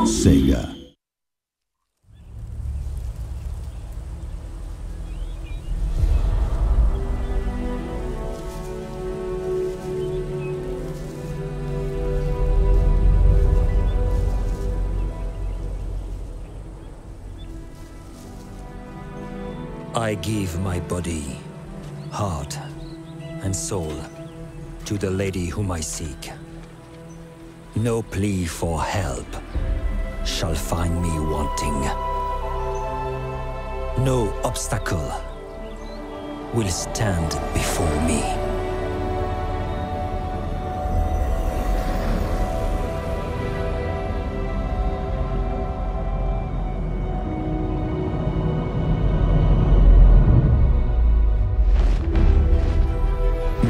Sega. I give my body, heart, and soul to the lady whom I seek. No plea for help shall find me wanting. No obstacle will stand before me.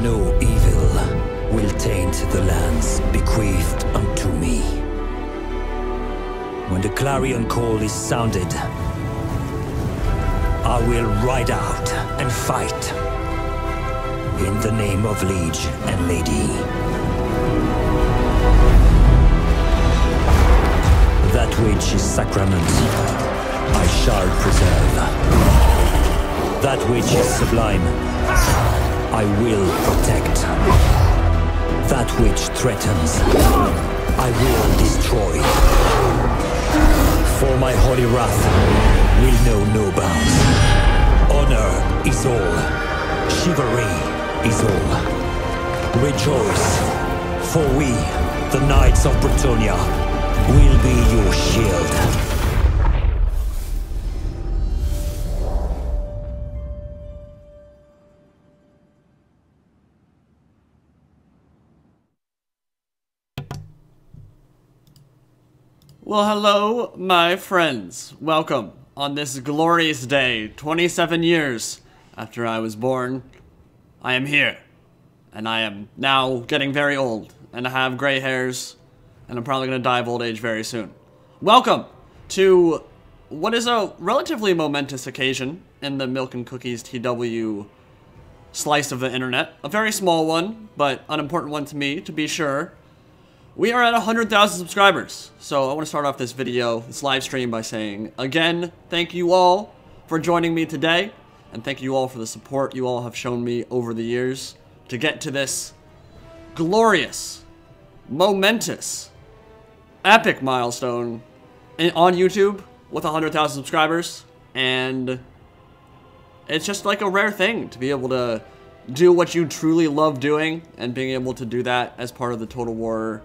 No evil will taint the lands bequeathed unto me. When the clarion call is sounded, I will ride out and fight in the name of liege and lady. That which is sacrament, I shall preserve. That which is sublime, I will protect. That which threatens, I will destroy. For my holy wrath will know no bounds. Honor is all. Chivalry is all. Rejoice, for we, the Knights of Bretonnia, will be your shield. Well, hello, my friends. Welcome on this glorious day, 27 years after I was born. I am here, and I am now getting very old, and I have gray hairs, and I'm probably going to die of old age very soon. Welcome to what is a relatively momentous occasion in the Milk and Cookies TW slice of the internet. A very small one, but an important one to me, to be sure. We are at 100,000 subscribers. So I want to start off this video, this live stream, by saying, again, thank you all for joining me today. And thank you all for the support you all have shown me over the years to get to this glorious, momentous, epic milestone on YouTube with 100,000 subscribers. And it's just like a rare thing to be able to do what you truly love doing, and being able to do that as part of the Total War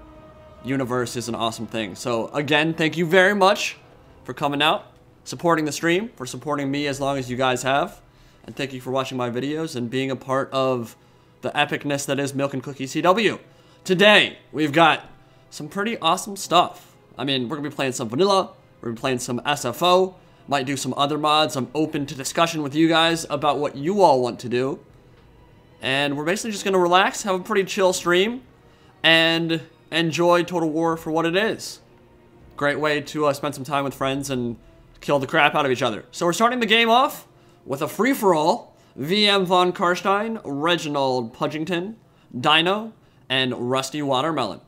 universe is an awesome thing. So again, thank you very much for coming out, supporting the stream, for supporting me as long as you guys have. And thank you for watching my videos and being a part of the epicness that is Milk and Cookies TW. Today, we've got some pretty awesome stuff. I mean, we're going to be playing some vanilla, we're going to be playing some SFO, might do some other mods. I'm open to discussion with you guys about what you all want to do. And we're basically just going to relax, have a pretty chill stream, and enjoy Total War for what it is. Great way to spend some time with friends and kill the crap out of each other. So we're starting the game off with a free-for-all. VM Von Karstein, Reginald Pudgington, Dino, and Rusty Watermelon.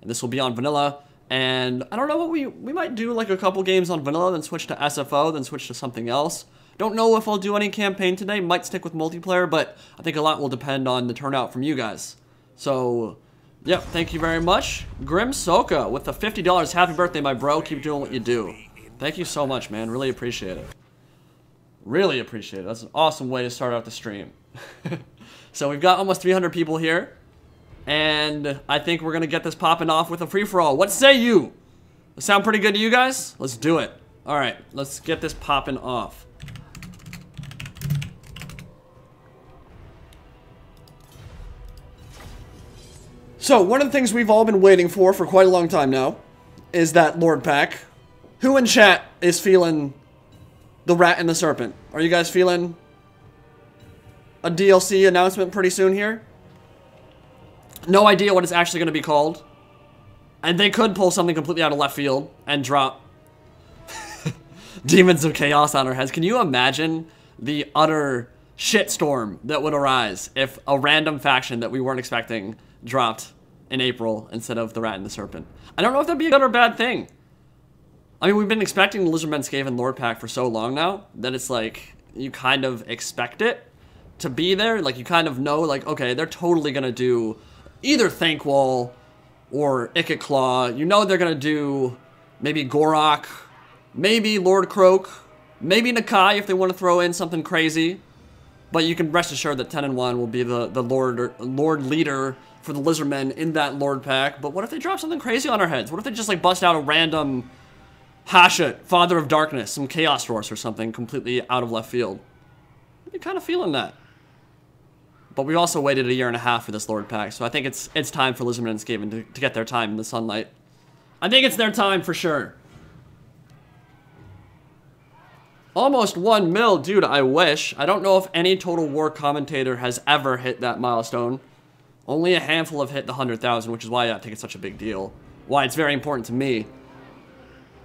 And this will be on vanilla. And I don't know what we might do, like a couple games on vanilla, then switch to SFO, then switch to something else. Don't know if I'll do any campaign today. Might stick with multiplayer, but I think a lot will depend on the turnout from you guys. So, yep, thank you very much. Grim Soka with the $50. Happy birthday, my bro. Keep doing what you do. Thank you so much, man. Really appreciate it. Really appreciate it. That's an awesome way to start out the stream. So we've got almost 300 people here. And I think we're going to get this popping off with a free-for-all. What say you? Does that sound pretty good to you guys? Let's do it. Alright, let's get this popping off. So, one of the things we've all been waiting for quite a long time now is that Lord Pack. Who in chat is feeling the Rat and the Serpent? Are you guys feeling a DLC announcement pretty soon here? No idea what it's actually going to be called. And they could pull something completely out of left field and drop Demons of Chaos on our heads. Can you imagine the utter shitstorm that would arise if a random faction that we weren't expecting dropped in April instead of the Rat and the Serpent? I don't know if that'd be a good or bad thing. I mean, we've been expecting the Lizardmen Skaven Lord Pack for so long now that it's like, you kind of expect it to be there. Like, you kind of know, like, okay, they're totally going to do either Thankwall or Ikit Claw. You know they're going to do maybe Gorok, maybe Lord Croak, maybe Nakai if they want to throw in something crazy. But you can rest assured that 10 and 1 will be the Lord leader for the Lizardmen in that Lord Pack. But what if they drop something crazy on our heads? What if they just like bust out a random Hashut, Father of Darkness, some Chaos Force or something completely out of left field? I'd be kind of feeling that. But we also waited a year and a half for this Lord Pack, so I think it's time for Lizardmen and Skaven to get their time in the sunlight. I think it's their time for sure. Almost 1 mil, dude, I wish. I don't know if any Total War commentator has ever hit that milestone. Only a handful have hit the 100,000, which is why I think it's such a big deal. Why it's very important to me.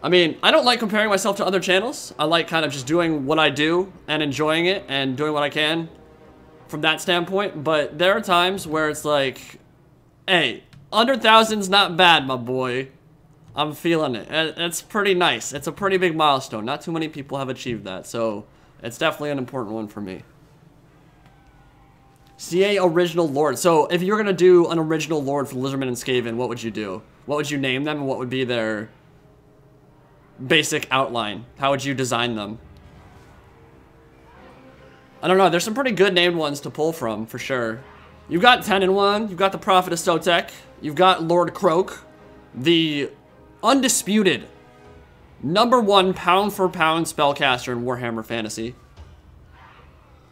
I mean, I don't like comparing myself to other channels. I like kind of just doing what I do and enjoying it and doing what I can from that standpoint. But there are times where it's like, hey, 100,000's not bad, my boy. I'm feeling it. It's pretty nice. It's a pretty big milestone. Not too many people have achieved that, so it's definitely an important one for me. CA Original Lord. So if you're going to do an original Lord for Lizardmen and Skaven, what would you do? What would you name them, and what would be their basic outline? How would you design them? I don't know. There's some pretty good named ones to pull from, for sure. You've got 10 and 1. You've got the Prophet of Stotek. You've got Lord Croak, the undisputed #1 pound-for-pound spellcaster in Warhammer Fantasy.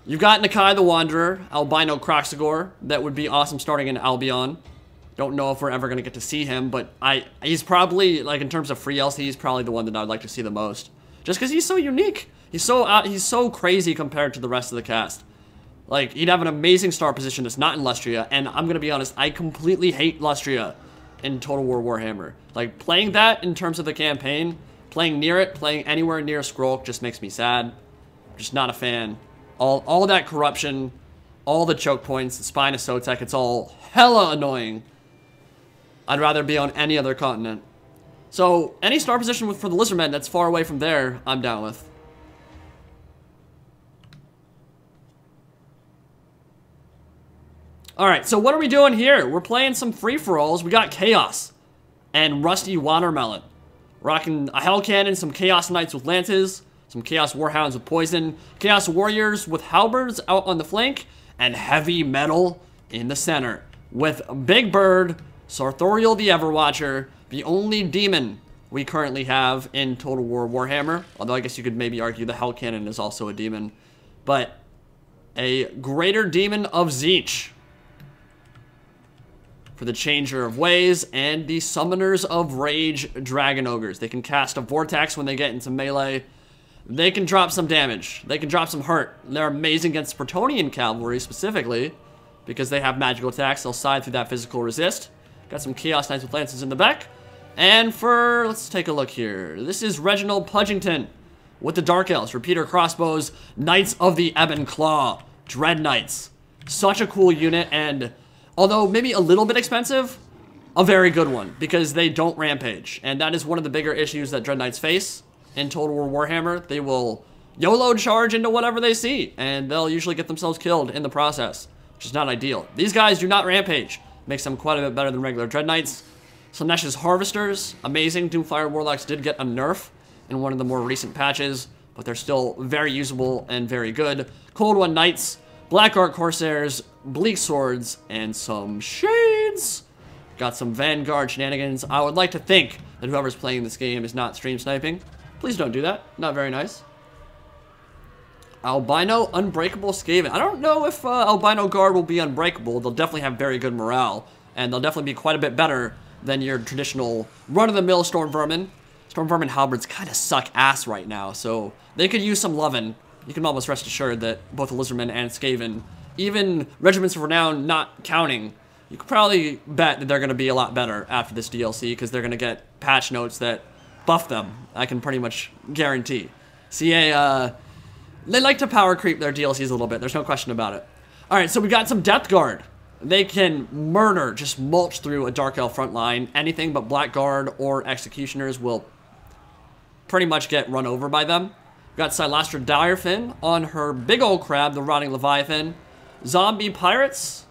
You've got Nakai the Wanderer, Albino Croxagore. That would be awesome starting in Albion. Don't know if we're ever going to get to see him, but he's probably, like, in terms of free LC, he's probably the one that I'd like to see the most. Just because he's so unique. He's so crazy compared to the rest of the cast. Like, he'd have an amazing star position that's not in Lustria, and I'm going to be honest, I completely hate Lustria in Total War Warhammer. Like, playing that in terms of the campaign Playing near it, playing anywhere near Skrulk just makes me sad. Just not a fan. All that corruption, all the choke points, the spine of Sotek, it's all hella annoying. I'd rather be on any other continent. So, any star position for the Lizardmen that's far away from there, I'm down with. Alright, so what are we doing here? We're playing some free-for-alls. We got Chaos and Rusty Watermelon. Rocking a Hell Cannon, some Chaos Knights with Lances, some Chaos Warhounds with Poison, Chaos Warriors with Halberds out on the flank, and Heavy Metal in the center. With Big Bird, Sartorial the Everwatcher, the only demon we currently have in Total War Warhammer. Although I guess you could maybe argue the Hell Cannon is also a demon. But a Greater Demon of Tzeentch for the Changer of Ways, and the Summoners of Rage Dragon Ogres. They can cast a Vortex when they get into melee. They can drop some damage. They can drop some hurt. They're amazing against Bretonnian Cavalry specifically, because they have magical attacks. They'll side through that physical resist. Got some Chaos Knights with Lances in the back. And for, let's take a look here. This is Reginald Pudgington with the Dark Elves. Repeater Crossbows, Knights of the Ebon Claw, Dread Knights. Such a cool unit, and although maybe a little bit expensive, a very good one, because they don't rampage. And that is one of the bigger issues that Dread Knights face in Total War Warhammer. They will YOLO charge into whatever they see, and they'll usually get themselves killed in the process, which is not ideal. These guys do not rampage. Makes them quite a bit better than regular Dread Knights. Slanesh's Harvesters, amazing. Doomfire Warlocks did get a nerf in one of the more recent patches, but they're still very usable and very good. Cold One Knights, Black Ark Corsairs, Bleak Swords, and some Shades. Got some Vanguard shenanigans. I would like to think that whoever's playing this game is not stream sniping. Please don't do that. Not very nice. Albino Unbreakable Skaven. I don't know if Albino Guard will be unbreakable. They'll definitely have very good morale, and they'll definitely be quite a bit better than your traditional run-of-the-mill Storm Vermin. Storm Vermin Halberds kind of suck ass right now, so they could use some lovin'. You can almost rest assured that both the Lizardmen and Skaven, even Regiments of Renown not counting, you could probably bet that they're going to be a lot better after this DLC, because they're going to get patch notes that buff them. I can pretty much guarantee. CA, they like to power creep their DLCs a little bit. There's no question about it. Alright, so we got some Death Guard. They can murder, just mulch through a Dark Elf front line. Anything but Blackguard or Executioners will pretty much get run over by them. We got Silastra Direfin on her big old crab, the Rotting Leviathan. Zombie Pirates.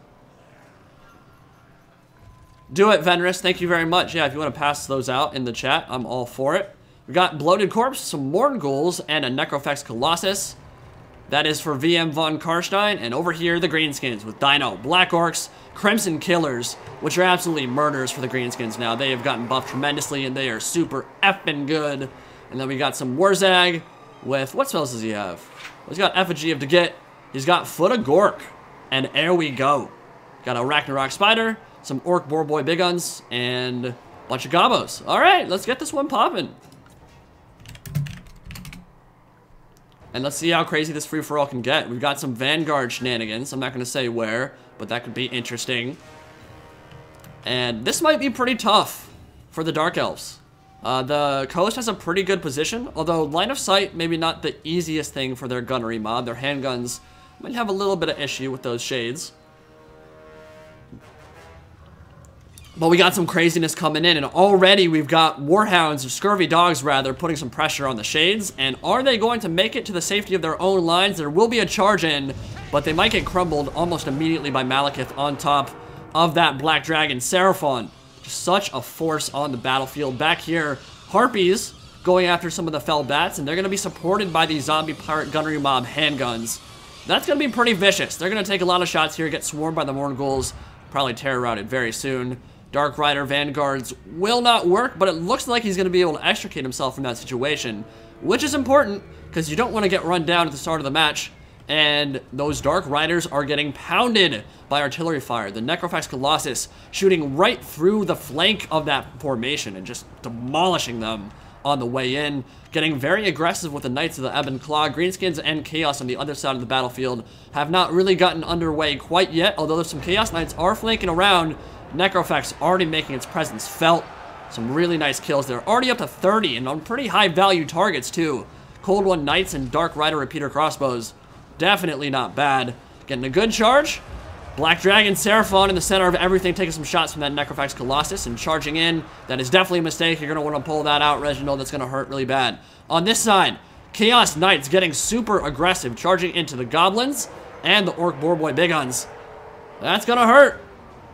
Do it, Venrus. Thank you very much. Yeah, if you want to pass those out in the chat, I'm all for it. We got Bloated Corpse, some Morn Ghouls, and a Necrofex Colossus. That is for VM von Karstein. And over here, the Greenskins with Dino, Black Orcs, Crimson Killers, which are absolutely murders for the Greenskins now. They have gotten buffed tremendously, and they are super effing good. And then we got some Warzag with, what spells does he have? Well, he's got Effigy of Degit. He's got Foot of Gork. And there we go. Got a Ragnarok Spider, some Orc Boarboy Big Guns, and a bunch of Gobos. All right, let's get this one popping. And let's see how crazy this free-for-all can get. We've got some Vanguard shenanigans. I'm not going to say where, but that could be interesting. And this might be pretty tough for the Dark Elves. The coast has a pretty good position, although line of sight maybe not the easiest thing for their gunnery mob. Their handguns might have a little bit of issue with those shades. But we got some craziness coming in, and already we've got Warhounds, or Scurvy Dogs rather, putting some pressure on the Shades. And are they going to make it to the safety of their own lines? There will be a charge in, but they might get crumbled almost immediately by Malekith on top of that Black Dragon. Seraphon, just such a force on the battlefield. Back here, Harpies going after some of the Fell Bats, and they're going to be supported by these Zombie Pirate Gunnery Mob handguns. That's going to be pretty vicious. They're going to take a lot of shots here, get swarmed by the Morn Ghouls, probably terror routed very soon. Dark Rider Vanguards will not work, but it looks like he's going to be able to extricate himself from that situation, which is important, because you don't want to get run down at the start of the match, and those Dark Riders are getting pounded by artillery fire. The Necrofex Colossus shooting right through the flank of that formation and just demolishing them on the way in, getting very aggressive with the Knights of the Ebon Claw. Greenskins and Chaos on the other side of the battlefield have not really gotten underway quite yet, although some Chaos Knights are flanking around. Necrofex already making its presence felt. Some really nice kills there. Already up to 30 and on pretty high value targets too. Cold One Knights and Dark Rider Repeater Crossbows. Definitely not bad. Getting a good charge. Black Dragon Seraphon in the center of everything, taking some shots from that Necrofax Colossus and charging in. That is definitely a mistake. You're going to want to pull that out, Reginald. That's going to hurt really bad. On this side, Chaos Knights getting super aggressive, charging into the Goblins and the Orc Boarboy Big Guns. That's going to hurt.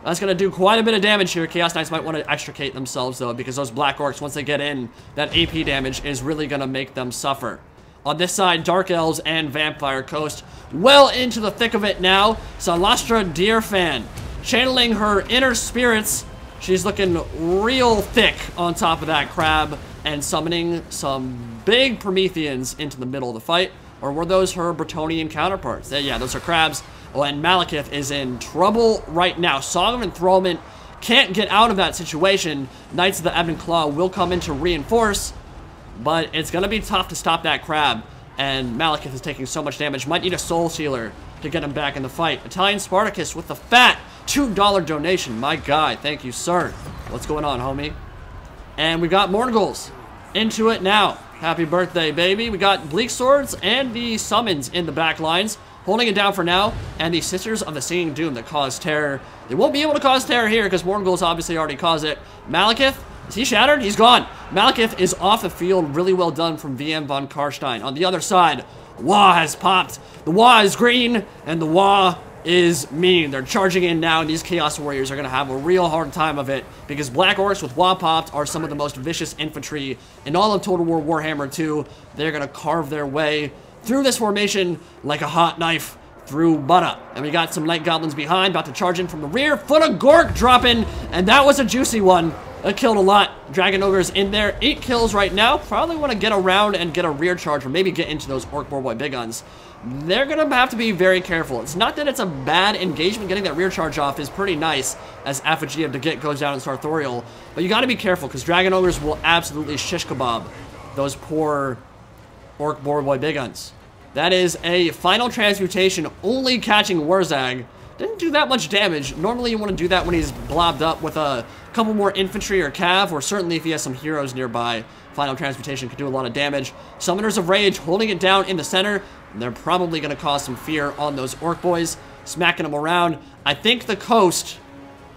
That's going to do quite a bit of damage here. Chaos Knights might want to extricate themselves, though, because those Black Orcs, once they get in, that AP damage is really going to make them suffer. On this side, Dark Elves and Vampire Coast well into the thick of it now. Salastra Deerfan channeling her inner spirits. She's looking real thick on top of that crab and summoning some big Prometheans into the middle of the fight. Or were those her Bretonian counterparts? Yeah, those are crabs. Oh, and Malekith is in trouble right now. Song of Enthrallment can't get out of that situation. Knights of the Ebon Claw will come in to reinforce, but it's going to be tough to stop that crab. And Malekith is taking so much damage. Might need a Soul Sealer to get him back in the fight. Italian Spartacus with the fat $2 donation. My guy, thank you, sir. What's going on, homie? And we got Morgul's into it now. Happy birthday, baby. We got Bleak Swords and the Summons in the back lines, holding it down for now. And the Sisters of the Singing Doom that cause terror. They won't be able to cause terror here because Morgul's obviously already caused it. Malekith, is he shattered? He's gone. Malekith is off the field. Really well done from VM von Karstein. On the other side, Wah has popped. The Wah is green, and the Wah is mean. They're charging in now, and these Chaos Warriors are going to have a real hard time of it because Black Orcs with Wah popped are some of the most vicious infantry in all of Total War Warhammer 2. They're going to carve their way through this formation like a hot knife through butter. And we got some Night Goblins behind, about to charge in from the rear. Foot of Gork dropping, and that was a juicy one. That killed a lot. Dragon Ogre's in there. 8 kills right now. Probably want to get around and get a rear charge or maybe get into those Orc Boarboy Big Guns. They're going to have to be very careful. It's not that it's a bad engagement. Getting that rear charge off is pretty nice as Effigy of Dagit goes down in Sartorial. But you got to be careful because Dragon Ogres will absolutely shish kebab those poor Orc Boarboy Big Guns. That is a Final Transmutation only catching Wurzag. Didn't do that much damage. Normally you want to do that when he's blobbed up with a couple more infantry or cav, or certainly if he has some heroes nearby. Final Transmutation could do a lot of damage. Summoners of Rage holding it down in the center. They're probably going to cause some fear on those Orc boys, smacking them around. I think the coast,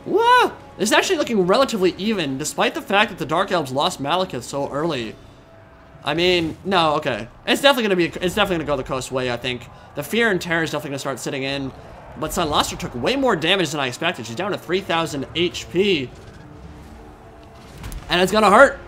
whoa, is actually looking relatively even, despite the fact that the Dark Elves lost Malekith so early. I mean, no, okay. It's definitely going to go the coast way, I think. The fear and terror is definitely going to start sitting in. But Sunluster took way more damage than I expected. She's down to 3,000 HP. And it's going to hurt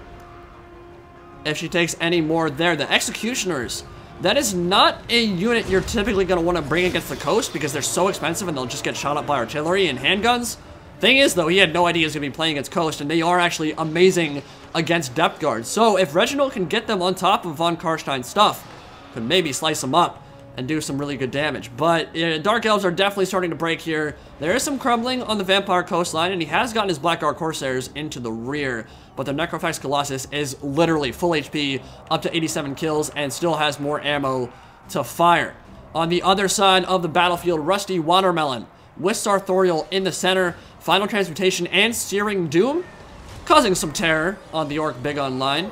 if she takes any more there. The Executioners, that is not a unit you're typically going to want to bring against the coast because they're so expensive and they'll just get shot up by artillery and handguns. Thing is, though, he had no idea he was going to be playing against coast, and they are actually amazing against depth guards. So if Reginald can get them on top of von Karstein's stuff, could maybe slice them up and do some really good damage. But Dark Elves are definitely starting to break here. There is some crumbling on the Vampire coastline, and he has gotten his Black Dark Corsairs into the rear. But the Necrofax Colossus is literally full HP, up to 87 kills, and still has more ammo to fire. On the other side of the battlefield, Rusty Watermelon with Sartorial in the center, Final Transmutation and Searing Doom, causing some terror on the Orc Big On line.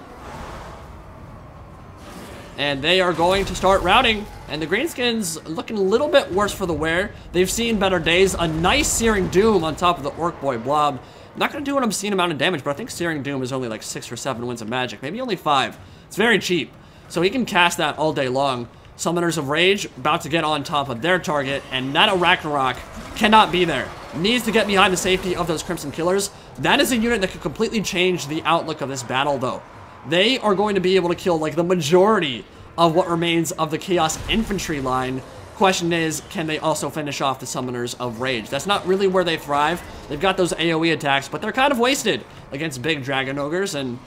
And they are going to start routing. And the Greenskins looking a little bit worse for the wear. They've seen better days. A nice Searing Doom on top of the Orc Boy Blob. Not going to do an obscene amount of damage, but I think Searing Doom is only like 6 or 7 wins of magic. Maybe only 5. It's very cheap. So he can cast that all day long. Summoners of Rage about to get on top of their target. And that Ragnarok cannot be there. Needs to get behind the safety of those Crimson Killers. That is a unit that could completely change the outlook of this battle, though. They are going to be able to kill like the majority of what remains of the Chaos Infantry line. Question is, can they also finish off the Summoners of Rage? That's not really where they thrive. They've got those AoE attacks, but they're kind of wasted against big Dragon Ogres. And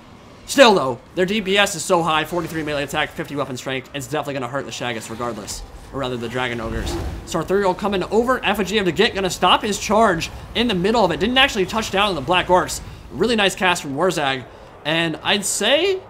still, though, their DPS is so high, 43 melee attack, 50 weapon strength, it's definitely going to hurt the Shaggoths regardless. Or rather, the Dragon Ogres. Sartorial coming over, Effigy of Dagit going to stop his charge in the middle of it. Didn't actually touch down on the Black Orcs. Really nice cast from Wurzag. And I'd say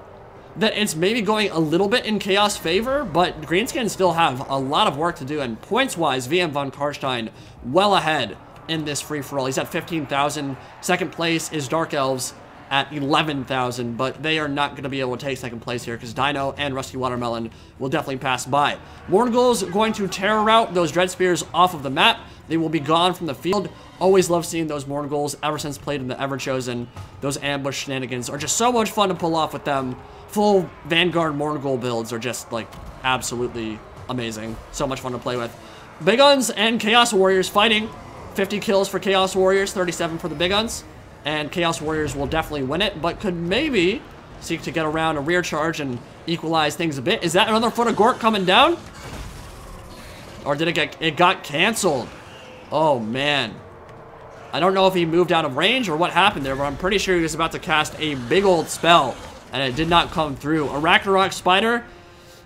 that it's maybe going a little bit in Chaos favor, but Greenskins still have a lot of work to do, and points-wise, VM von Karstein well ahead in this free-for-all. He's at 15,000. Second place is Dark Elves at 11,000, but they are not going to be able to take second place here because Dino and Rusty Watermelon will definitely pass by. Morgul's going to terror out those Dread Spears off of the map. They will be gone from the field. Always love seeing those Morgul's ever since played in the Everchosen. Those ambush shenanigans are just so much fun to pull off with them. Full Vanguard Morgul builds are just like absolutely amazing. So much fun to play with. Big Guns and Chaos Warriors fighting. 50 kills for Chaos Warriors, 37 for the Big Guns. And Chaos Warriors will definitely win it, but could maybe seek to get around a rear charge and equalize things a bit. Is that another foot of Gork coming down? Or did it got canceled? Oh, man. I don't know if he moved out of range or what happened there, but I'm pretty sure he was about to cast a big old spell, and it did not come through. A Ragnarok Spider?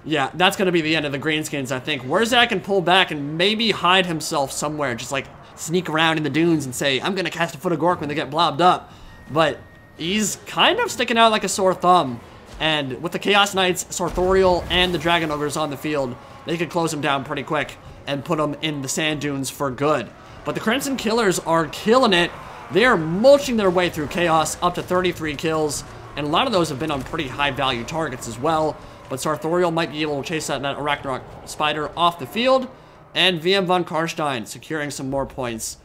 Yeah, that's going to be the end of the Greenskins, I think. Warzag can pull back and maybe hide himself somewhere, just like sneak around in the dunes and say, I'm going to cast a foot of Gork when they get blobbed up. But he's kind of sticking out like a sore thumb. And with the Chaos Knights, Sartorial, and the Dragon Ogres on the field, they could close him down pretty quick and put him in the sand dunes for good. But the Crimson Killers are killing it. They are mulching their way through Chaos, up to 33 kills. And a lot of those have been on pretty high value targets as well. But Sartorial might be able to chase that Ragnarok Spider off the field. And VM von Karstein securing some more points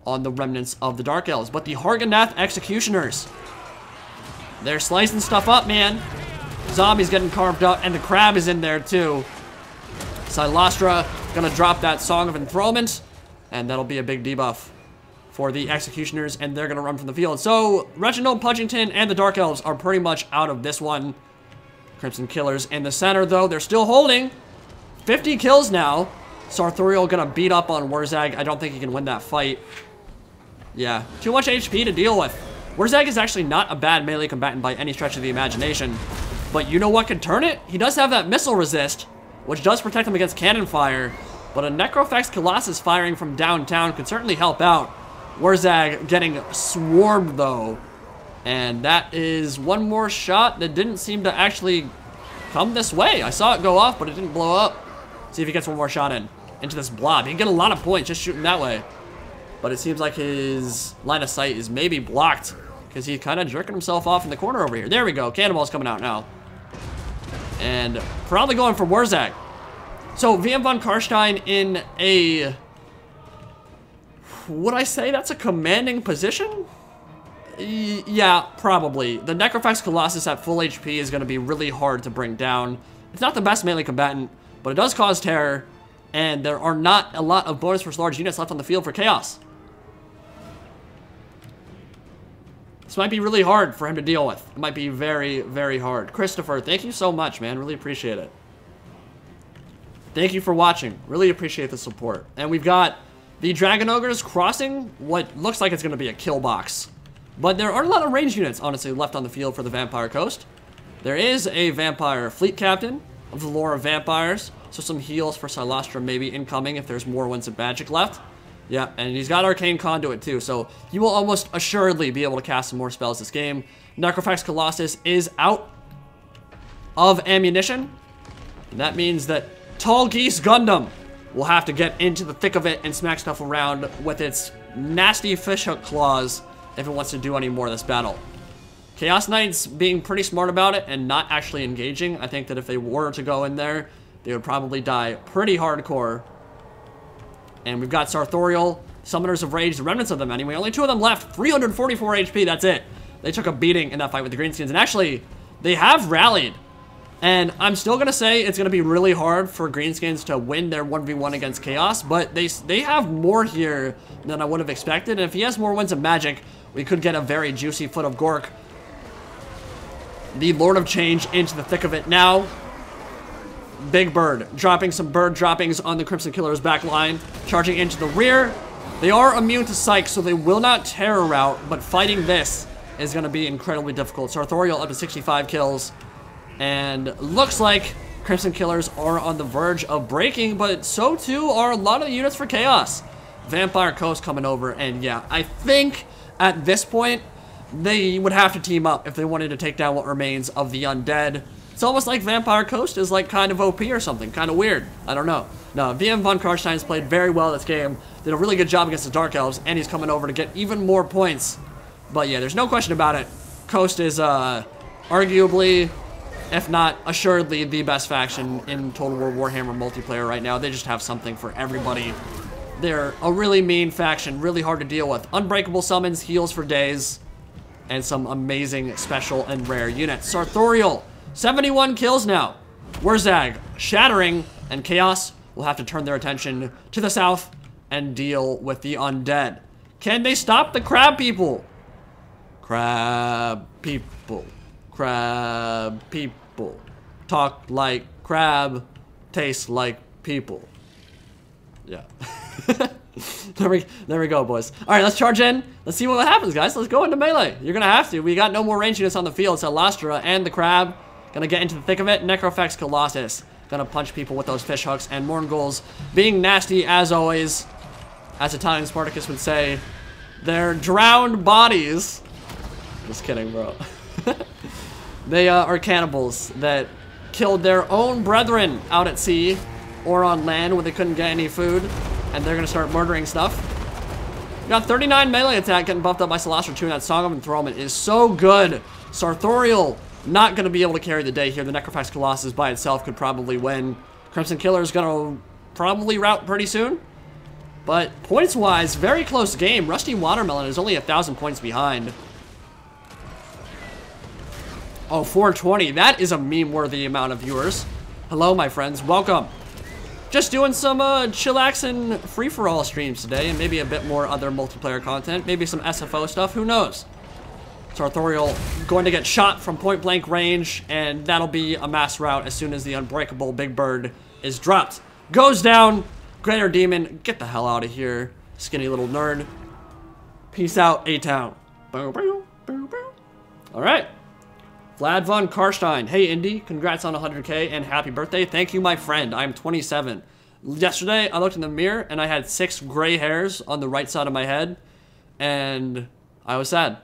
on the remnants of the Dark Elves. But the Harganath Executioners, they're slicing stuff up, man. Zombies getting carved up, and the Crab is in there too. Silastra gonna drop that Song of Enthrallment, and that'll be a big debuff for the Executioners, and they're gonna run from the field. So Reginald Pudgington and the Dark Elves are pretty much out of this one. Crimson Killers in the center, though, they're still holding. 50 kills now. Sartorial gonna beat up on Warzag. I don't think he can win that fight. Yeah, too much HP to deal with. Warzag is actually not a bad melee combatant by any stretch of the imagination. But you know what can turn it? He does have that missile resist, which does protect him against cannon fire. But a Necrophex Colossus firing from downtown could certainly help out. Warzag getting swarmed, though. And that is one more shot that didn't seem to actually come this way. I saw it go off, but it didn't blow up. See if he gets one more shot into this blob. He can get a lot of points just shooting that way. But it seems like his line of sight is maybe blocked because he's kind of jerking himself off in the corner over here. There we go. Cannonball's coming out now. And probably going for Warzag. So VM von Karstein in a... Would I say that's a commanding position? Yeah, probably. The Necrophex Colossus at full HP is going to be really hard to bring down. It's not the best melee combatant, but it does cause terror, and there are not a lot of bonus versus large units left on the field for Chaos. This might be really hard for him to deal with. It might be very, very hard. Christopher, thank you so much, man. Really appreciate it. Thank you for watching. Really appreciate the support. And we've got the Dragon Ogres crossing what looks like it's going to be a kill box. But there aren't a lot of ranged units, honestly, left on the field for the Vampire Coast. There is a Vampire Fleet Captain of the lore of vampires, so some heals for Silastra maybe incoming if there's more Winds of Magic left. Yeah, and he's got Arcane Conduit too, so he will almost assuredly be able to cast some more spells this game. Necrophex Colossus is out of ammunition, and that means that Tall Geese Gundam will have to get into the thick of it and smack stuff around with its nasty fishhook claws if it wants to do any more of this battle. Chaos Knights being pretty smart about it and not actually engaging. I think that if they were to go in there, they would probably die pretty hardcore. And we've got Sartorial, Summoners of Rage, the remnants of them anyway. Only 2 of them left. 344 HP, that's it. They took a beating in that fight with the Greenskins. And actually, they have rallied. And I'm still going to say it's going to be really hard for Greenskins to win their 1v1 against Chaos. But they have more here than I would have expected. And if he has more Winds of Magic, we could get a very juicy Foot of Gork. The Lord of Change into the thick of it now. Big Bird dropping some bird droppings on the Crimson Killer's back line. Charging into the rear. They are immune to Psych, so they will not terror out. But fighting this is going to be incredibly difficult. Sartorial up to 65 kills. And looks like Crimson Killers are on the verge of breaking, but so too are a lot of the units for Chaos. Vampire Coast coming over, and yeah, I think at this point, they would have to team up if they wanted to take down what remains of the undead. It's almost like Vampire Coast is like kind of OP or something, kind of weird. I don't know. No, VM von Karstein's played very well this game, did a really good job against the Dark Elves, and he's coming over to get even more points. But yeah, there's no question about it. Coast is arguably, if not assuredly, the best faction in Total War Warhammer multiplayer right now. They just have something for everybody. They're a really mean faction, really hard to deal with. Unbreakable summons, heals for days, and some amazing special and rare units. Sartorial, 71 kills now. Wurzag, Shattering, and Chaos will have to turn their attention to the south and deal with the undead. Can they stop the crab people? Crab people. Crab people. Talk like crab, taste like people. Yeah. there we go, boys. All right, let's charge in. Let's see what happens, guys. Let's go into melee. You're gonna have to. We got no more range units on the field, so Lastra and the crab gonna get into the thick of it. Necrofex Colossus gonna punch people with those fish hooks, and Morngul's being nasty as always. As Italian Spartacus would say, they're drowned bodies. Just kidding, bro. They are cannibals that killed their own brethren out at sea or on land where they couldn't get any food, and they're gonna start murdering stuff. We got 39 melee attack getting buffed up by Celastro 2, and that Song of Enthrallment is so good. Sartorial not gonna be able to carry the day here. The Necrofax Colossus by itself could probably win. Crimson Killer is gonna probably rout pretty soon. But points-wise, very close game. Rusty Watermelon is only 1,000 points behind. Oh, 420. That is a meme-worthy amount of viewers. Hello, my friends. Welcome. Just doing some chillax and free-for-all streams today, and maybe a bit more other multiplayer content. Maybe some SFO stuff. Who knows? Sartorial going to get shot from point-blank range, and that'll be a mass rout as soon as the Unbreakable Big Bird is dropped. Goes down. Greater Demon, get the hell out of here, skinny little nerd. Peace out, A-Town. Alright. Vlad von Karstein. Hey, Indy, congrats on 100K and happy birthday. Thank you, my friend. I'm 27. Yesterday, I looked in the mirror and I had 6 gray hairs on the right side of my head. And I was sad.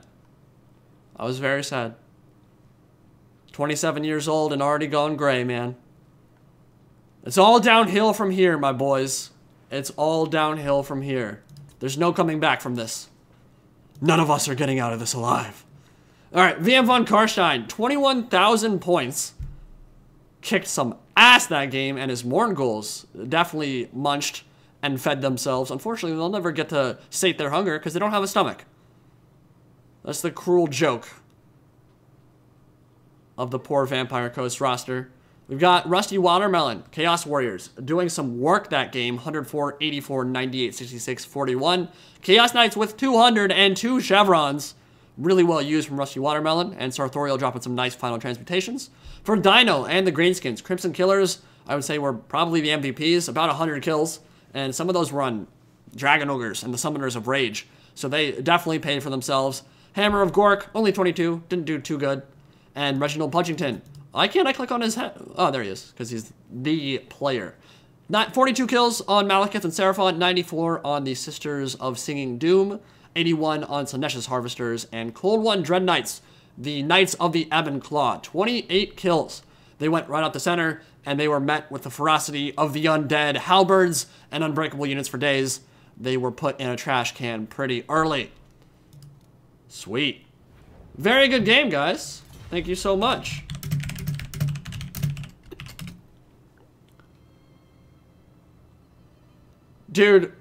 I was very sad. 27 years old and already gone gray, man. It's all downhill from here, my boys. It's all downhill from here. There's no coming back from this. None of us are getting out of this alive. Alright, VM von Karstein, 21,000 points. Kicked some ass that game, and his Morngul's definitely munched and fed themselves. Unfortunately, they'll never get to sate their hunger because they don't have a stomach. That's the cruel joke of the poor Vampire Coast roster. We've got Rusty Watermelon, Chaos Warriors, doing some work that game. 104, 84, 98, 66, 41. Chaos Knights with 202 chevrons. Really well used from Rusty Watermelon. And Sartorial dropping some nice final transmutations. For Dino and the Greenskins, Crimson Killers, I would say were probably the MVPs. About 100 kills. And some of those were on Dragon Ogres and the Summoners of Rage. So they definitely paid for themselves. Hammer of Gork, only 22. Didn't do too good. And Reginald Punchington. Why can't I click on his head? Oh, there he is, because he's the player. 42 kills on Malekith and Seraphon, 94 on the Sisters of Singing Doom, 81 on Slaanesha's Harvesters, and Cold One Dread Knights, the Knights of the Ebon Claw, 28 kills. They went right out the center, and they were met with the ferocity of the undead halberds and unbreakable units for days. They were put in a trash can pretty early. Sweet. Very good game, guys. Thank you so much. Dude,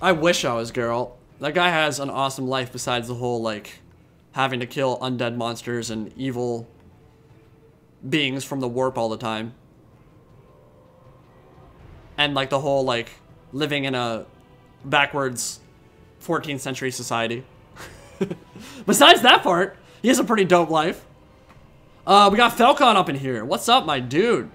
I wish I was Geralt. That guy has an awesome life besides the whole, like, having to kill undead monsters and evil beings from the warp all the time. And, like, the whole, like, living in a backwards 14th century society. Besides that part, he has a pretty dope life. We got Falcon up in here. What's up, my dude?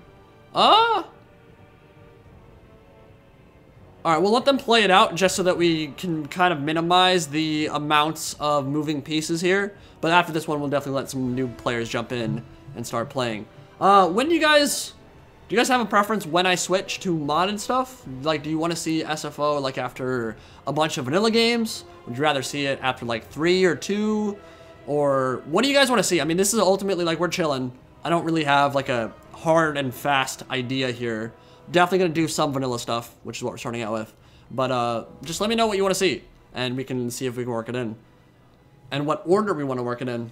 Alright, we'll let them play it out just so that we can kind of minimize the amounts of moving pieces here. But after this one, we'll definitely let some new players jump in and start playing. When do you guys have a preference when I switch to modded stuff? Like, do you want to see SFO like after a bunch of vanilla games? Would you rather see it after like 3 or 2? Or what do you guys want to see? I mean, this is ultimately like we're chilling. I don't really have like a hard and fast idea here. Definitely gonna do some vanilla stuff, which is what we're starting out with. But just let me know what you want to see, and we can see if we can work it in. And what order we want to work it in.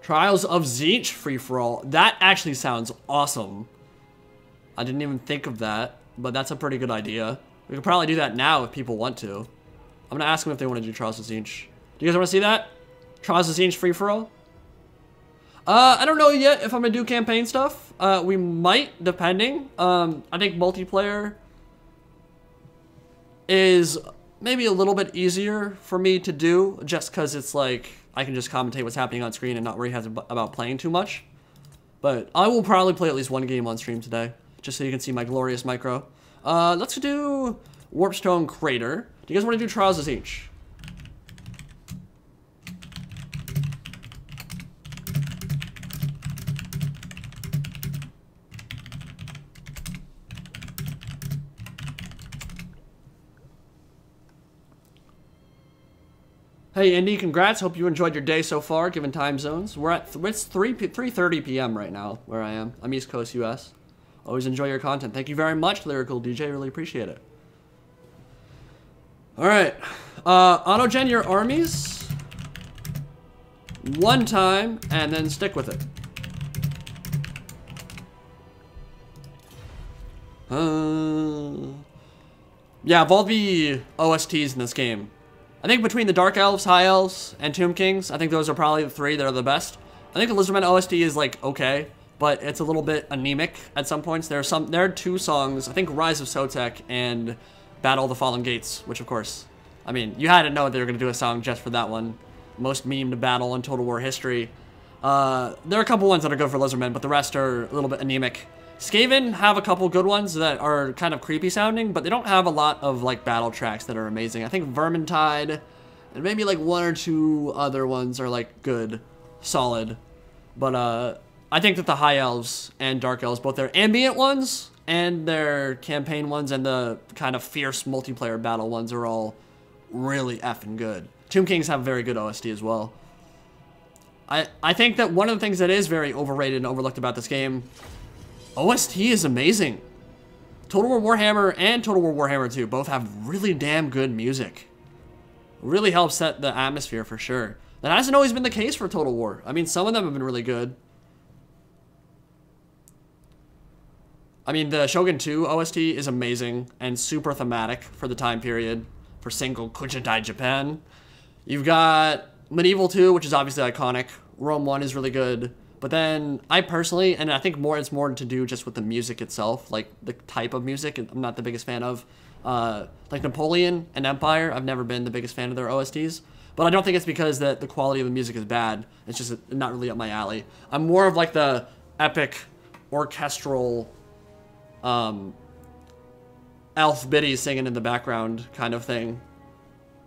Trials of Tzeentch free-for-all. That actually sounds awesome. I didn't even think of that, but that's a pretty good idea. We could probably do that now if people want to. I'm gonna ask them if they want to do Trials of Tzeentch. Do you guys want to see that? Trials of Tzeentch free-for-all? I don't know yet if I'm gonna do campaign stuff. We might, depending. I think multiplayer is maybe a little bit easier for me to do, just because it's like I can just commentate what's happening on screen and not worry about playing too much. But I will probably play at least one game on stream today, just so you can see my glorious micro. Let's do Warpstone Crater. Do you guys want to do Trials of Tzeentch? Hey Indy, congrats. Hope you enjoyed your day so far, given time zones. We're at it's 3:30 p.m. right now, where I am. I'm East Coast, US. Always enjoy your content. Thank you very much, Lyrical DJ. Really appreciate it. All right, auto-gen your armies one time and then stick with it. Yeah, of all the OSTs in this game, I think between the Dark Elves, High Elves, and Tomb Kings, I think those are probably the three that are the best. I think the Lizardmen OST is like okay, but it's a little bit anemic at some points. There are two songs, I think Rise of Sotek and Battle of the Fallen Gates, which of course, I mean, you had to know they were going to do a song just for that one. Most memed battle in Total War history. There are a couple ones that are good for Lizardmen, but the rest are a little bit anemic. Skaven have a couple good ones that are kind of creepy sounding, but they don't have a lot of like battle tracks that are amazing. I think Vermintide and maybe like one or two other ones are like good, solid. But I think that the High Elves and Dark Elves, both their ambient ones and their campaign ones and the kind of fierce multiplayer battle ones are all really effing good. Tomb Kings have very good OST as well. I think that one of the things that is very overrated and overlooked about this game, OST is amazing. Total War Warhammer and Total War Warhammer 2 both have really damn good music. Really helps set the atmosphere for sure. That hasn't always been the case for Total War. I mean, some of them have been really good. I mean, the Shogun 2 OST is amazing and super thematic for the time period for single Kujidai Japan. You've got Medieval 2, which is obviously iconic. Rome 1 is really good. But then I personally, and I think it's more to do just with the music itself, like the type of music I'm not the biggest fan of. Like Napoleon and Empire, I've never been the biggest fan of their OSTs. But I don't think it's because that the quality of the music is bad. It's just not really up my alley. I'm more of like the epic orchestral elf biddies singing in the background kind of thing.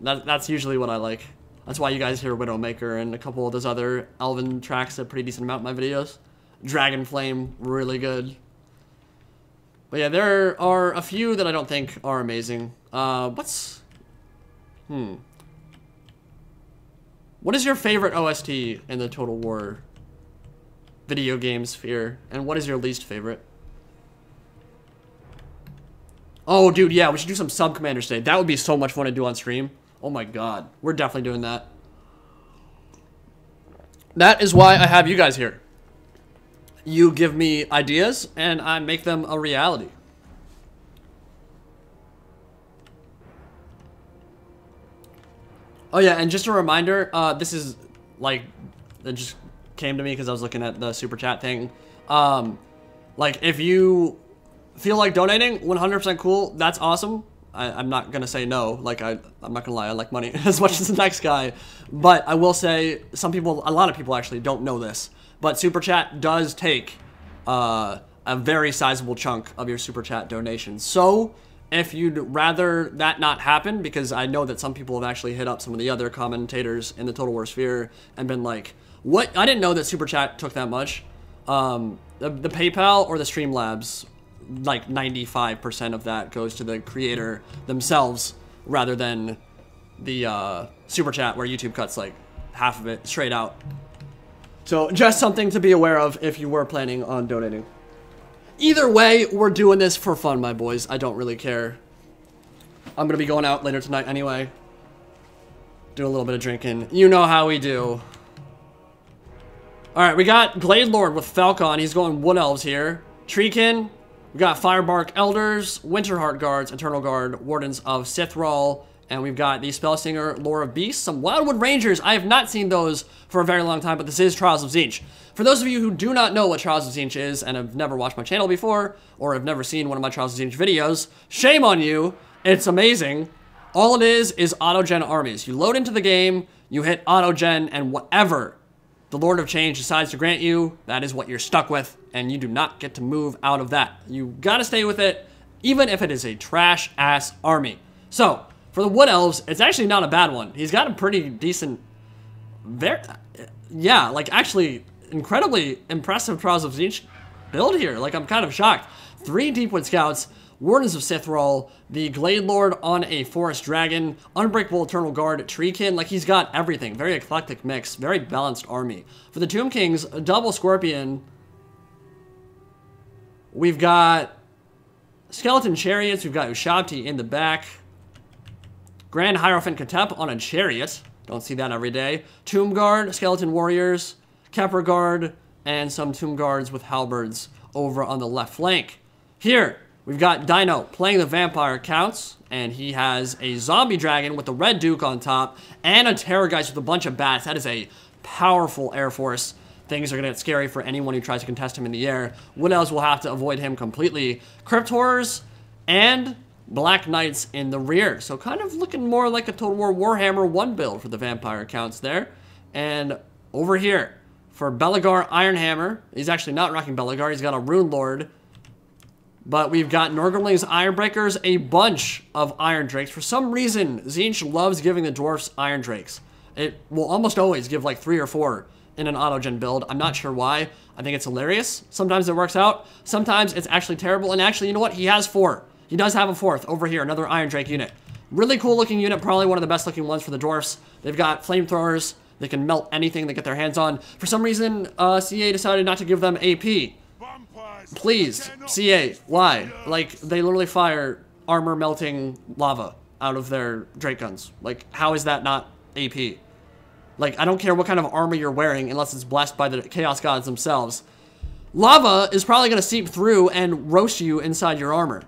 That's usually what I like. That's why you guys hear Widowmaker and a couple of those other elven tracks a pretty decent amount in my videos. Dragon Flame, really good. But yeah, there are a few that I don't think are amazing. What is your favorite OST in the Total War video game sphere? And what is your least favorite? Oh, dude, yeah, we should do some Subcommanders today. That would be so much fun to do on stream. Oh my god, we're definitely doing that. That is why I have you guys here. You give me ideas, and I make them a reality. Oh yeah, and just a reminder, this is, like, it just came to me because I was looking at the super chat thing. Like, if you feel like donating, 100% cool, that's awesome. I'm not gonna say no, like I'm not gonna lie, I like money as much as the next guy, but I will say a lot of people actually don't know this, but Super Chat does take a very sizable chunk of your Super Chat donations. So if you'd rather that not happen, because I know that some people have actually hit up some of the other commentators in the Total War sphere and been like, what? I didn't know that Super Chat took that much. The PayPal or the Streamlabs, like 95% of that goes to the creator themselves rather than the super chat where YouTube cuts like half of it straight out. So just something to be aware of if you were planning on donating. Either way, we're doing this for fun, my boys. I don't really care. I'm gonna be going out later tonight anyway. Do a little bit of drinking. You know how we do. Alright, we got Glade Lord with Falcon. He's going Wood Elves here. Treekin. We got Firebark Elders, Winterheart Guards, Eternal Guard, Wardens of Sithrall. And we've got the Spellsinger, Lore of Beasts, some Wildwood Rangers. I have not seen those for a very long time, but this is Trials of Tzeentch. For those of you who do not know what Trials of Tzeentch is and have never watched my channel before, or have never seen one of my Trials of Tzeentch videos, shame on you. It's amazing. All it is auto-gen armies. You load into the game, you hit auto-gen, and whatever the Lord of Change decides to grant you, that is what you're stuck with, and you do not get to move out of that. You gotta stay with it, even if it is a trash-ass army. So, for the Wood Elves, it's actually not a bad one. He's got a pretty decent, yeah, like actually incredibly impressive Trials of Tzeentch build here. Like, I'm kind of shocked. 3 Deepwood Scouts, Wardens of Sithrall, the Glade Lord on a Forest Dragon, Unbreakable Eternal Guard, Treekin. Like, he's got everything. Very eclectic mix, very balanced army. For the Tomb Kings, a double Scorpion. We've got Skeleton Chariots. We've got Ushabti in the back. Grand Hierophant Katep on a Chariot. Don't see that every day. Tomb Guard, Skeleton Warriors, Kepper Guard, and some Tomb Guards with Halberds over on the left flank. Here, we've got Dino playing the Vampire Counts, and he has a Zombie Dragon with the Red Duke on top, and a Terrorgeist with a bunch of bats. That is a powerful Air Force. Things are going to get scary for anyone who tries to contest him in the air. Wood Elves will have to avoid him completely. Crypt Horrors and Black Knights in the rear. So kind of looking more like a Total War Warhammer 1 build for the Vampire Counts there. And over here, for Belegar Ironhammer, he's actually not rocking Belegar, he's got a Rune Lord. But we've got Nurgling's Ironbreakers, a bunch of Iron Drakes. For some reason, Tzeentch loves giving the Dwarfs Iron Drakes. It will almost always give like 3 or 4 in an auto-gen build. I'm not sure why. I think it's hilarious. Sometimes it works out. Sometimes it's actually terrible. And actually, you know what? He has 4. He does have a 4th over here, another Iron Drake unit. Really cool looking unit, probably one of the best looking ones for the Dwarfs. They've got flamethrowers. They can melt anything they get their hands on. For some reason, CA decided not to give them AP. Please, CA, why? Like, they literally fire armor melting lava out of their Drake guns. Like, how is that not AP? Like, I don't care what kind of armor you're wearing unless it's blessed by the Chaos Gods themselves. Lava is probably going to seep through and roast you inside your armor.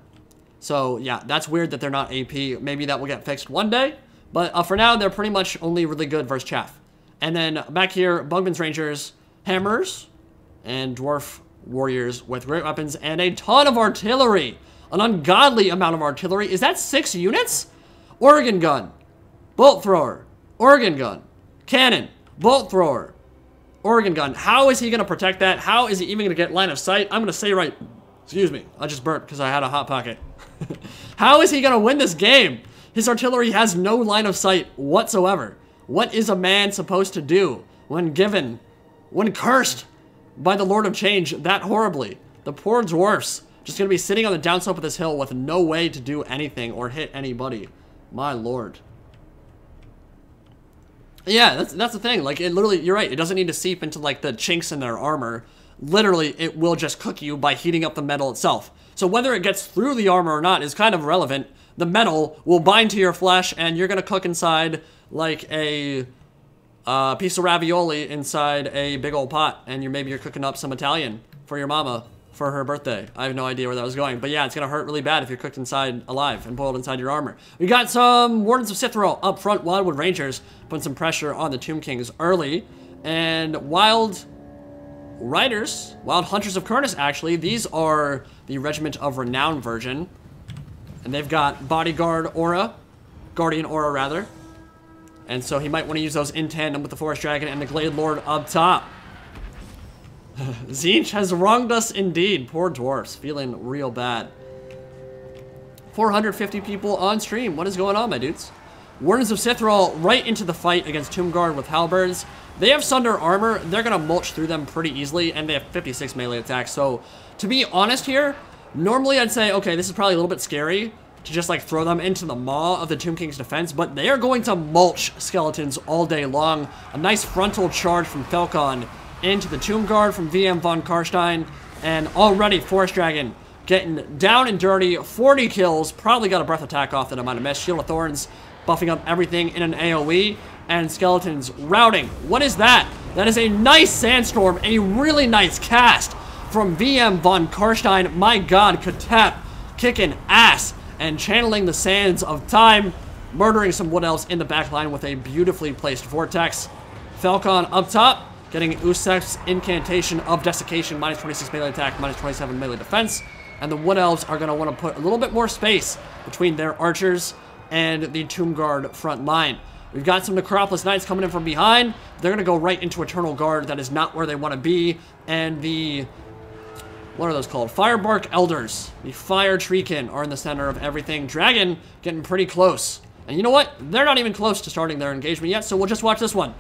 So, yeah, that's weird that they're not AP. Maybe that will get fixed one day. But for now, they're pretty much only really good versus Chaff. And then back here, Bugman's Rangers, Hammers, and Dwarf Warriors with great weapons and a ton of artillery. An ungodly amount of artillery. Is that 6 units? Organ Gun, Bolt Thrower, Organ Gun, Cannon, Bolt Thrower, Organ Gun. How is he going to protect that? How is he even going to get line of sight? I'm going to say right... Excuse me, I just burped because I had a Hot Pocket. How is he going to win this game? His artillery has no line of sight whatsoever. What is a man supposed to do when cursed by the Lord of Change that horribly? The poor dwarfs just going to be sitting on the downslope of this hill with no way to do anything or hit anybody. My lord. Yeah, that's the thing. Like, it literally, you're right. It doesn't need to seep into, like, the chinks in their armor. Literally, it will just cook you by heating up the metal itself. So whether it gets through the armor or not is kind of irrelevant. The metal will bind to your flesh, and you're going to cook inside like a piece of ravioli inside a big old pot. And maybe you're cooking up some Italian for your mama for her birthday. I have no idea where that was going. But yeah, it's going to hurt really bad if you're cooked inside alive and boiled inside your armor. We got some Wardens of Sithrall up front, Wildwood Rangers, putting some pressure on the Tomb Kings early. And Wild Riders, Wild Hunters of Kurnus, actually. These are the Regiment of Renown version. And they've got Bodyguard Aura, Guardian Aura, rather. And so he might want to use those in tandem with the Forest Dragon and the Glade Lord up top. Tzeentch has wronged us indeed. Poor dwarfs, feeling real bad. 450 people on stream. What is going on, my dudes? Wardens of Sithrall right into the fight against Tomb Guard with Halberds. They have Sunder armor. They're going to mulch through them pretty easily, and they have 56 melee attacks. So, to be honest here, normally I'd say, okay, this is probably a little bit scary to just, like, throw them into the maw of the Tomb King's defense, but they are going to mulch skeletons all day long. A nice frontal charge from Falcon into the Tomb Guard from VM von Karstein, and already Forest Dragon getting down and dirty. 40 kills, probably got a breath attack off that I might have missed. Shield of Thorns buffing up everything in an AoE, and skeletons routing. What is that? That is a nice sandstorm, a really nice cast from VM von Karstein. My god, Katep kicking ass and channeling the sands of time, murdering some wood elves in the back line with a beautifully placed vortex. Falcon up top, getting Usek's incantation of desiccation, minus 26 melee attack, minus 27 melee defense. And the wood elves are going to want to put a little bit more space between their archers and the Tomb Guard front line. We've got some Necropolis Knights coming in from behind. They're going to go right into Eternal Guard. That is not where they want to be. And the, what are those called? Firebark Elders, the Fire Treekin, are in the center of everything. Dragon getting pretty close. And you know what? They're not even close to starting their engagement yet, so we'll just watch this one.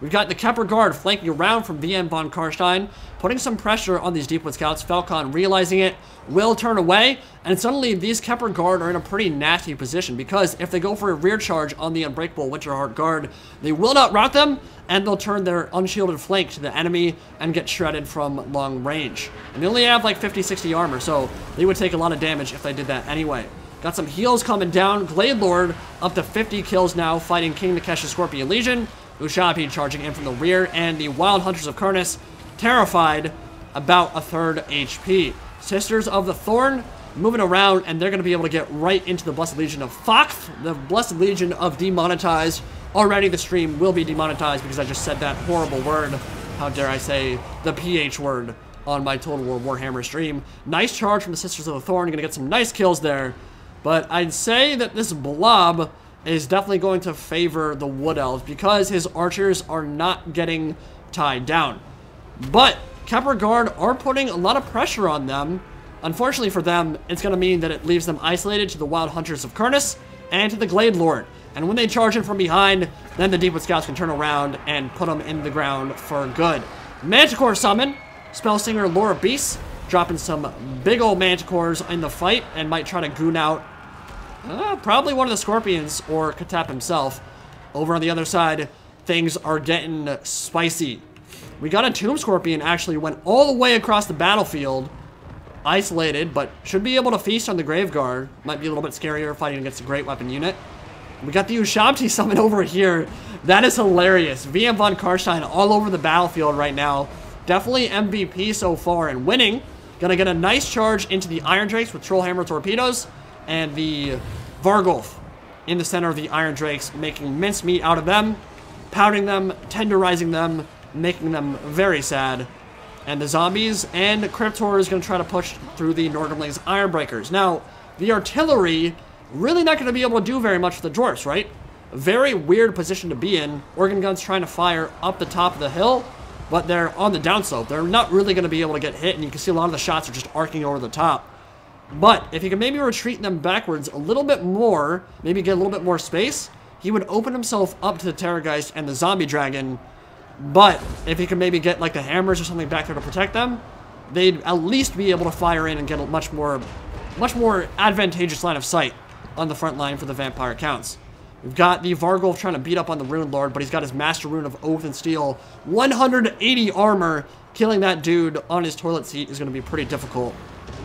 We've got the Kepler Guard flanking around from VM von Karstein, putting some pressure on these Deepwood Scouts. Falcon realizing it, will turn away, and suddenly these Kepler Guard are in a pretty nasty position, because if they go for a rear charge on the Unbreakable Winterheart Guard, they will not rout them, and they'll turn their unshielded flank to the enemy and get shredded from long range. And they only have like 50-60 armor, so they would take a lot of damage if they did that anyway. Got some heals coming down. Glade Lord up to 50 kills now, fighting King Nikesh's Scorpion Legion. Ushabti charging in from the rear, and the Wild Hunters of Kurnis, terrified, about a third HP. Sisters of the Thorn moving around, and they're going to be able to get right into the Blessed Legion of Fakth, the Blessed Legion of Demonetized. Already the stream will be demonetized because I just said that horrible word. How dare I say the PH word on my Total War Warhammer stream. Nice charge from the Sisters of the Thorn. You're going to get some nice kills there. But I'd say that this blob is definitely going to favor the Wood Elves because his archers are not getting tied down. But Kepler Guard are putting a lot of pressure on them. Unfortunately for them, it's going to mean that it leaves them isolated to the Wild Hunters of Kurnis and to the Glade Lord. And when they charge in from behind, then the Deepwood Scouts can turn around and put them in the ground for good. Manticore summon, Spellsinger Lore of Beasts, dropping some big old Manticores in the fight and might try to goon out probably one of the Scorpions or Katep himself. Over on the other side, things are getting spicy. We got a Tomb Scorpion actually went all the way across the battlefield, isolated, but should be able to feast on the Grave Guard. Might be a little bit scarier fighting against a great weapon unit. We got the Ushabti summon over here. That is hilarious. VM von Karstein all over the battlefield right now. Definitely MVP so far and winning. Gonna get a nice charge into the Iron Drakes with Trollhammer torpedoes. And the Vargulf in the center of the Iron Drakes, making mincemeat out of them, pounding them, tenderizing them, making them very sad. And the zombies and Cryptor is going to try to push through the Nordling's Ironbreakers. Now, the artillery really not going to be able to do very much for the dwarfs, right? A very weird position to be in. Organ guns trying to fire up the top of the hill, but they're on the downslope. They're not really going to be able to get hit, and you can see a lot of the shots are just arcing over the top. But if he can maybe retreat them backwards a little bit more, maybe get a little bit more space, he would open himself up to the Terrorgeist and the Zombie Dragon. But if he can maybe get like the hammers or something back there to protect them, they'd at least be able to fire in and get a much more advantageous line of sight on the front line for the Vampire Counts. We've got the Vargulf trying to beat up on the Rune Lord, but he's got his Master Rune of Oath and Steel. 180 armor. Killing that dude on his toilet seat is going to be pretty difficult.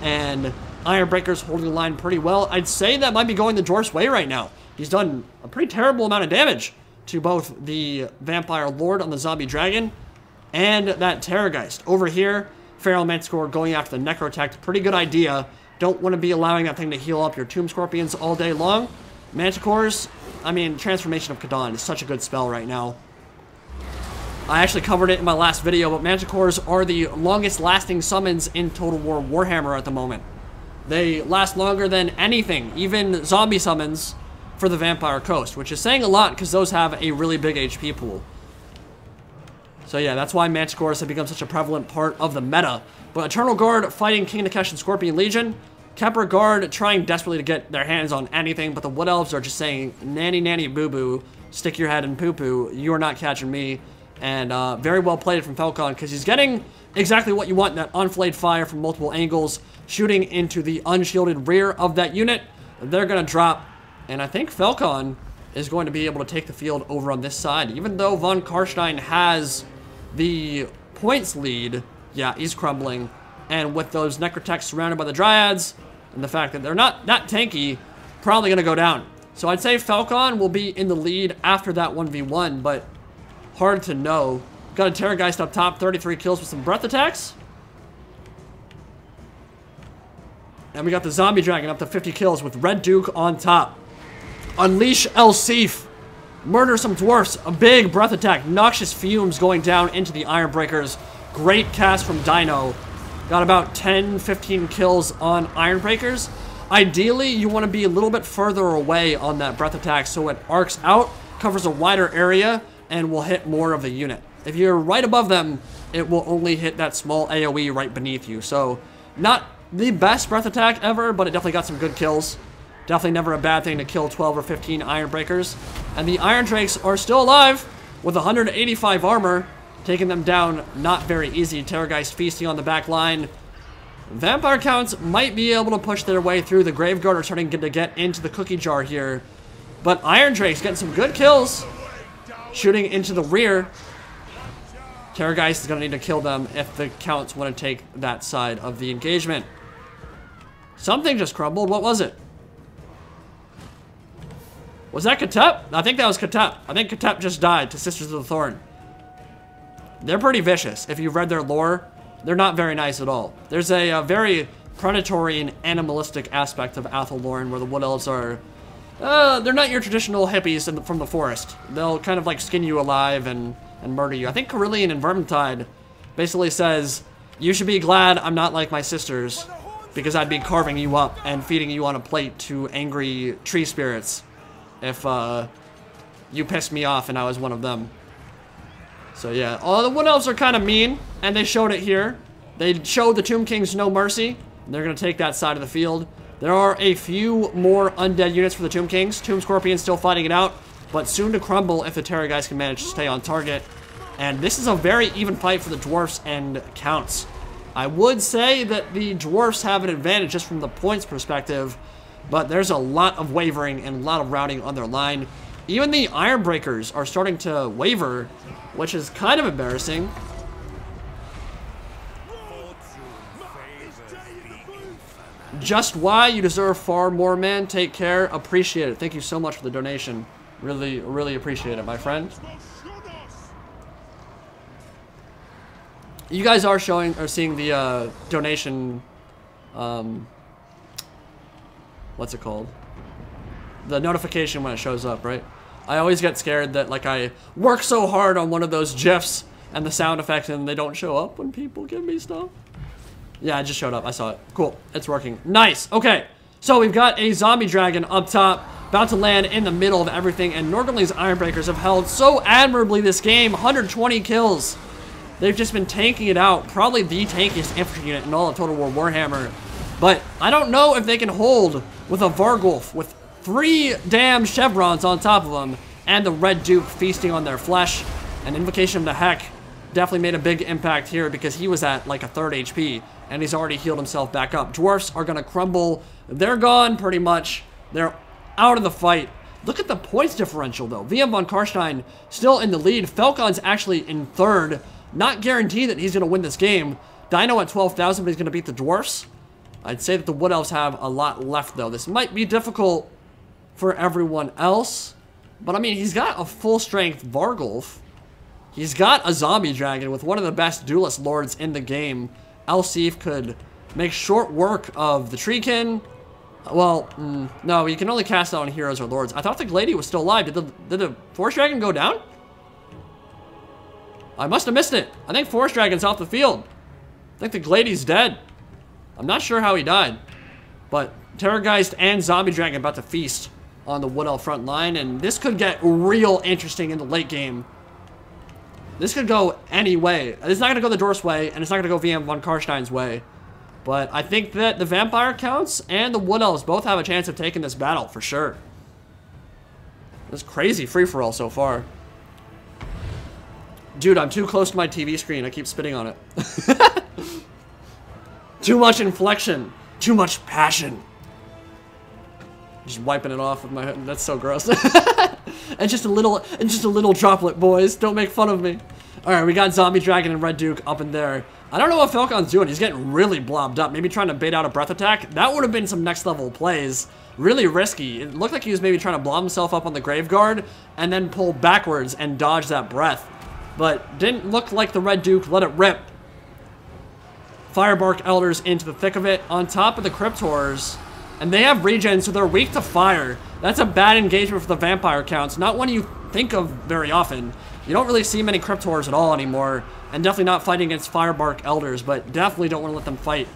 And Ironbreaker's holding the line pretty well. I'd say that might be going the dwarf's way right now. He's done a pretty terrible amount of damage to both the Vampire Lord on the Zombie Dragon and that Terrorgeist. Over here, Feral Manticore going after the Necrotect. Pretty good idea. Don't want to be allowing that thing to heal up your Tomb Scorpions all day long. Manticores, I mean, Transformation of Kadan is such a good spell right now. I actually covered it in my last video, but Manticores are the longest lasting summons in Total War Warhammer at the moment. They last longer than anything, even zombie summons for the Vampire Coast, which is saying a lot because those have a really big HP pool. So yeah, that's why Manticores have become such a prevalent part of the meta. But Eternal Guard fighting King Nikesh and Scorpion Legion. Kepler Guard trying desperately to get their hands on anything, but the Wood Elves are just saying, nanny nanny boo boo, stick your head in poo poo, you are not catching me. And very well played from Falcon because he's getting exactly what you want, that enfilade fire from multiple angles, shooting into the unshielded rear of that unit. They're going to drop, and I think Falcon is going to be able to take the field over on this side. Even though von Karstein has the points lead, yeah, he's crumbling. And with those Necrotechs surrounded by the Dryads, and the fact that they're not that tanky, probably going to go down. So I'd say Falcon will be in the lead after that 1v1, but hard to know. Got a Terrorgeist up top, 33 kills with some breath attacks. And we got the Zombie Dragon up to 50 kills with Red Duke on top. Unleash El Sif. Murder some dwarfs. A big breath attack. Noxious fumes going down into the Iron Breakers. Great cast from Dino. Got about 10, 15 kills on Iron Breakers. Ideally, you want to be a little bit further away on that breath attack so it arcs out, covers a wider area, and will hit more of the unit. If you're right above them, it will only hit that small AoE right beneath you. So, not the best breath attack ever, but it definitely got some good kills. Definitely never a bad thing to kill 12 or 15 Iron Breakers. And the Iron Drakes are still alive with 185 armor, taking them down not very easy. Terrorgeist feasting on the back line. Vampire counts might be able to push their way through. The Graveguard are starting to get into the cookie jar here. But Iron Drake's getting some good kills. Shooting into the rear. Terrorgeist is going to need to kill them if the counts want to take that side of the engagement. Something just crumbled. What was it? Was that Katep? I think that was Katep. I think Katep just died to Sisters of the Thorn. They're pretty vicious. If you've read their lore, they're not very nice at all. There's a very predatory and animalistic aspect of Athelloren where the Wood Elves are... they're not your traditional hippies from the forest. They'll kind of like skin you alive and murder you. I think Carillion and Vermintide basically says, you should be glad I'm not like my sisters because I'd be carving you up and feeding you on a plate to angry tree spirits if you pissed me off and I was one of them. So yeah, all the Wood Elves are kind of mean, and they showed it here. They showed the Tomb Kings no mercy. They're going to take that side of the field. There are a few more undead units for the Tomb Kings. Tomb Scorpions still fighting it out, but soon to crumble if the Terrorgeist can manage to stay on target. And this is a very even fight for the Dwarfs and Counts. I would say that the Dwarfs have an advantage just from the points perspective, but there's a lot of wavering and a lot of routing on their line. Even the Iron Breakers are starting to waver, which is kind of embarrassing. Just why you deserve far more, man. Take care. Appreciate it. Thank you so much for the donation. Really, really appreciate it, my friend. You guys are seeing the donation. What's it called? The notification when it shows up, right? I always get scared that like I work so hard on one of those GIFs and the sound effects and they don't show up when people give me stuff. Yeah, it just showed up. I saw it. Cool. It's working. Nice. Okay. So we've got a Zombie Dragon up top, about to land in the middle of everything, and Norgorly's Ironbreakers have held so admirably this game. 120 kills. They've just been tanking it out. Probably the tankiest infantry unit in all of Total War Warhammer. But I don't know if they can hold with a Vargulf with 3 damn chevrons on top of them, and the Red Duke feasting on their flesh. And Invocation of the Heck definitely made a big impact here because he was at like a 3rd HP, and he's already healed himself back up. Dwarfs are going to crumble. They're gone pretty much. They're out of the fight. Look at the points differential though. VM von Karstein still in the lead. Falcon's actually in 3rd. Not guaranteed that he's going to win this game. Dino at 12,000, but he's going to beat the Dwarfs. I'd say that the Wood Elves have a lot left though. This might be difficult for everyone else. But I mean, he's got a full strength Vargulf. He's got a Zombie Dragon with one of the best duelist lords in the game. Elsif could make short work of the Treekin. Well, no, you can only cast it on heroes or lords. I thought the Glady was still alive. Did the Forest Dragon go down? I must have missed it. I think Forest Dragon's off the field. I think the Glady's dead. I'm not sure how he died. But Terrorgeist and Zombie Dragon about to feast on the Wood Elf front line. And this could get real interesting in the late game. This could go any way. It's not going to go the Dwarf's way, and it's not going to go VM von Karstein's way. But I think that the Vampire Counts and the Wood Elves both have a chance of taking this battle, for sure. This crazy free-for-all so far. Dude, I'm too close to my TV screen. I keep spitting on it. Too much inflection. Too much passion. Just wiping it off with my head. That's so gross. And just a little droplet, boys. Don't make fun of me. Alright, we got Zombie Dragon and Red Duke up in there. I don't know what Falcon's doing. He's getting really blobbed up. Maybe trying to bait out a breath attack. That would have been some next level plays. Really risky. It looked like he was maybe trying to blob himself up on the Graveguard and then pull backwards and dodge that breath. but didn't look like the Red Duke let it rip. Firebark Elders into the thick of it, on top of the Cryptors, and they have regen, so they're weak to fire. That's a bad engagement for the vampire counts, not one you think of very often. You don't really see many Cryptors at all anymore, and definitely not fighting against Firebark Elders, but definitely don't want to let them fight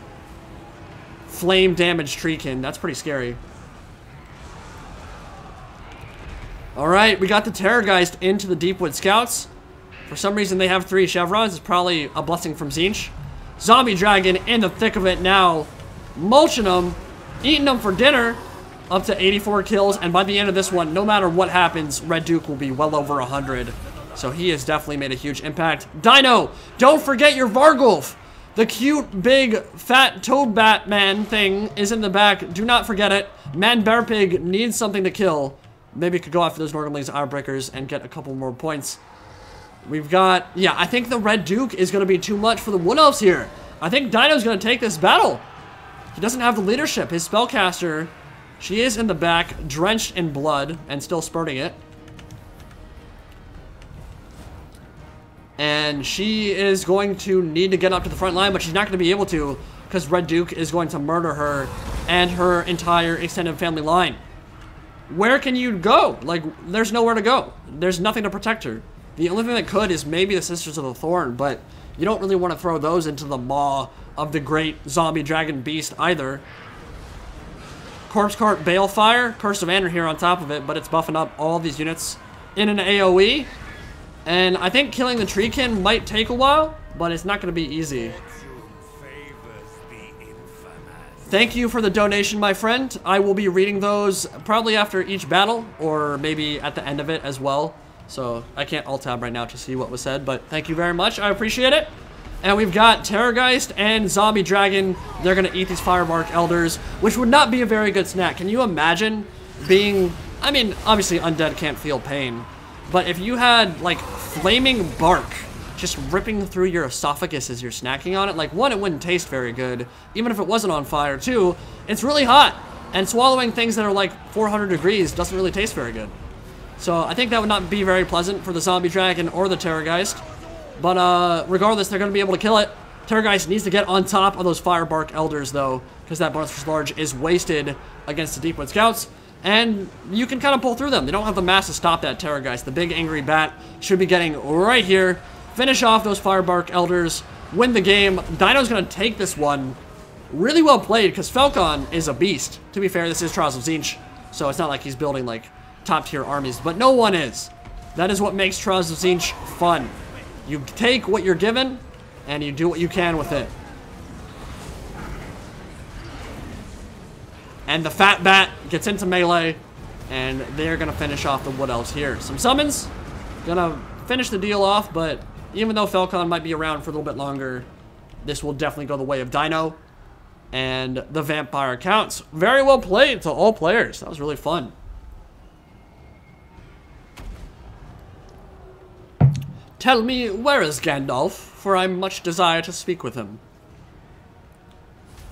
flame damage Treekin. That's pretty scary. Alright, we got the Terrorgeist into the Deepwood Scouts. For some reason they have 3 chevrons. It's probably a blessing from Tzeentch. Zombie Dragon in the thick of it now, mulching them, eating them for dinner, up to 84 kills, and by the end of this one, no matter what happens, Red Duke will be well over 100. So he has definitely made a huge impact. Dino, don't forget your Vargulf. The cute, big, fat toad Batman thing is in the back. Do not forget it. Man Bear Pig needs something to kill. Maybe could go after those Norgumlings Outbreakers and get a couple more points. We've got, yeah, I think the Red Duke is going to be too much for the Wood Elves here. I think Dino's going to take this battle. He doesn't have the leadership. His spellcaster, she is in the back, drenched in blood and still spurting it. And she is going to need to get up to the front line, but she's not going to be able to because Red Duke is going to murder her and her entire extended family line. Where can you go? Like, there's nowhere to go. There's nothing to protect her. The only thing that could is maybe the Sisters of the Thorn, but you don't really want to throw those into the maw of the great zombie dragon beast either. Corpse Cart Balefire, Curse of Ander here on top of it, but it's buffing up all these units in an AoE. And I think killing the Treekin might take a while, but it's not going to be easy. Thank you for the donation, my friend. I will be reading those probably after each battle, or maybe at the end of it as well. So I can't alt-tab right now to see what was said, but thank you very much. I appreciate it. And we've got Terrorgeist and Zombie Dragon. They're going to eat these Firebark Elders, which would not be a very good snack. Can you imagine being... I mean, obviously undead can't feel pain, but if you had, like, flaming bark just ripping through your esophagus as you're snacking on it, like, one, it wouldn't taste very good, even if it wasn't on fire. Two, it's really hot, and swallowing things that are like 400 degrees doesn't really taste very good. So I think that would not be very pleasant for the Zombie Dragon or the Terrorgeist. But regardless, they're going to be able to kill it. Terrorgeist needs to get on top of those Firebark Elders, though, because that bonus for large is wasted against the Deepwood Scouts. And you can kind of pull through them. They don't have the mass to stop that Terrorgeist. The big angry bat should be getting right here. Finish off those Firebark Elders. Win the game. Dino's going to take this one. Really well played, because Falcon is a beast. To be fair, this is Trials of Tzeentch, so it's not like he's building, like, top-tier armies, but no one is. That is what makes Trials of Tzeentch fun. You take what you're given, and you do what you can with it. And the Fat Bat gets into melee, and they're going to finish off the Wood Elves here. Some summons, going to finish the deal off, but even though Falcon might be around for a little bit longer, this will definitely go the way of Dino and the Vampire Counts. Very well played to all players. That was really fun. Tell me, where is Gandalf? For I much desire to speak with him.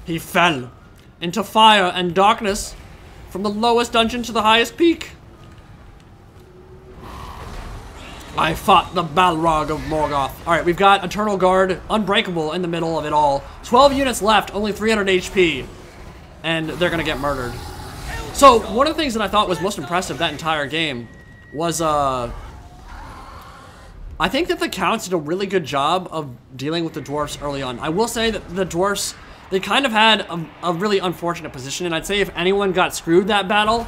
He fell into fire and darkness from the lowest dungeon to the highest peak. I fought the Balrog of Morgoth. Alright, we've got Eternal Guard, Unbreakable in the middle of it all. 12 units left, only 300 HP. And they're gonna get murdered. So, one of the things that I thought was most impressive that entire game was, I think that the Counts did a really good job of dealing with the Dwarfs early on. I will say that the Dwarfs, they kind of had a really unfortunate position, and I'd say if anyone got screwed that battle,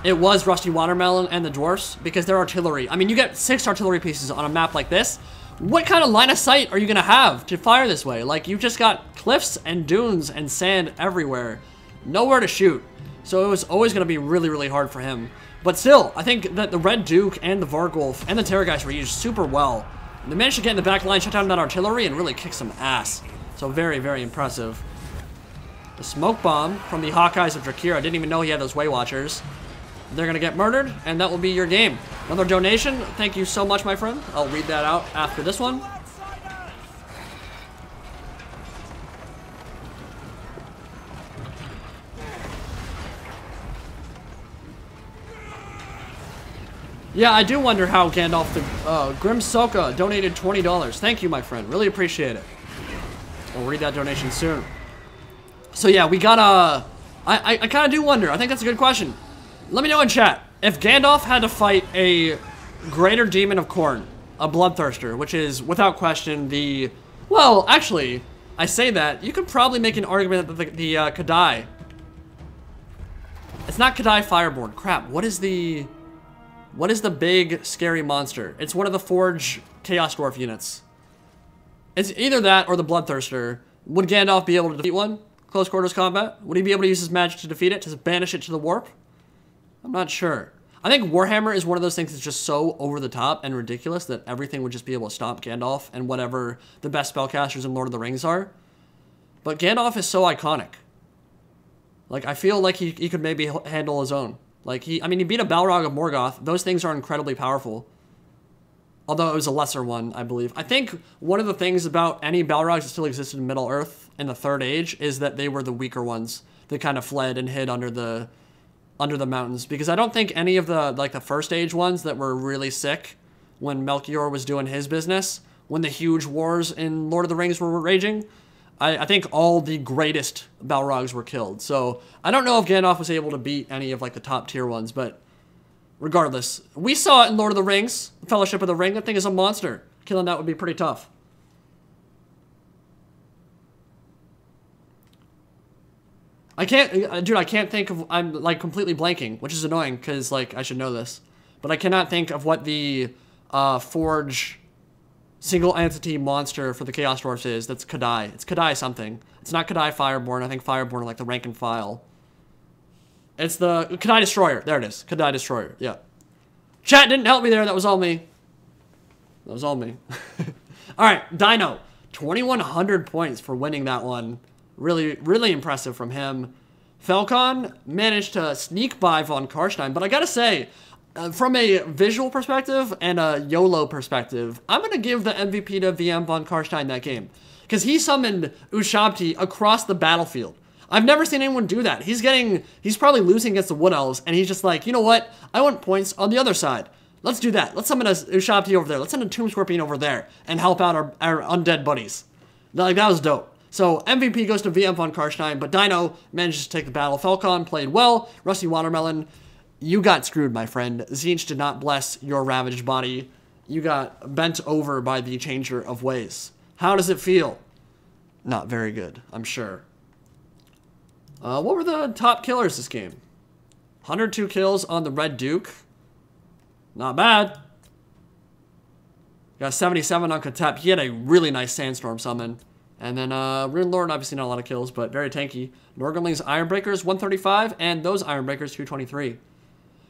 it was Rusty Watermelon and the Dwarfs, because their artillery, I mean, you get 6 artillery pieces on a map like this. What kind of line of sight are you going to have to fire this way? Like, you've just got cliffs and dunes and sand everywhere. Nowhere to shoot. So it was always going to be really, really hard for him. But still, I think that the Red Duke and the Vargulf and the Terrorgeist were used super well. They managed to get in the back line, shut down that artillery, and really kick some ass. So very, very impressive. The Smoke Bomb from the Hawkeyes of Drakir. I didn't even know he had those Way Watchers. They're going to get murdered, and that will be your game. Another donation. Thank you so much, my friend. I'll read that out after this one. Yeah, I do wonder how Gandalf the Grimsoka donated $20. Thank you, my friend. Really appreciate it. I'll read that donation soon. So yeah, we got I kind of do wonder. I think that's a good question. Let me know in chat if Gandalf had to fight a greater demon of Khorne, a bloodthirster, which is without question the. Well, actually, I say that you could probably make an argument that the Kadai. It's not Kadai Fireborn. Crap. What is the big scary monster? It's one of the Forge Chaos Dwarf units. It's either that or the Bloodthirster. Would Gandalf be able to defeat one? Close quarters combat? Would he be able to use his magic to defeat it? To banish it to the warp? I'm not sure. I think Warhammer is one of those things that's just so over the top and ridiculous that everything would just be able to stomp Gandalf and whatever the best spellcasters in Lord of the Rings are. But Gandalf is so iconic. Like, I feel like he could maybe handle his own. Like, he beat a Balrog of Morgoth. Those things are incredibly powerful. Although it was a lesser one, I believe. I think one of the things about any Balrogs that still existed in Middle-earth in the Third Age is that they were the weaker ones that kind of fled and hid under the mountains. Because I don't think any of the, like, the First Age ones that were really sick when Melchior was doing his business, when the huge wars in Lord of the Rings were raging, I think all the greatest Balrogs were killed. So I don't know if Gandalf was able to beat any of like the top tier ones, but regardless, we saw it in Lord of the Rings, Fellowship of the Ring. That thing is a monster. Killing that would be pretty tough. I can't think of, I'm like completely blanking, which is annoying because like I should know this, but I cannot think of what the Forge single entity monster for the Chaos Dwarfs is. That's Kadai. It's Kadai something. It's not Kadai Fireborn. I think Fireborn are like the rank and file. It's the Kadai Destroyer. There it is. Kadai Destroyer. Yeah. Chat didn't help me there. That was all me. That was all me. All right, Dino. 2,100 points for winning that one. Really, really impressive from him. Falcon managed to sneak by Von Karstein, but I gotta say, from a visual perspective and a YOLO perspective, I'm going to give the MVP to VM Von Karstein that game. Because he summoned Ushabti across the battlefield. I've never seen anyone do that. He's probably losing against the Wood Elves, and he's just like, you know what? I want points on the other side. Let's do that. Let's summon a Ushabti over there. Let's send a Tomb Scorpion over there and help out our undead buddies. Like, that was dope. So MVP goes to VM Von Karstein, but Dino manages to take the battle. Falcon played well. Rusty Watermelon, you got screwed, my friend. Tzeentch did not bless your ravaged body. You got bent over by the Changer of Ways. How does it feel? Not very good, I'm sure. What were the top killers this game? 102 kills on the Red Duke. Not bad. Got 77 on Katep. He had a really nice Sandstorm summon. And then Rune Lord, obviously not a lot of kills, but very tanky. Norgrimling's Ironbreakers, 135, and those Ironbreakers, 223.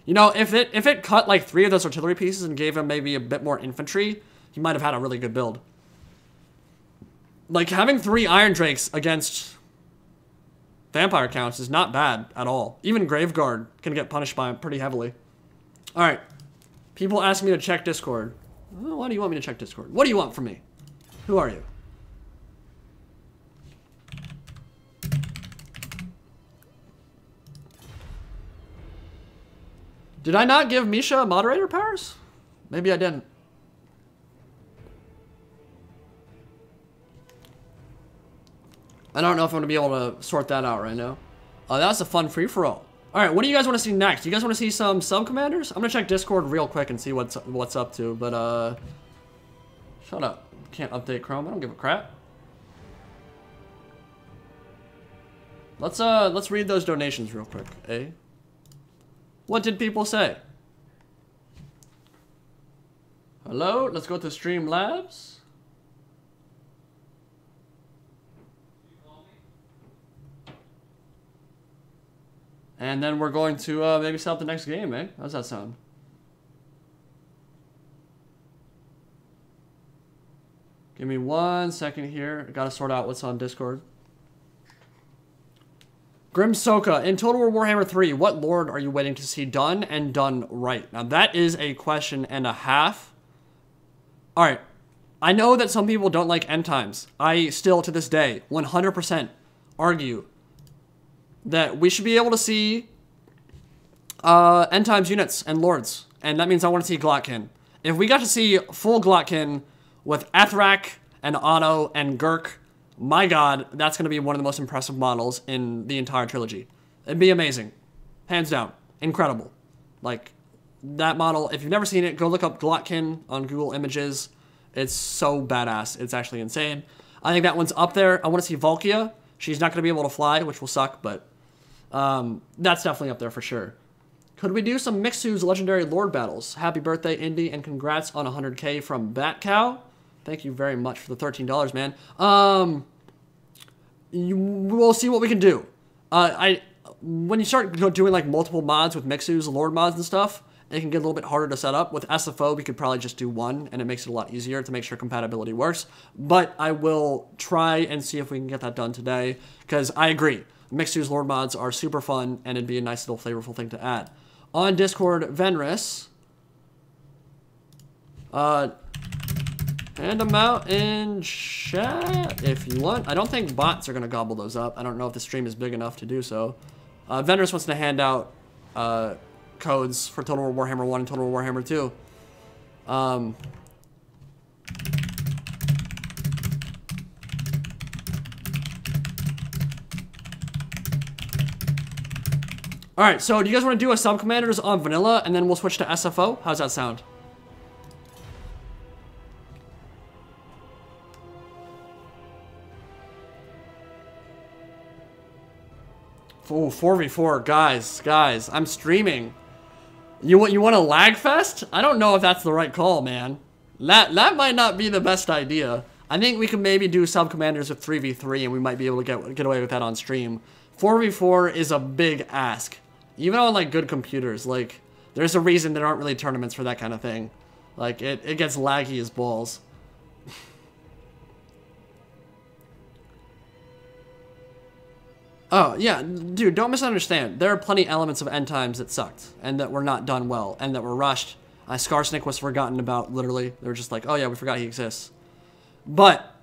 You know, if it cut like 3 of those artillery pieces and gave him maybe a bit more infantry, he might have had a really good build. Like, having 3 Iron Drakes against vampire counts is not bad at all. Even Graveguard can get punished by him pretty heavily. Alright. People ask me to check Discord. Oh, why do you want me to check Discord? What do you want from me? Who are you? Did I not give Misha moderator powers? Maybe I didn't. I don't know if I'm going to be able to sort that out right now. That was a fun free-for-all. Alright, what do you guys want to see next? You guys want to see some Subcommanders? I'm going to check Discord real quick and see what's up to, but shut up. Can't update Chrome. I don't give a crap. Let's read those donations real quick, eh? What did people say? Hello, let's go to Streamlabs. And then we're going to maybe set up the next game, eh? How does that sound? Give me 1 second here. I gotta sort out what's on Discord. Grimsoka, in Total War Warhammer 3, what lord are you waiting to see done and done right? Now that is a question and a half. Alright, I know that some people don't like end times. I still, to this day, 100% argue that we should be able to see end times units and lords, and that means I want to see Glotkin. If we got to see full Glotkin with Ethrak and Otto and Gurk, my god, that's going to be one of the most impressive models in the entire trilogy. It'd be amazing. Hands down. Incredible. Like, that model, if you've never seen it, go look up Glotkin on Google Images. It's so badass. It's actually insane. I think that one's up there. I want to see Volkia. She's not going to be able to fly, which will suck, but that's definitely up there for sure. Could we do some Mixu's Legendary Lord battles? Happy birthday, Indy, and congrats on 100K from Batcow. Thank you very much for the $13, man. We'll see what we can do. When you start doing like multiple mods with Mixu's Lord mods and stuff, it can get a little bit harder to set up. With SFO, we could probably just do one, and it makes it a lot easier to make sure compatibility works. But I will try and see if we can get that done today, because I agree. Mixu's Lord mods are super fun, and it'd be a nice little flavorful thing to add. On Discord, Venris. Hand them out in chat if you want. I don't think bots are going to gobble those up. I don't know if the stream is big enough to do so. Venris wants to hand out codes for Total War Warhammer 1 and Total War Warhammer 2. Alright, so do you guys want to do a Subcommanders on vanilla and then we'll switch to SFO? How's that sound? Oh, 4v4, guys, I'm streaming. You want a lag fest? I don't know if that's the right call, man. That might not be the best idea. I think we could maybe do Subcommanders with 3v3 and we might be able to get away with that on stream. 4v4 is a big ask. Even on like good computers, like there's a reason there aren't really tournaments for that kind of thing. Like it gets laggy as balls. Oh, yeah, dude, don't misunderstand. There are plenty of elements of End Times that sucked, and that were not done well, and that were rushed. Skarsnik was forgotten about, literally. They were just like, oh yeah, we forgot he exists. But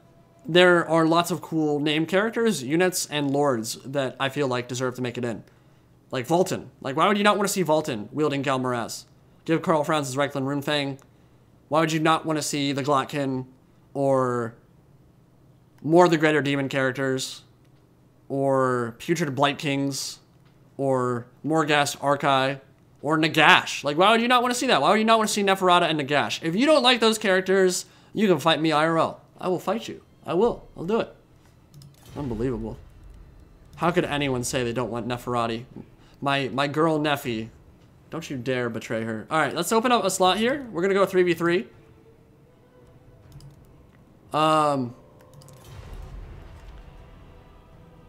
there are lots of cool name characters, units, and lords that I feel like deserve to make it in. Like Volton. Like, why would you not want to see Volton wielding Galmaraz? Give Karl Franz his Reikland Runefang. Why would you not want to see the Glotkin, or more of the Greater Demon characters, or Putrid Blight Kings, or Morghast Archai, or Nagash? Like, why would you not want to see that? Why would you not want to see Neferata and Nagash? If you don't like those characters, you can fight me IRL. I will fight you. I will. I'll do it. Unbelievable. How could anyone say they don't want Neferati? My girl Neffy. Don't you dare betray her. Alright, let's open up a slot here. We're gonna go 3v3.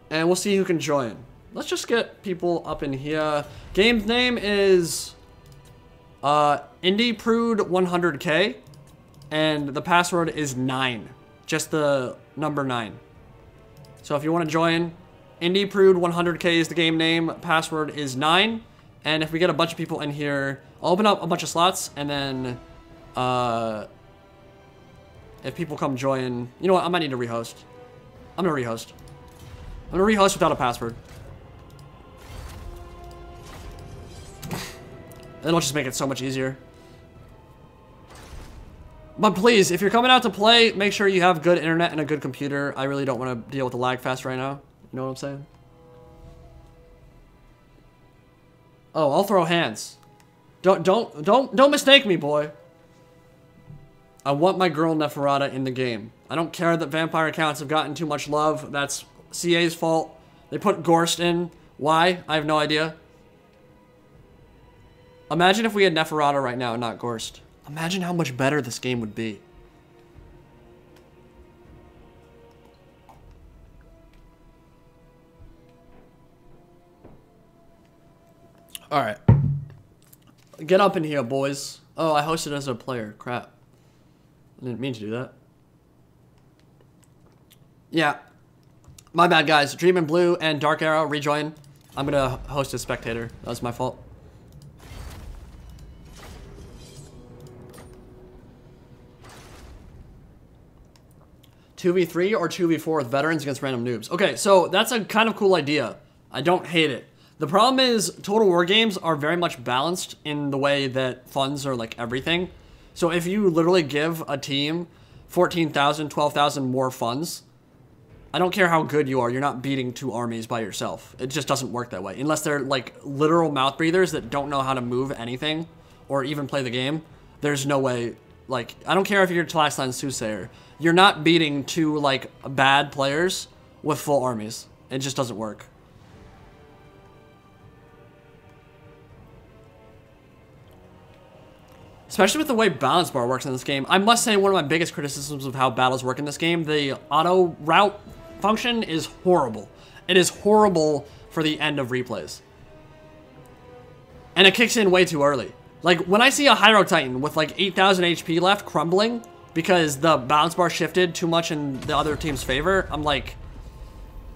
And we'll see who can join. Let's just get people up in here. Game's name is Indie Prude 100K, and the password is 9. Just the number 9. So if you want to join, Indie Prude 100K is the game name. Password is 9. And if we get a bunch of people in here, I'll open up a bunch of slots, and then if people come join, you know what? I might need to rehost. I'm gonna rehost. I'm gonna rehost without a password. It'll just make it so much easier. But please, if you're coming out to play, make sure you have good internet and a good computer. I really don't want to deal with the lag fest right now. You know what I'm saying? Oh, I'll throw hands. Don't mistake me, boy. I want my girl Neferata in the game. I don't care that vampire accounts have gotten too much love. That's CA's fault. They put Gorst in. Why? I have no idea. Imagine if we had Neferata right now and not Gorst. Imagine how much better this game would be. Alright. Get up in here, boys. Oh, I hosted as a player. Crap. I didn't mean to do that. Yeah. My bad, guys. Dream in Blue and Dark Arrow, rejoin. I'm gonna host as spectator. That was my fault. $2v3 or 2v4 with veterans against random noobs. Okay, so that's a kind of cool idea. I don't hate it. The problem is Total War games are very much balanced in the way that funds are like everything. So if you literally give a team 14,000, 12,000 more funds, I don't care how good you are, you're not beating 2 armies by yourself. It just doesn't work that way. Unless they're like literal mouth breathers that don't know how to move anything or even play the game, there's no way. Like, I don't care if you're Tlaxlan Soothsayer, you're not beating 2 like bad players with full armies. It just doesn't work. Especially with the way balance bar works in this game. I must say one of my biggest criticisms of how battles work in this game, the auto route function is horrible. It is horrible for the end of replays. And it kicks in way too early. Like, when I see a Hyro Titan with like 8,000 HP left crumbling because the balance bar shifted too much in the other team's favor, I'm like,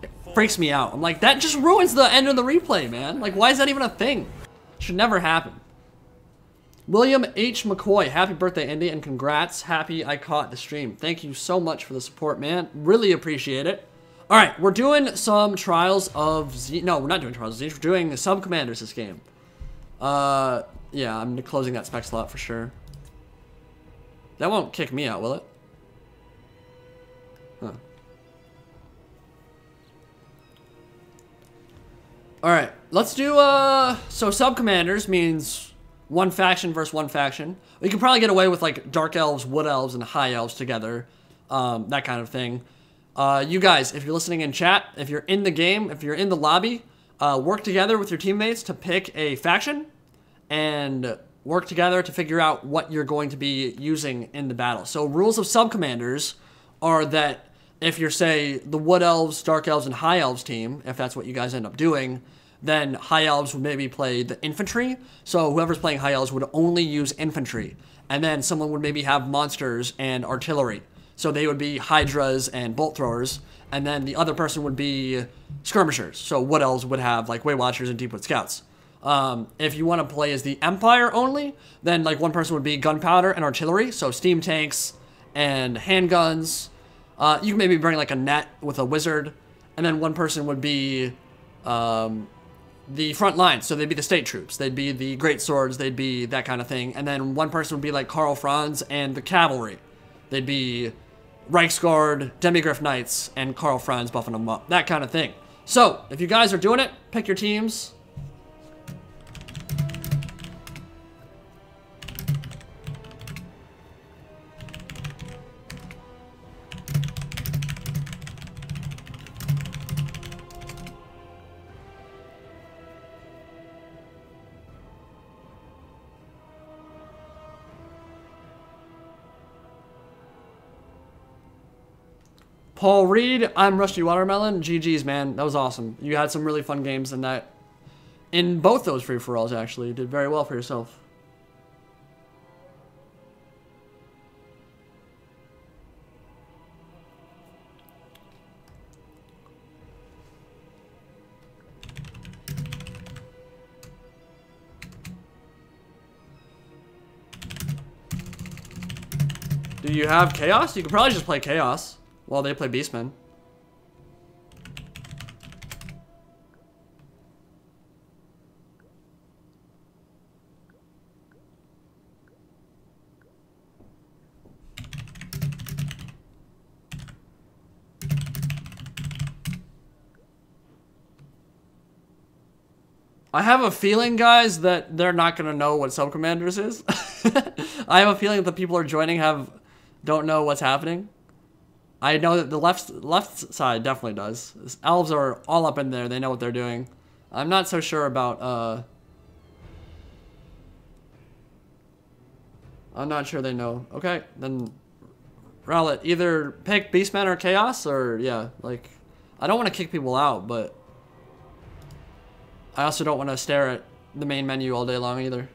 it freaks me out. I'm like, that just ruins the end of the replay, man. Like, why is that even a thing? It should never happen. William H. McCoy, happy birthday, Indy, and congrats. Happy I caught the stream. Thank you so much for the support, man. Really appreciate it. All right, we're doing some Trials of Tzeentch. No, we're not doing Trials of Tzeentch. We're doing Subcommanders this game. Yeah, I'm closing that spec slot for sure. That won't kick me out, will it? Huh. All right, let's do, so Subcommanders means one faction versus one faction. We could probably get away with like Dark Elves, Wood Elves, and High Elves together. That kind of thing. You guys, if you're listening in chat, if you're in the game, if you're in the lobby, work together with your teammates to pick a faction and work together to figure out what you're going to be using in the battle. So rules of Subcommanders are that if you're, say, the Wood Elves, Dark Elves, and High Elves team, if that's what you guys end up doing, then High Elves would maybe play the infantry. So whoever's playing High Elves would only use infantry. And then someone would maybe have monsters and artillery. So they would be Hydras and bolt throwers. And then the other person would be skirmishers. So Wood Elves would have like Weight Watchers and Deepwood Scouts. If you want to play as the Empire only, then like one person would be gunpowder and artillery. So steam tanks and handguns. You can maybe bring like a net with a wizard. And then one person would be the front lines, so they'd be the state troops, they'd be the great swords, they'd be that kind of thing, and then one person would be like Karl Franz and the cavalry. They'd be Reichsguard, Demigryph Knights, and Karl Franz buffing them up, that kind of thing. So, if you guys are doing it, pick your teams. Paul Reed, I'm Rusty Watermelon. GG's, man. That was awesome. You had some really fun games in that. In both those free-for-alls, actually. You did very well for yourself. Do you have Chaos? You could probably just play Chaos while they play Beastmen. I have a feeling, guys, that they're not going to know what Subcommanders is. I have a feeling that the people who are joining don't know what's happening. I know that the left side definitely does. Elves are all up in there. They know what they're doing. I'm not so sure about, I'm not sure they know. Okay, then Rowlet, either pick Beastman or Chaos, or, yeah, like, I don't want to kick people out, but I also don't want to stare at the main menu all day long either.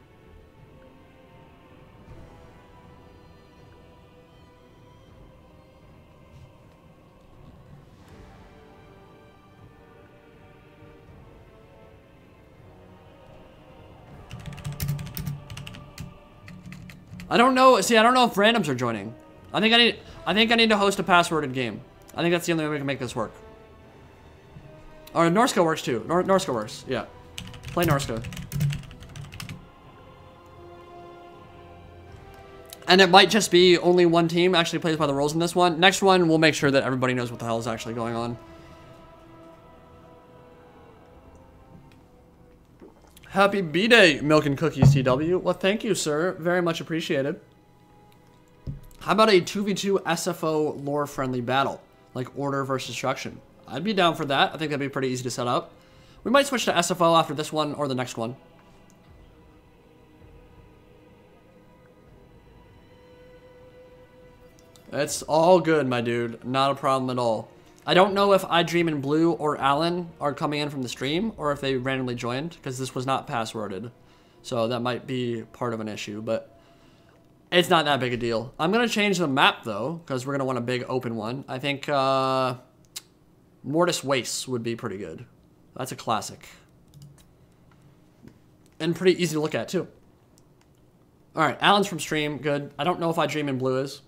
I don't know. See, I don't know if randoms are joining. I think I need to host a passworded game. I think that's the only way we can make this work. Or Norsko works too. Norsko works. Yeah. Play Norska. And it might just be only one team actually plays by the rules in this one. Next one, we'll make sure that everybody knows what the hell is actually going on. Happy B-Day, milkandcookiesTW. Well, thank you, sir. Very much appreciated. How about a 2v2 SFO lore-friendly battle? Like Order versus Destruction. I'd be down for that. I think that'd be pretty easy to set up. We might switch to SFO after this one or the next one. It's all good, my dude. Not a problem at all. I don't know if I Dream in Blue or Alan are coming in from the stream or if they randomly joined because this was not passworded. So that might be part of an issue, but it's not that big a deal. I'm going to change the map though because we're going to want a big open one. I think Mortis Wastes would be pretty good. That's a classic. And pretty easy to look at too. Alright, Alan's from stream. Good. I don't know if I Dream in Blue is.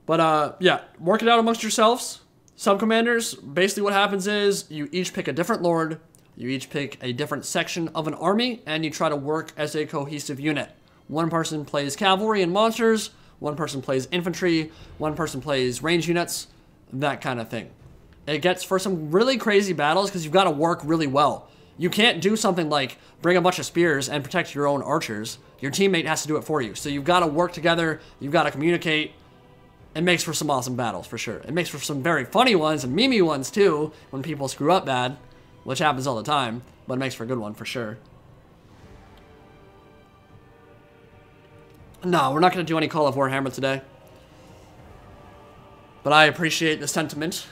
But yeah, work it out amongst yourselves. Subcommanders, basically what happens is you each pick a different lord, you each pick a different section of an army, and you try to work as a cohesive unit. One person plays cavalry and monsters, one person plays infantry, one person plays range units, that kind of thing. It gets for some really crazy battles because you've got to work really well. You can't do something like bring a bunch of spears and protect your own archers. Your teammate has to do it for you. So you've got to work together, you've got to communicate. It makes for some awesome battles, for sure. It makes for some very funny ones and memey ones, too, when people screw up bad, which happens all the time, but it makes for a good one, for sure. No, we're not going to do any Call of Warhammer today. But I appreciate the sentiment.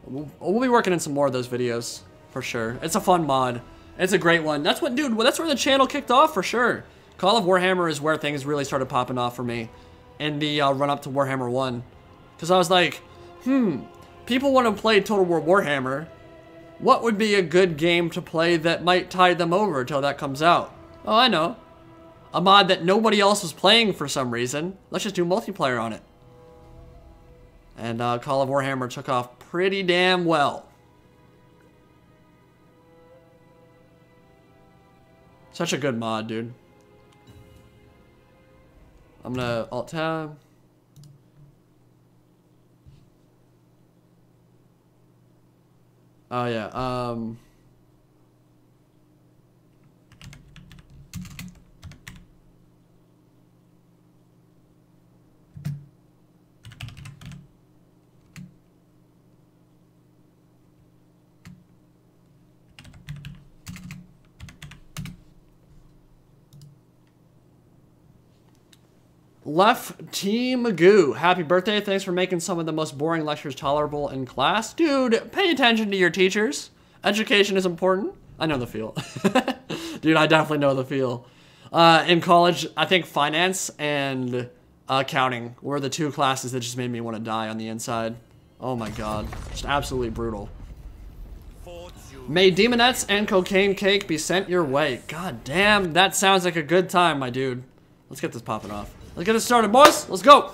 We'll be working in some more of those videos, for sure. It's a fun mod. It's a great one. That's what, dude, that's where the channel kicked off, for sure. Call of Warhammer is where things really started popping off for me. In the run-up to Warhammer 1. Because I was like, people want to play Total War Warhammer. What would be a good game to play that might tide them over until that comes out? Oh, I know. A mod that nobody else was playing for some reason. Let's just do multiplayer on it. And Call of Warhammer took off pretty damn well. Such a good mod, dude. I'm gonna Alt-Tab. Oh, yeah, Left Team Magoo, happy birthday. Thanks for making some of the most boring lectures tolerable in class. Dude, pay attention to your teachers. Education is important. I know the feel. Dude, I definitely know the feel. In college, I think finance and accounting were the two classes that just made me want to die on the inside. Oh my god. Just absolutely brutal. May demonettes and cocaine cake be sent your way. God damn, that sounds like a good time, my dude. Let's get this popping off. Let's get this started, boys. Let's go.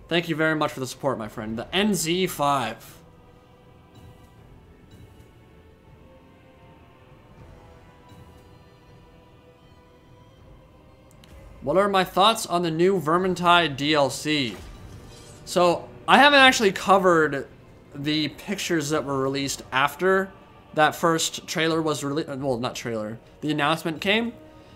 Thank you very much for the support, my friend. The NZ5. What are my thoughts on the new Vermintide DLC? So, I haven't actually covered the pictures that were released after that first trailer was released. Well, not trailer. The announcement came.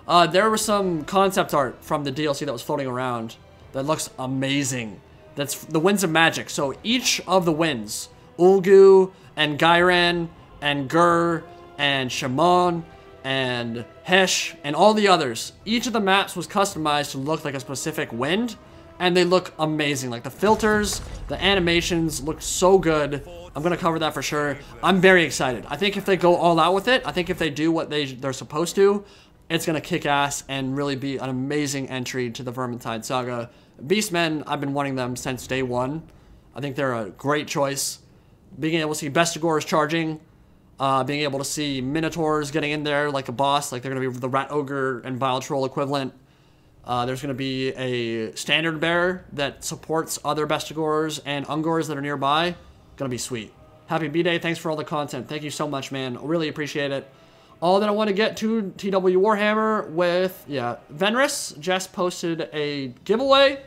There was some concept art from the DLC that was floating around that looks amazing. That's the Winds of Magic. So each of the winds, Ulgu and Gyran and Gur and Shimon and Hesh and all the others, each of the maps was customized to look like a specific wind, and they look amazing. Like the filters, the animations look so good. I'm gonna cover that for sure. I'm very excited. I think if they go all out with it, I think if they do what they're supposed to, it's going to kick ass and really be an amazing entry to the Vermintide saga. Beastmen, I've been wanting them since day one. I think they're a great choice. Being able to see Bestigors charging, being able to see Minotaurs getting in there like a boss, like they're going to be the Rat Ogre and Vile Troll equivalent. There's going to be a Standard Bearer that supports other Bestigors and Ungors that are nearby. Going to be sweet. Happy B-Day. Thanks for all the content. Thank you so much, man. Really appreciate it. All that I want to get to TW Warhammer with, yeah, Venris just posted a giveaway.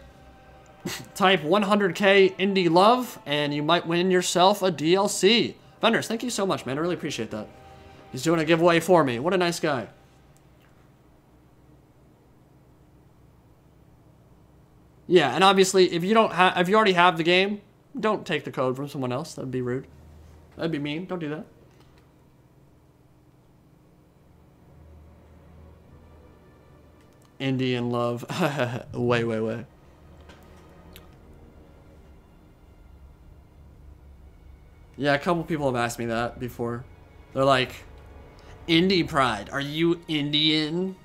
Type 100k indie love, and you might win yourself a DLC. Venris, thank you so much, man. I really appreciate that. He's doing a giveaway for me. What a nice guy. Yeah, and obviously, if you already have the game, don't take the code from someone else. That'd be rude. That'd be mean. Don't do that. Indian love. Way. Yeah, a couple people have asked me that before. They're like, Indie pride, are you Indian?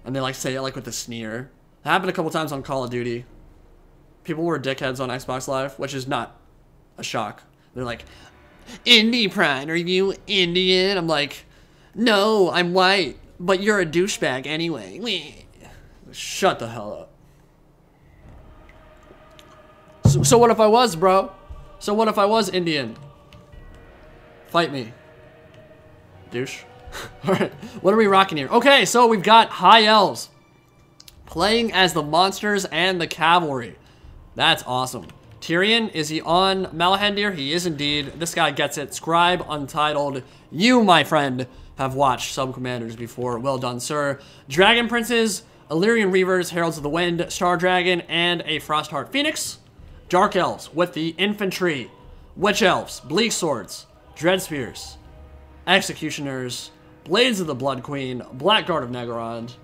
And they like say it like with a sneer. It happened a couple times on Call of Duty. People were dickheads on Xbox Live, which is not a shock. They're like, Indie pride, are you Indian? I'm like, no, I'm white, but you're a douchebag anyway. Shut the hell up. So what if I was, bro? So what if I was Indian? Fight me. Douche. Alright, what are we rocking here? Okay, so we've got High Elves playing as the monsters and the cavalry. That's awesome. Tyrion, is he on Malahendir? He is indeed. This guy gets it. Scribe Untitled. You, my friend, have watched Subcommanders before. Well done, sir. Dragon Princes, Illyrian Reavers, Heralds of the Wind, Star Dragon, and a Frostheart Phoenix. Dark Elves with the infantry. Witch Elves, Bleak Swords, Dread Spears, Executioners, Blades of the Blood Queen, Blackguard of Negorond.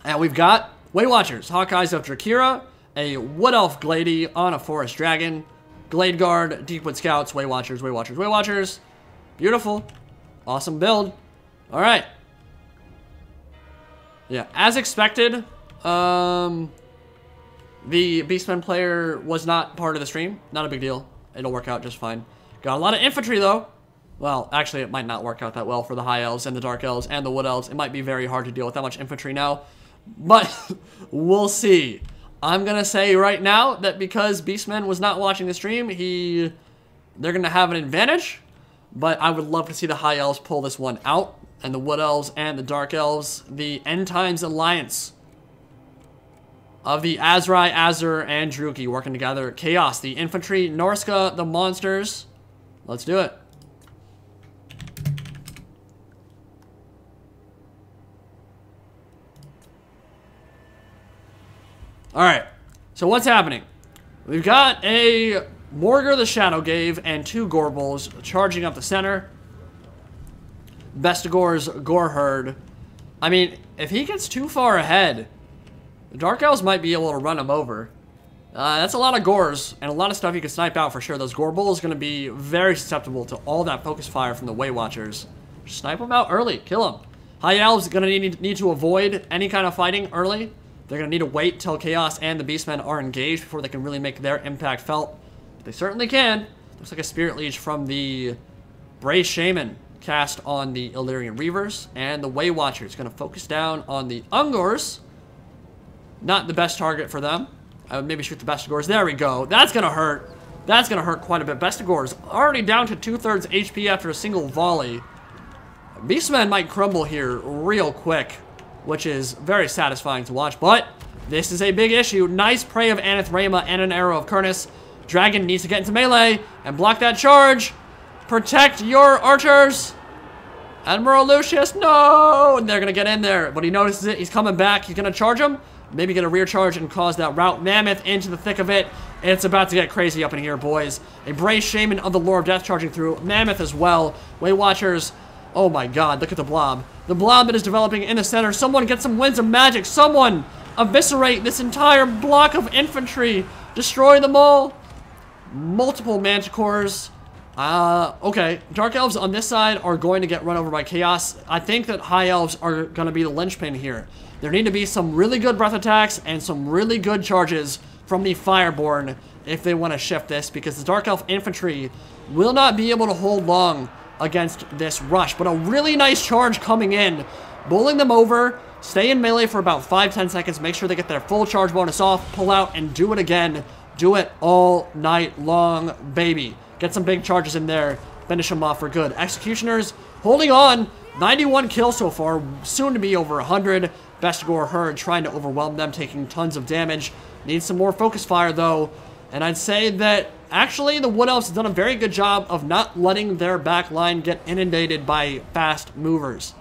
And we've got Weight Watchers, Hawkeyes of Drakira, a Wood Elf Glady on a Forest Dragon, Glade Guard, Deepwood Scouts, Weight Watchers, Weight Watchers, Weight Watchers. Beautiful. Awesome build. Alright. Yeah, as expected, the Beastmen player was not part of the stream. Not a big deal. It'll work out just fine. Got a lot of infantry, though. Well, actually, it might not work out that well for the High Elves and the Dark Elves and the Wood Elves. It might be very hard to deal with that much infantry now. But we'll see. I'm going to say right now that because Beastman was not watching the stream, they're going to have an advantage. But I would love to see the High Elves pull this one out. And the Wood Elves and the Dark Elves, the End Times Alliance of the Azrai, Azur, and Druki working together. Chaos, the infantry, Norska, the monsters. Let's do it. Alright, so what's happening? We've got a Morgar the Shadowgave and two Gorbals charging up the center. Bestigor's Gore Herd. I mean, if he gets too far ahead, the Dark Elves might be able to run him over. That's a lot of Gores and a lot of stuff you can snipe out for sure. Those Gorbals is going to be very susceptible to all that focus fire from the Weight Watchers. Snipe them out early. Kill them. High Elves going to need to avoid any kind of fighting early. They're going to need to wait till Chaos and the Beastmen are engaged before they can really make their impact felt. But they certainly can. Looks like a Spirit Leech from the Bray Shaman cast on the Illyrian Reavers. And the Weight Watchers going to focus down on the Ungors. Not the best target for them. I would maybe shoot the Bestigors. There we go. That's going to hurt. That's going to hurt quite a bit. Bestigors already down to 2/3 HP after a single volley. Beastmen might crumble here real quick, which is very satisfying to watch. But this is a big issue. Nice prey of Anathrema and an arrow of Kurnus. Dragon needs to get into melee and block that charge. Protect your archers. Admiral Lucius, no! And they're going to get in there. But he notices it. He's coming back. He's going to charge him. Maybe get a rear charge and cause that rout. Mammoth into the thick of it. It's about to get crazy up in here, boys. A Bray Shaman of the Lore of Death charging through. Mammoth as well. Weight Watchers. Oh my god, look at the blob. The blob that is developing in the center. Someone get some Winds of Magic. Someone eviscerate this entire block of infantry. Destroy them all. Multiple Manticores. Okay. Dark Elves on this side are going to get run over by Chaos. I think that High Elves are going to be the linchpin here. There need to be some really good breath attacks and some really good charges from the Fireborn if they want to shift this, because the Dark Elf infantry will not be able to hold long against this rush. But a really nice charge coming in, bowling them over, stay in melee for about 5-10 seconds, make sure they get their full charge bonus off, pull out, and do it again. Do it all night long, baby. Get some big charges in there. Finish them off for good. Executioners holding on. 91 kills so far. Soon to be over 100. Bestigor Herd trying to overwhelm them, taking tons of damage. Needs some more focus fire, though. And I'd say that actually the Wood Elves have done a very good job of not letting their back line get inundated by fast movers.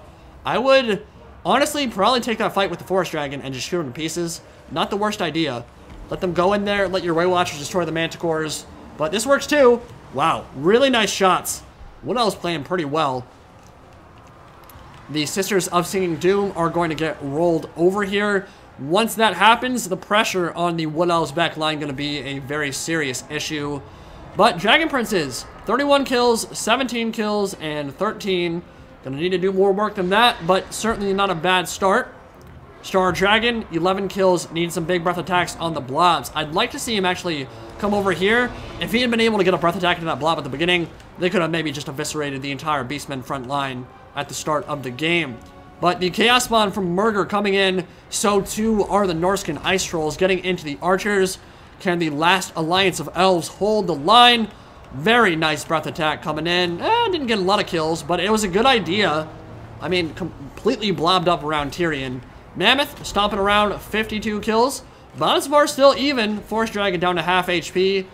I would honestly probably take that fight with the Forest Dragon and just shoot them to pieces. Not the worst idea. Let them go in there, let your Way Watchers destroy the Manticores. But this works too. Wow, really nice shots. Wood Elves playing pretty well. The Sisters of Singing Doom are going to get rolled over here. Once that happens, the pressure on the Wood Elves back line going to be a very serious issue. But Dragon Princes, 31 kills, 17 kills, and 13. Going to need to do more work than that, but certainly not a bad start. Star Dragon, 11 kills, needs some big breath attacks on the blobs. I'd like to see him actually come over here. If he had been able to get a breath attack into that blob at the beginning, they could have maybe just eviscerated the entire Beastmen front line at the start of the game. But the Chaos Spawn from Murder coming in, so too are the Norskin Ice Trolls getting into the Archers. Can the last Alliance of Elves hold the line? Very nice breath attack coming in. Didn't get a lot of kills, but it was a good idea. I mean, completely blobbed up around Tyrion. Mammoth stomping around, 52 kills. Bonasvar still even. Forest Dragon down to half HP.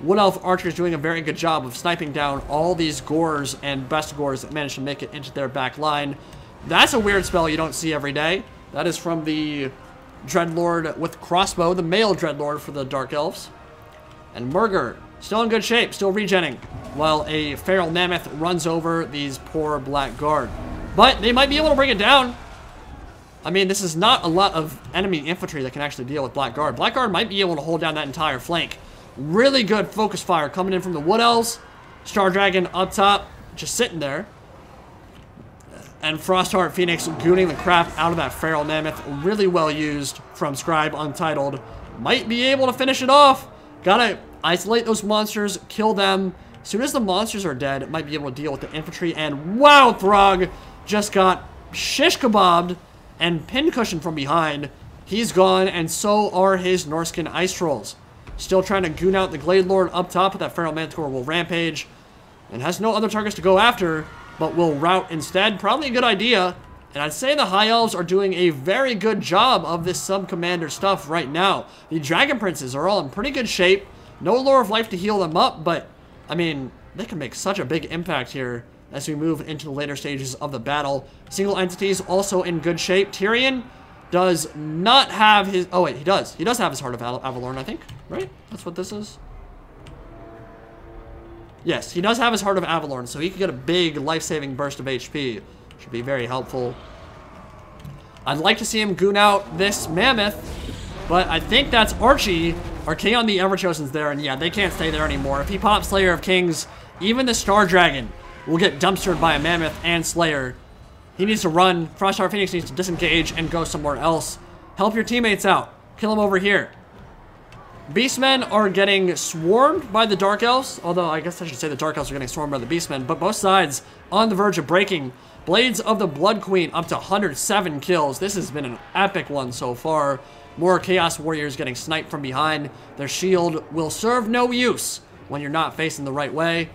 Wood Elf Archers doing a very good job of sniping down all these Gores and Bestigors that managed to make it into their back line. That's a weird spell you don't see every day. That is from the Dreadlord with crossbow, the male Dreadlord for the Dark Elves. And Murger, still in good shape, still regenning, while a Feral Mammoth runs over these poor Black Guard. But they might be able to bring it down. I mean, this is not a lot of enemy infantry that can actually deal with Black Guard. Black Guard might be able to hold down that entire flank. Really good focus fire coming in from the Wood Elves. Star Dragon up top, just sitting there. And Frostheart Phoenix gooning the crap out of that Feral Mammoth. Really well used from Scribe Untitled. Might be able to finish it off. Gotta isolate those monsters, kill them. As soon as the monsters are dead, it might be able to deal with the infantry. And wow, Throg just got shish kebabbed and pincushioned from behind. He's gone, and so are his Norskin Ice Trolls. Still trying to goon out the Glade Lord up top, but that Feral Manticore will rampage. And has no other targets to go after, but will rout instead. Probably a good idea. And I'd say the High Elves are doing a very good job of this Subcommander stuff right now. The Dragon Princes are all in pretty good shape. No Lore of Life to heal them up, but, I mean, they can make such a big impact here as we move into the later stages of the battle. Single entities also in good shape. Tyrion does not have his... Oh, wait, he does. He does have his Heart of Avalorn, I think. Right? That's what this is? Yes, he does have his Heart of Avalorn, so he can get a big life-saving burst of HP. Should be very helpful. I'd like to see him goon out this Mammoth, but I think that's Archie. Archaon the Everchosen's there, and yeah, they can't stay there anymore. If he pops Slayer of Kings, even the Star Dragon will get dumpstered by a Mammoth and Slayer. He needs to run. Frostheart Phoenix needs to disengage and go somewhere else. Help your teammates out. Kill him over here. Beastmen are getting swarmed by the Dark Elves, although I guess I should say the Dark Elves are getting swarmed by the Beastmen, but both sides on the verge of breaking. Blades of the Blood Queen up to 107 kills. This has been an epic one so far. More Chaos Warriors getting sniped from behind. Their shield will serve no use when you're not facing the right way.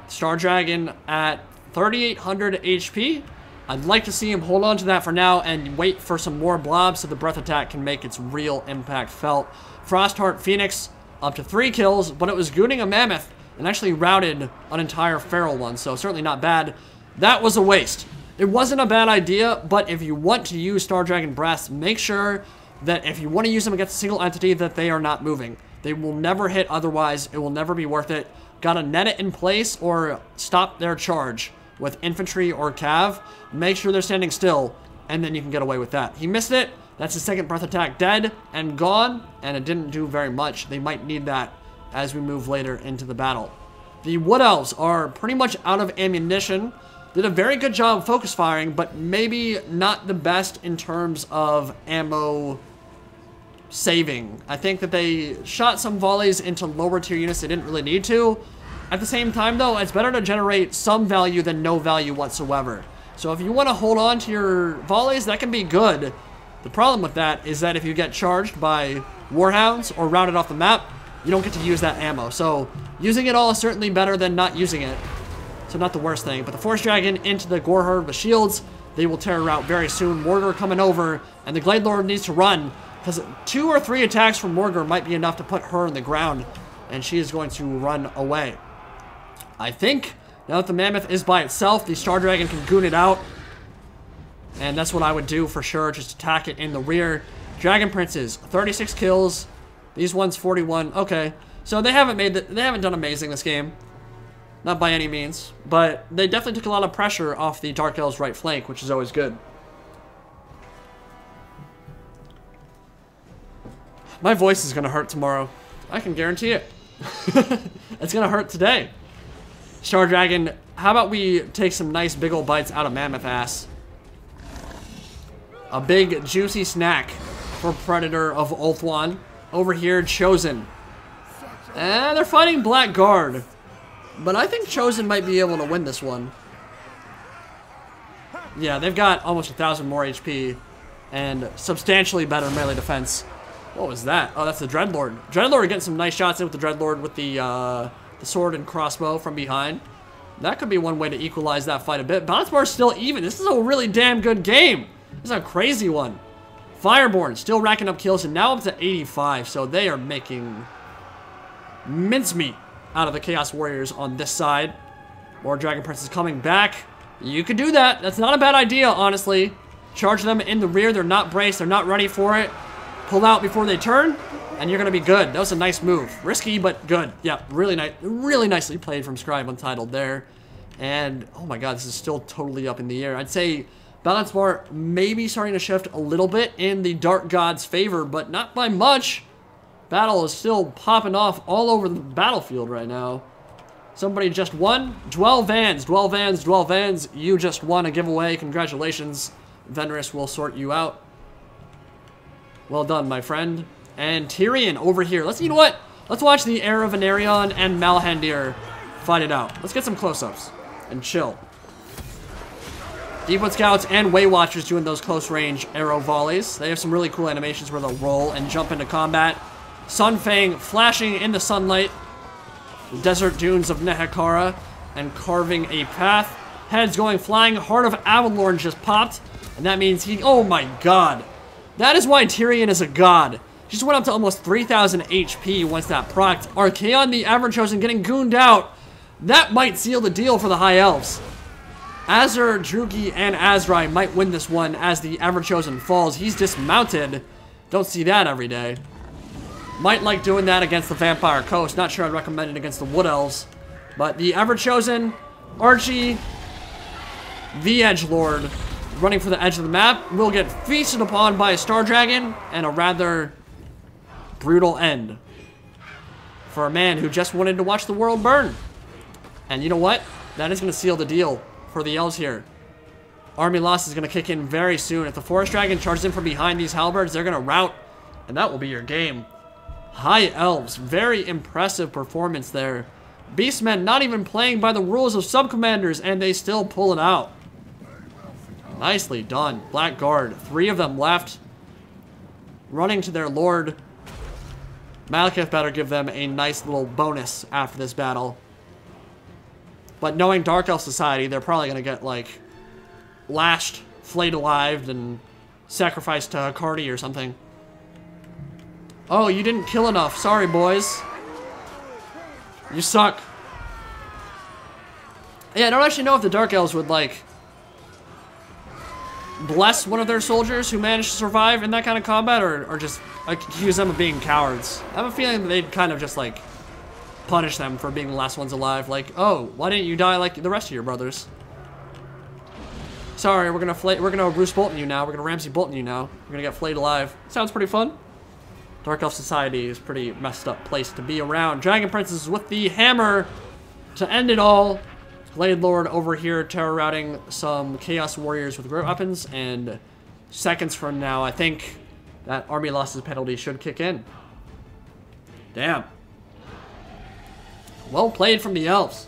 Star Dragon at 3,800 HP. I'd like to see him hold on to that for now and wait for some more blobs so the breath attack can make its real impact felt. Frostheart Phoenix up to 3 kills, but it was gooning a Mammoth and actually routed an entire Feral one, so certainly not bad. That was a waste. It wasn't a bad idea, but if you want to use Star Dragon Breaths, make sure that if you want to use them against a single entity that they are not moving. They will never hit otherwise. It will never be worth it. Gotta net it in place or stop their charge with infantry or cav. Make sure they're standing still, and then you can get away with that. He missed it. That's his second breath attack dead and gone, and it didn't do very much. They might need that as we move later into the battle. The Wood Elves are pretty much out of ammunition. Did a very good job focus firing, but maybe not the best in terms of ammo saving. I think that they shot some volleys into lower tier units they didn't really need to. At the same time, though, it's better to generate some value than no value whatsoever. So if you want to hold on to your volleys, that can be good. The problem with that is that if you get charged by Warhounds or routed off the map, you don't get to use that ammo. So using it all is certainly better than not using it. So not the worst thing. But the Force Dragon into the Gore Herd with shields. They will tear her out very soon. Mortar coming over, and the Glade Lord needs to run, because 2 or 3 attacks from Mortar might be enough to put her in the ground, and she is going to run away. I think, now that the Mammoth is by itself, the Star Dragon can goon it out, and that's what I would do for sure, just attack it in the rear. Dragon Princes, 36 kills, these ones 41, okay. So they haven't done amazing this game. Not by any means, but they definitely took a lot of pressure off the Dark Elves' right flank, which is always good. My voice is going to hurt tomorrow. I can guarantee it. It's going to hurt today. Star Dragon, how about we take some nice big old bites out of Mammoth ass? A big juicy snack for Predator of Ulthuan. Over here, Chosen. And they're fighting Blackguard. But I think Chosen might be able to win this one. Yeah, they've got almost 1,000 more HP and substantially better melee defense. What was that? Oh, that's the Dreadlord. Dreadlord getting some nice shots in with the Dreadlord with the sword and crossbow from behind. That could be one way to equalize that fight a bit. Balance bar is still even. This is a really damn good game. This is a crazy one. Fireborn still racking up kills and now up to 85. So they are making mincemeat out of the Chaos Warriors on this side. More Dragon Princes coming back. You could do that. That's not a bad idea, honestly. Charge them in the rear. They're not braced. They're not ready for it. Pull out before they turn, and you're going to be good. That was a nice move. Risky, but good. Yeah, really nice. Really nicely played from Scribe Untitled there. And, oh my god, this is still totally up in the air. I'd say balance bar maybe starting to shift a little bit in the Dark God's favor, but not by much. Battle is still popping off all over the battlefield right now. Somebody just won. Dwell Vans, Dwell Vans, Dwell Vans. You just won a giveaway. Congratulations. Venerus will sort you out. Well done, my friend. And Tyrion over here. You know what? Let's watch the Heir of Anarion and Malhandir fight it out. Let's get some close-ups and chill. Deepwood Scouts and Way Watchers doing those close-range arrow volleys. They have some really cool animations where they'll roll and jump into combat. Sunfang flashing in the sunlight. The desert dunes of Nehekara and carving a path. Heads going flying. Heart of Avalorn just popped. And that means he... Oh my god. That is why Tyrion is a god. Just went up to almost 3,000 HP once that procced. Archaon, the Averchosen, getting gooned out. That might seal the deal for the High Elves. Azur, Drugi, and Azrai might win this one as the Averchosen falls. He's dismounted. Don't see that every day. Might like doing that against the Vampire Coast. Not sure I'd recommend it against the Wood Elves. But the Everchosen, Archie, the Edgelord, running for the edge of the map, will get feasted upon by a Star Dragon and a rather brutal end for a man who just wanted to watch the world burn. And you know what? That is going to seal the deal for the Elves here. Army loss is going to kick in very soon. If the Forest Dragon charges in from behind these halberds, they're going to rout, and that will be your game. High Elves, very impressive performance there. Beastmen not even playing by the rules of Subcommanders, and they still pull it out. Nicely done. Blackguard, 3 of them left. Running to their lord. Malekith better give them a nice little bonus after this battle. But knowing Dark Elf Society, they're probably going to get, like, lashed, flayed alive, and sacrificed to Cardi or something. Oh, you didn't kill enough. Sorry, boys. You suck. Yeah, I don't actually know if the Dark Elves would, like, bless one of their soldiers who managed to survive in that kind of combat, or just accuse them of being cowards. I have a feeling that they'd kind of just, like, punish them for being the last ones alive. Like, oh, why didn't you die like the rest of your brothers? Sorry, we're gonna Bruce Bolton you now. We're gonna Ramsay Bolton you now. We're gonna get flayed alive. Sounds pretty fun. Dark Elf Society is a pretty messed up place to be around. Dragon Princess with the hammer to end it all. Blade Lord over here terror routing some Chaos Warriors with great weapons, and seconds from now, I think that army losses penalty should kick in. Damn. Well played from the Elves.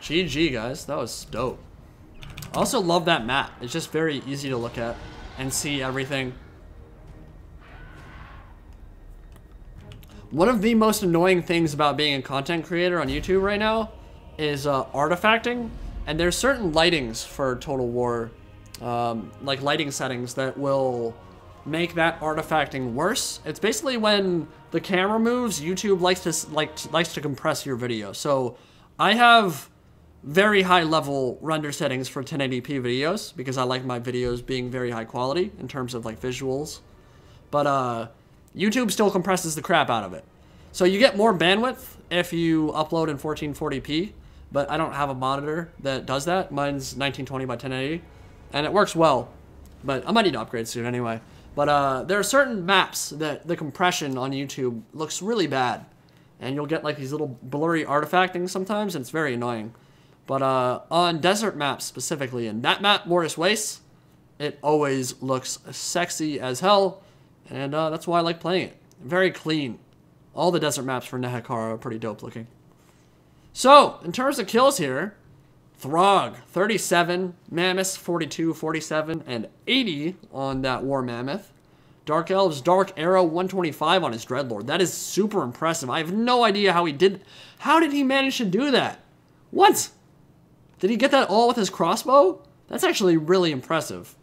GG, guys. That was dope. I also love that map. It's just very easy to look at and see everything. One of the most annoying things about being a content creator on YouTube right now is artifacting. And there's certain lightings for Total War, like lighting settings that will make that artifacting worse. It's basically when the camera moves, YouTube likes to compress your video. So I have very high level render settings for 1080p videos because I like my videos being very high quality in terms of like visuals. But YouTube still compresses the crap out of it. So you get more bandwidth if you upload in 1440p, but I don't have a monitor that does that. Mine's 1920 by 1080, and it works well, but I might need to upgrade soon anyway. But there are certain maps that the compression on YouTube looks really bad, and you'll get like these little blurry artifacting sometimes, and it's very annoying. But on desert maps specifically, and that map, Mortis Waste, it always looks sexy as hell, and that's why I like playing it. Very clean. All the desert maps for Nehekara are pretty dope looking. So, in terms of kills here, Throg, 37, Mammoth, 42, 47, and 80 on that War Mammoth. Dark Elves, Dark Arrow, 125 on his Dreadlord. That is super impressive. I have no idea how he did. How did he manage to do that? What? Did he get that all with his crossbow? That's actually really impressive.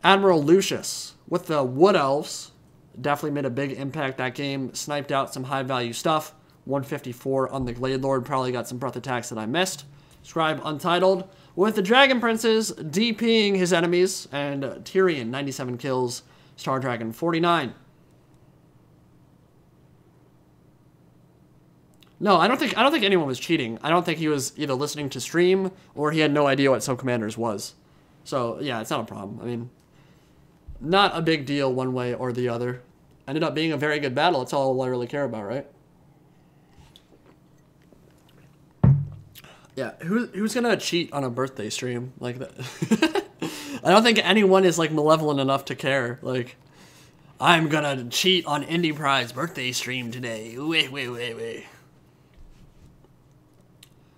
Admiral Lucius with the Wood Elves. Definitely made a big impact that game. Sniped out some high value stuff. 154 on the Glade Lord. Probably got some breath attacks that I missed. Scribe Untitled with the Dragon Princes DPing his enemies. And Tyrion, 97 kills. Star Dragon, 49. No, I don't think anyone was cheating. I don't think he was either listening to stream or he had no idea what Subcommanders was. So, yeah, it's not a problem. I mean, not a big deal one way or the other. Ended up being a very good battle. That's all I really care about, right? Yeah, who's gonna cheat on a birthday stream like that? I don't think anyone is like malevolent enough to care. Like, I'm gonna cheat on Indie Pride's birthday stream today. Wait.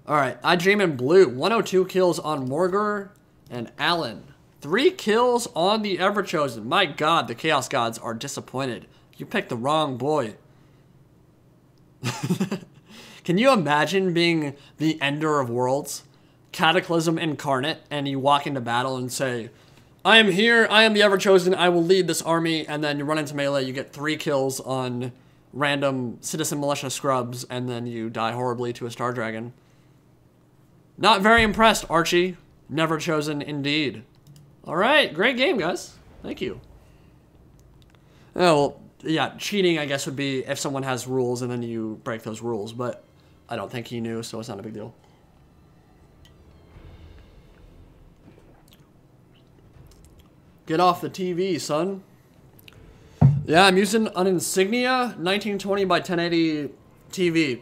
Alright, I Dream in Blue. 102 kills on Morgur and Allen. 3 kills on the Everchosen. My god, the Chaos Gods are disappointed. You picked the wrong boy. Can you imagine being the Ender of Worlds? Cataclysm incarnate, and you walk into battle and say, I am here, I am the Everchosen, I will lead this army, and then you run into melee, you get 3 kills on random Citizen Militia scrubs, and then you die horribly to a Star Dragon. Not very impressed, Archie. Never chosen indeed. Alright, great game, guys. Thank you. Oh, well, yeah, cheating, I guess, would be if someone has rules and then you break those rules, but I don't think he knew, so it's not a big deal. Get off the TV, son. Yeah, I'm using an Insignia 1920 by 1080 TV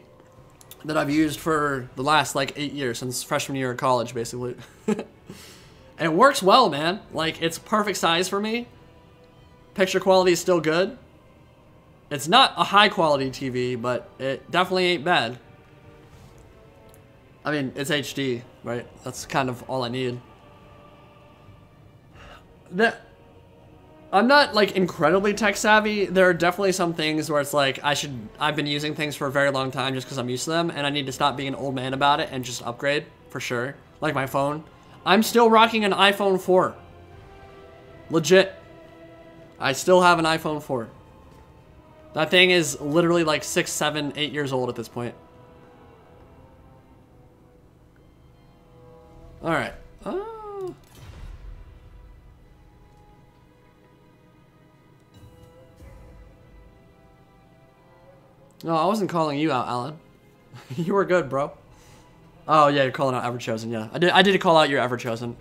that I've used for the last, like, 8 years, since freshman year of college, basically. And it works well, man. Like, it's perfect size for me. Picture quality is still good. It's not a high-quality TV, but it definitely ain't bad. I mean, it's HD, right? That's kind of all I need. I'm not, like, incredibly tech-savvy. There are definitely some things where it's like, I've been using things for a very long time just because I'm used to them, and I need to stop being an old man about it and just upgrade, for sure. Like my phone. I'm still rocking an iPhone 4. Legit. I still have an iPhone 4. That thing is literally like 6, 7, 8 years old at this point. Alright. Oh, no, I wasn't calling you out, Alan. You were good, bro. Oh, yeah, you're calling out Everchosen, yeah. I did call out your Everchosen.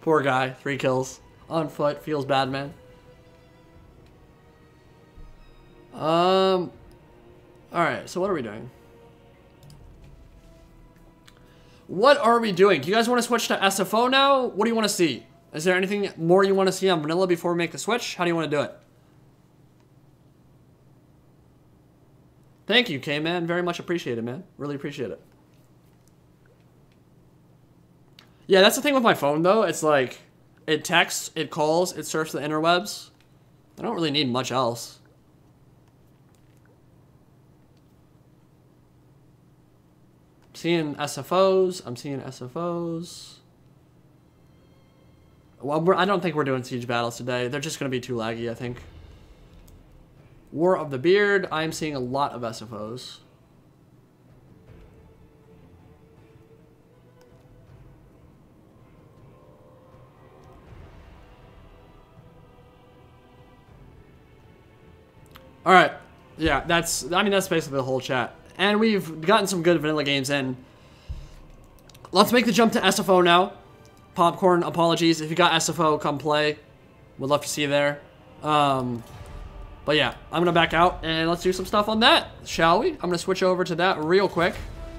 Poor guy, 3 kills. On foot, feels bad, man. Alright, so what are we doing? What are we doing? Do you guys want to switch to SFO now? What do you want to see? Is there anything more you want to see on vanilla before we make the switch? How do you want to do it? Thank you, K-Man. Very much appreciated, man. Really appreciate it. Yeah, that's the thing with my phone, though. It's like, it texts, it calls, it surfs the interwebs. I don't really need much else. I'm seeing SFOs. I'm seeing SFOs. Well, I don't think we're doing siege battles today. They're just going to be too laggy, I think. War of the Beard. I'm seeing a lot of SFOs. All right. Yeah, that's basically the whole chat. And we've gotten some good vanilla games in. Let's make the jump to SFO now. Popcorn, apologies. If you got SFO, come play. Would love to see you there. But yeah, I'm going to back out and let's do some stuff on that, shall we? I'm going to switch over to that real quick.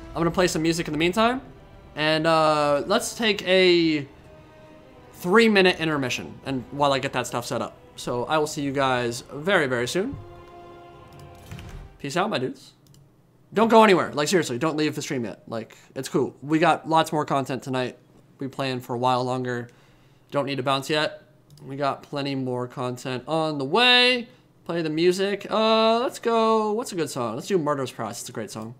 I'm going to play some music in the meantime. And let's take a 3-minute intermission and while I get that stuff set up. So I will see you guys very, very soon. Peace out, my dudes. Don't go anywhere. Like, seriously, don't leave the stream yet. Like, it's cool. We got lots more content tonight. We playing for a while longer. Don't need to bounce yet. We got plenty more content on the way. Play the music. Let's go. What's a good song? Let's do Murderous Price. It's a great song.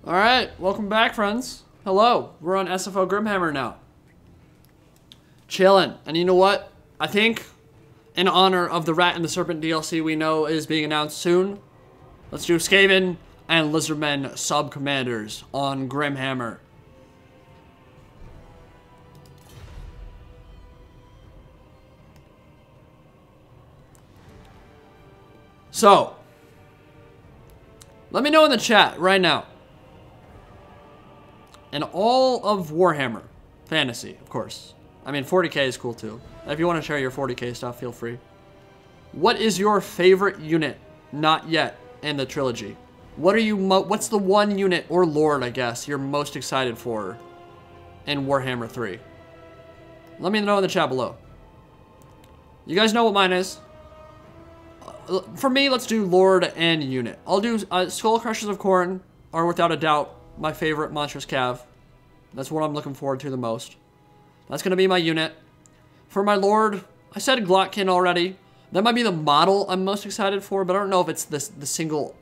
Alright, welcome back, friends. Hello, we're on SFO Grimhammer now. Chillin'. And you know what? I think, in honor of the Rat and the Serpent DLC we know is being announced soon, let's do Skaven and Lizardmen Subcommanders on Grimhammer. So, let me know in the chat right now. In all of Warhammer Fantasy, of course. I mean, 40k is cool too. If you want to share your 40k stuff, feel free. What is your favorite unit not yet in the trilogy? What are you? What's the one unit or lord, I guess, you're most excited for in Warhammer 3? Let me know in the chat below. You guys know what mine is. For me, let's do Lord and Unit. I'll do Skull Crushers of Khorne are without a doubt my favorite Monstrous Cav. That's what I'm looking forward to the most. That's going to be my unit. For my Lord, I said Glotkin already. That might be the model I'm most excited for, but I don't know if it's the single.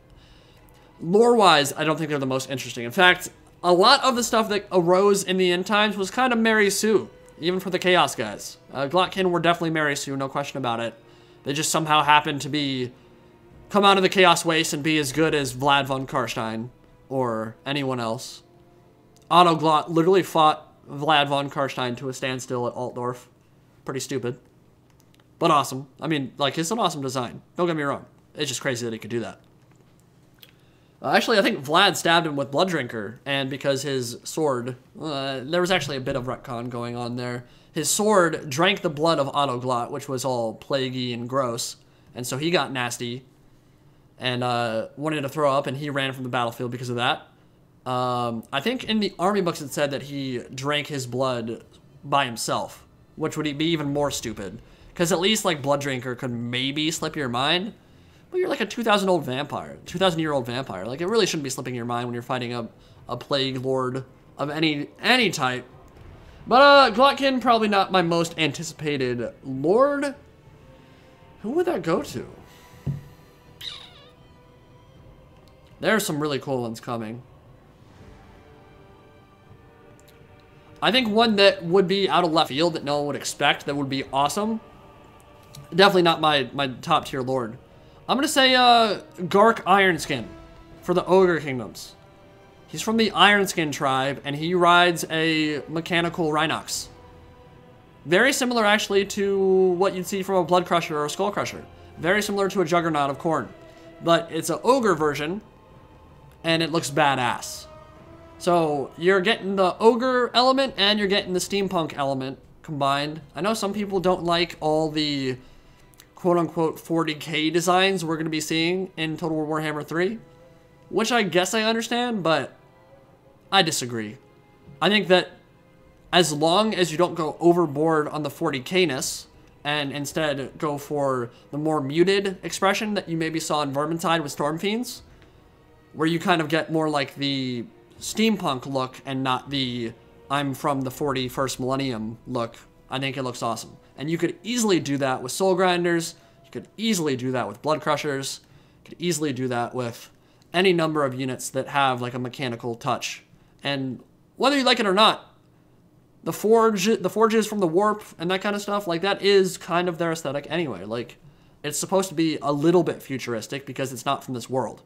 Lore-wise, I don't think they're the most interesting. In fact, a lot of the stuff that arose in the end times was kind of Mary Sue, even for the Chaos guys. Glotkin were definitely Mary Sue, no question about it. They just somehow happened to come out of the Chaos Waste and be as good as Vlad von Karstein or anyone else. Otto Glott literally fought Vlad von Karstein to a standstill at Altdorf. Pretty stupid, but awesome. I mean, like, it's an awesome design. Don't get me wrong. It's just crazy that he could do that. Actually, I think Vlad stabbed him with Blood Drinker, and because his sword, there was actually a bit of retcon going on there. His sword drank the blood of Otto Glott, which was all plaguey and gross, and so he got nasty and wanted to throw up, and he ran from the battlefield because of that. I think in the army books it said that he drank his blood by himself, which would be even more stupid, because at least like Blood Drinker could maybe slip your mind, but you're like a 2,000-year-old vampire. Like, it really shouldn't be slipping your mind when you're fighting a plague lord of any type. But Glotkin, probably not my most anticipated lord. Who would that go to? There's some really cool ones coming. I think one that would be out of left field that no one would expect, that would be awesome. Definitely not my top tier lord. I'm gonna say Gark Ironskin for the Ogre Kingdoms. He's from the Ironskin tribe, and he rides a mechanical Rhinox. Very similar, actually, to what you'd see from a Blood Crusher or a Skull Crusher. Very similar to a Juggernaut of Khorne. But it's an Ogre version, and it looks badass. So you're getting the Ogre element, and you're getting the Steampunk element combined. I know some people don't like all the quote-unquote 40k designs we're going to be seeing in Total War Warhammer 3, which I guess I understand, but I disagree. I think that as long as you don't go overboard on the 40k-ness and instead go for the more muted expression that you maybe saw in Vermintide with Storm Fiends, where you kind of get more like the steampunk look and not the I'm from the 41st millennium look, I think it looks awesome. And you could easily do that with Soul Grinders, you could easily do that with Blood Crushers, you could easily do that with any number of units that have like a mechanical touch. And whether you like it or not, the forges from the warp and that kind of stuff, like, that is kind of their aesthetic anyway. Like, it's supposed to be a little bit futuristic because it's not from this world.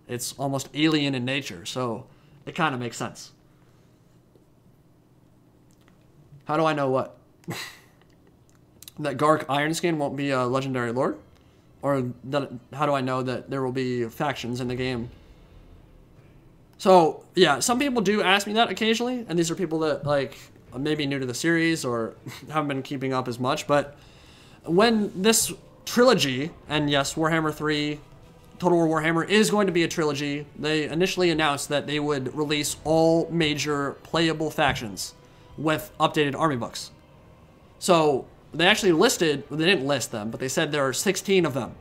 It's almost alien in nature, so it kind of makes sense. How do I know what? That Gark Ironskin won't be a legendary lord? Or that, how do I know that there will be factions in the game? So, yeah, some people do ask me that occasionally, and these are people that, like, maybe new to the series or haven't been keeping up as much, but when this trilogy, and yes, Warhammer 3, Total War Warhammer is going to be a trilogy, they initially announced that they would release all major playable factions with updated army books. So, they actually listed, well, they didn't list them, but they said there are 16 of them.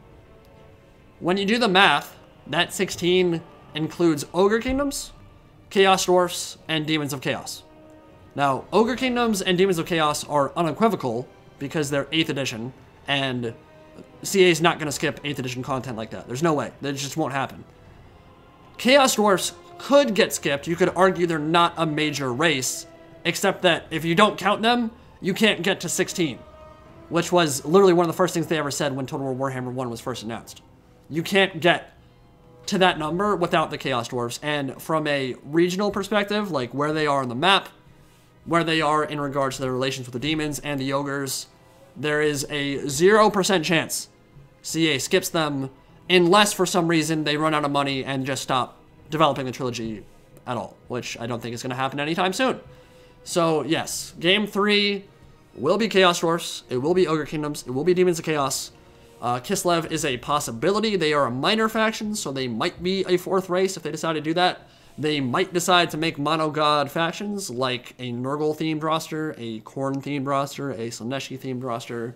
When you do the math, that 16 includes Ogre Kingdoms, Chaos Dwarfs, and Demons of Chaos. Now, Ogre Kingdoms and Demons of Chaos are unequivocal because they're 8th edition, and CA is not going to skip 8th edition content like that. There's no way. That just won't happen. Chaos Dwarfs could get skipped. You could argue they're not a major race, except that if you don't count them, you can't get to 16, which was literally one of the first things they ever said when Total War Warhammer 1 was first announced. You can't get to that number without the Chaos Dwarfs, and from a regional perspective, like where they are on the map, where they are in regards to their relations with the demons and the ogres, there is a 0% chance CA skips them unless for some reason they run out of money and just stop developing the trilogy at all, which I don't think is going to happen anytime soon. So yes, Game 3 will be Chaos Dwarfs, it will be Ogre Kingdoms, it will be Demons of Chaos. Kislev is a possibility. They are a minor faction, so they might be a 4th race if they decide to do that. They might decide to make mono-god factions, like a Nurgle-themed roster, a Khorne-themed roster, a Slaaneshi-themed roster.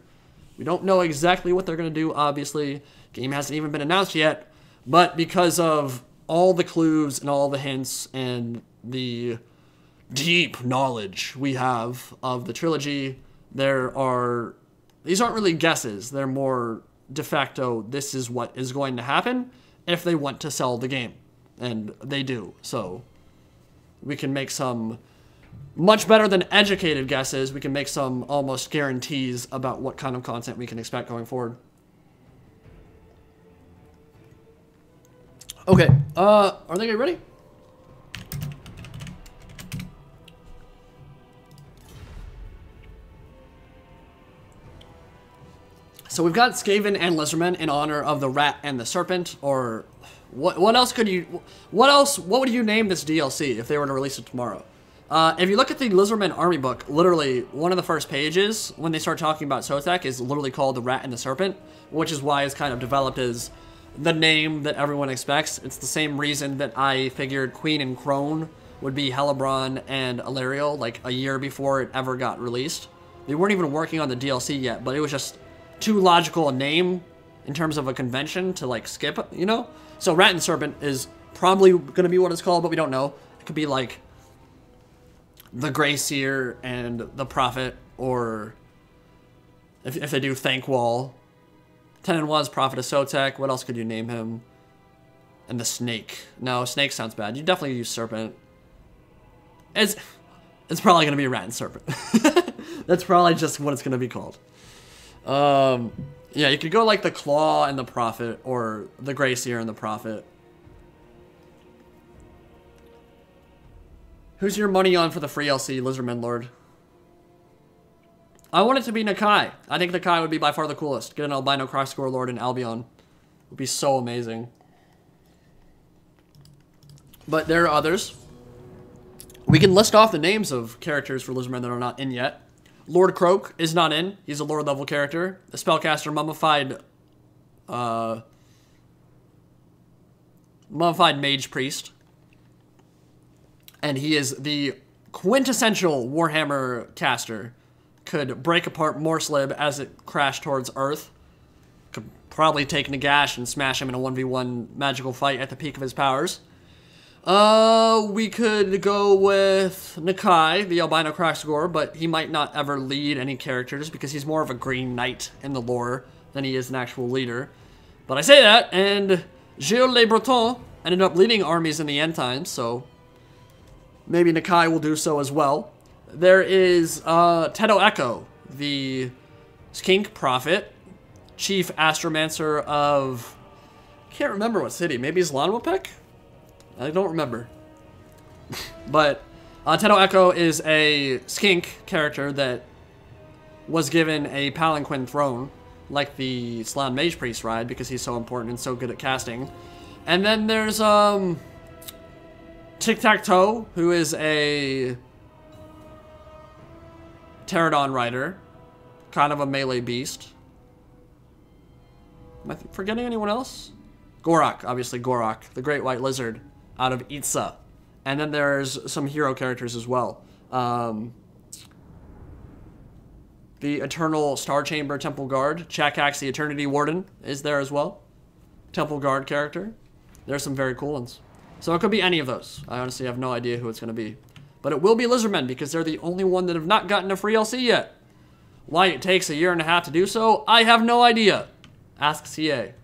We don't know exactly what they're going to do, obviously. Game hasn't even been announced yet, but because of all the clues and all the hints and the deep knowledge we have of the trilogy, these aren't really guesses. They're more de facto, this is what is going to happen if they want to sell the game. And they do. So we can make some much better than educated guesses. We can make some almost guarantees about what kind of content we can expect going forward. Okay, are they getting ready? So we've got Skaven and Lizardmen in honor of the Rat and the Serpent, or what else would you name this DLC if they were to release it tomorrow? If you look at the Lizardmen army book, literally one of the first pages when they start talking about Sotek is literally called the Rat and the Serpent, which is why it's kind of developed as the name that everyone expects. It's the same reason that I figured Queen and Crone would be Hellebrand and Alariel like a year before it ever got released. They weren't even working on the DLC yet, but it was just too logical a name in terms of a convention to like skip, you know? So Rat and Serpent is probably going to be what it's called, but we don't know. It could be like the Grey Seer and the Prophet, or if they do Thankwall, Tenenwa's Prophet of Sotek. What else could you name him? And the Snake. No, Snake sounds bad. You definitely use Serpent. It's probably going to be Rat and Serpent. That's probably just what it's going to be called. Yeah, you could go like the Claw and the Prophet, or the Grey Seer and the Prophet. Who's your money on for the free LC, Lizardman Lord? I want it to be Nakai. I think Nakai would be by far the coolest. Get an albino cross-score Lord in Albion. Would be so amazing. But there are others. We can list off the names of characters for Lizardmen that are not in yet. Lord Croak is not in. He's a Lord level character. The spellcaster Mummified Mage Priest. And he is the quintessential Warhammer caster. Could break apart Morslib as it crashed towards Earth. Could probably take Nagash and smash him in a 1v1 magical fight at the peak of his powers. We could go with Nakai, the albino Kraxgor, but he might not ever lead any characters because he's more of a Green Knight in the lore than he is an actual leader. But I say that, and Gilles Le Breton ended up leading armies in the end times, so maybe Nakai will do so as well. There is Tedo Echo, the Skink Prophet, Chief Astromancer of... I can't remember what city. Maybe it's Lanwapek? I don't remember. But Tedo Echo is a skink character that was given a palanquin throne, like the Slan Mage Priest ride, because he's so important and so good at casting. And then there's Tic-Tac-Toe, who is a Pterodon rider, kind of a melee beast. Am I forgetting anyone else? Gorak, obviously Gorak, the Great White Lizard out of Itza. And then there's some hero characters as well. The Eternal Star Chamber Temple Guard, Chakax the Eternity Warden is there as well. Temple Guard character. There's some very cool ones. So it could be any of those. I honestly have no idea who it's going to be. But it will be Lizardmen because they're the only one that have not gotten a free LC yet. Why it takes a year and a half to do so, I have no idea. Ask CA.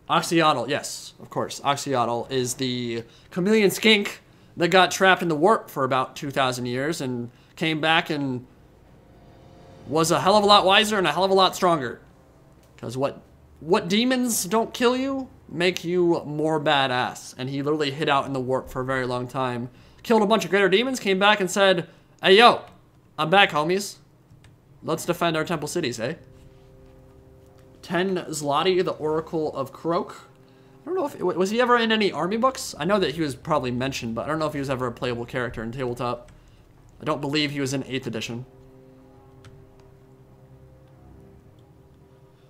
Oxyotl, yes, of course. Oxyotl is the chameleon skink that got trapped in the warp for about 2,000 years and came back and was a hell of a lot wiser and a hell of a lot stronger. Because what demons don't kill you make you more badass. And he literally hid out in the warp for a very long time. Killed a bunch of greater demons, came back and said, "Hey, yo, I'm back, homies. Let's defend our temple cities, eh?" 10 Zloty, the Oracle of Croak. I don't know if... Was he ever in any army books? I know that he was probably mentioned, but I don't know if he was ever a playable character in Tabletop. I don't believe he was in 8th edition.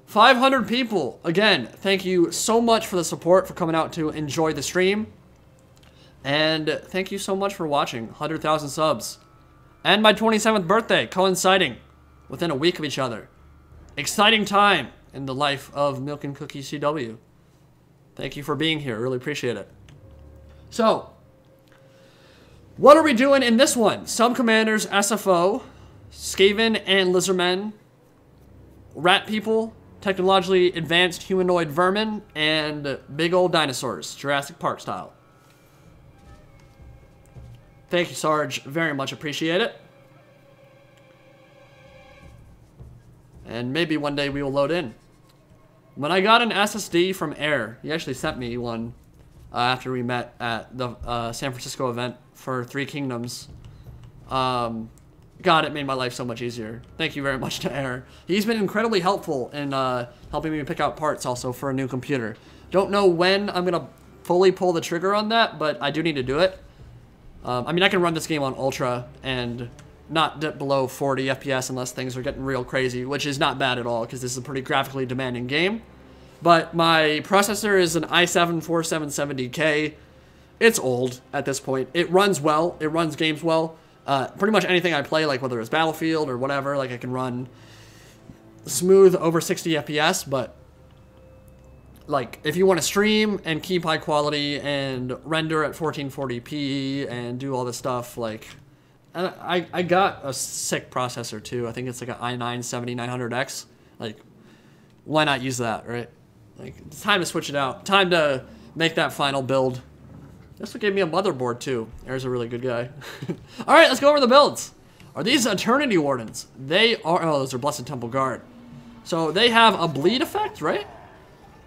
500 people. Again, thank you so much for the support, for coming out to enjoy the stream. And thank you so much for watching. 100,000 subs. And my 27th birthday, coinciding within a week of each other. Exciting time in the life of milkandcookiesTW. Thank you for being here. Really appreciate it. So, what are we doing in this one? Subcommanders, SFO, Skaven and Lizardmen, Rat People, technologically advanced humanoid vermin, and big old dinosaurs, Jurassic Park style. Thank you, Sarge. Very much appreciate it. And maybe one day we will load in. When I got an SSD from Air, he actually sent me one after we met at the San Francisco event for Three Kingdoms. God, it made my life so much easier. Thank you very much to Air. He's been incredibly helpful in helping me pick out parts also for a new computer. Don't know when I'm going to fully pull the trigger on that, but I do need to do it. I mean, I can run this game on Ultra and not dip below 40 FPS unless things are getting real crazy, which is not bad at all because this is a pretty graphically demanding game. But my processor is an i7-4770K. It's old at this point. It runs well. It runs games well. Pretty much anything I play, like whether it's Battlefield or whatever, like I can run smooth over 60 FPS, but like if you want to stream and keep high quality and render at 1440p and do all this stuff, like I got a sick processor too. I think it's like an i9-7900X. Like, why not use that, right? Like, it's time to switch it out. Time to make that final build. This one gave me a motherboard too. There's a really good guy. All right, let's go over the builds. Are these Eternity Wardens? They are. Oh, those are Blessed Temple Guard. So they have a bleed effect, right?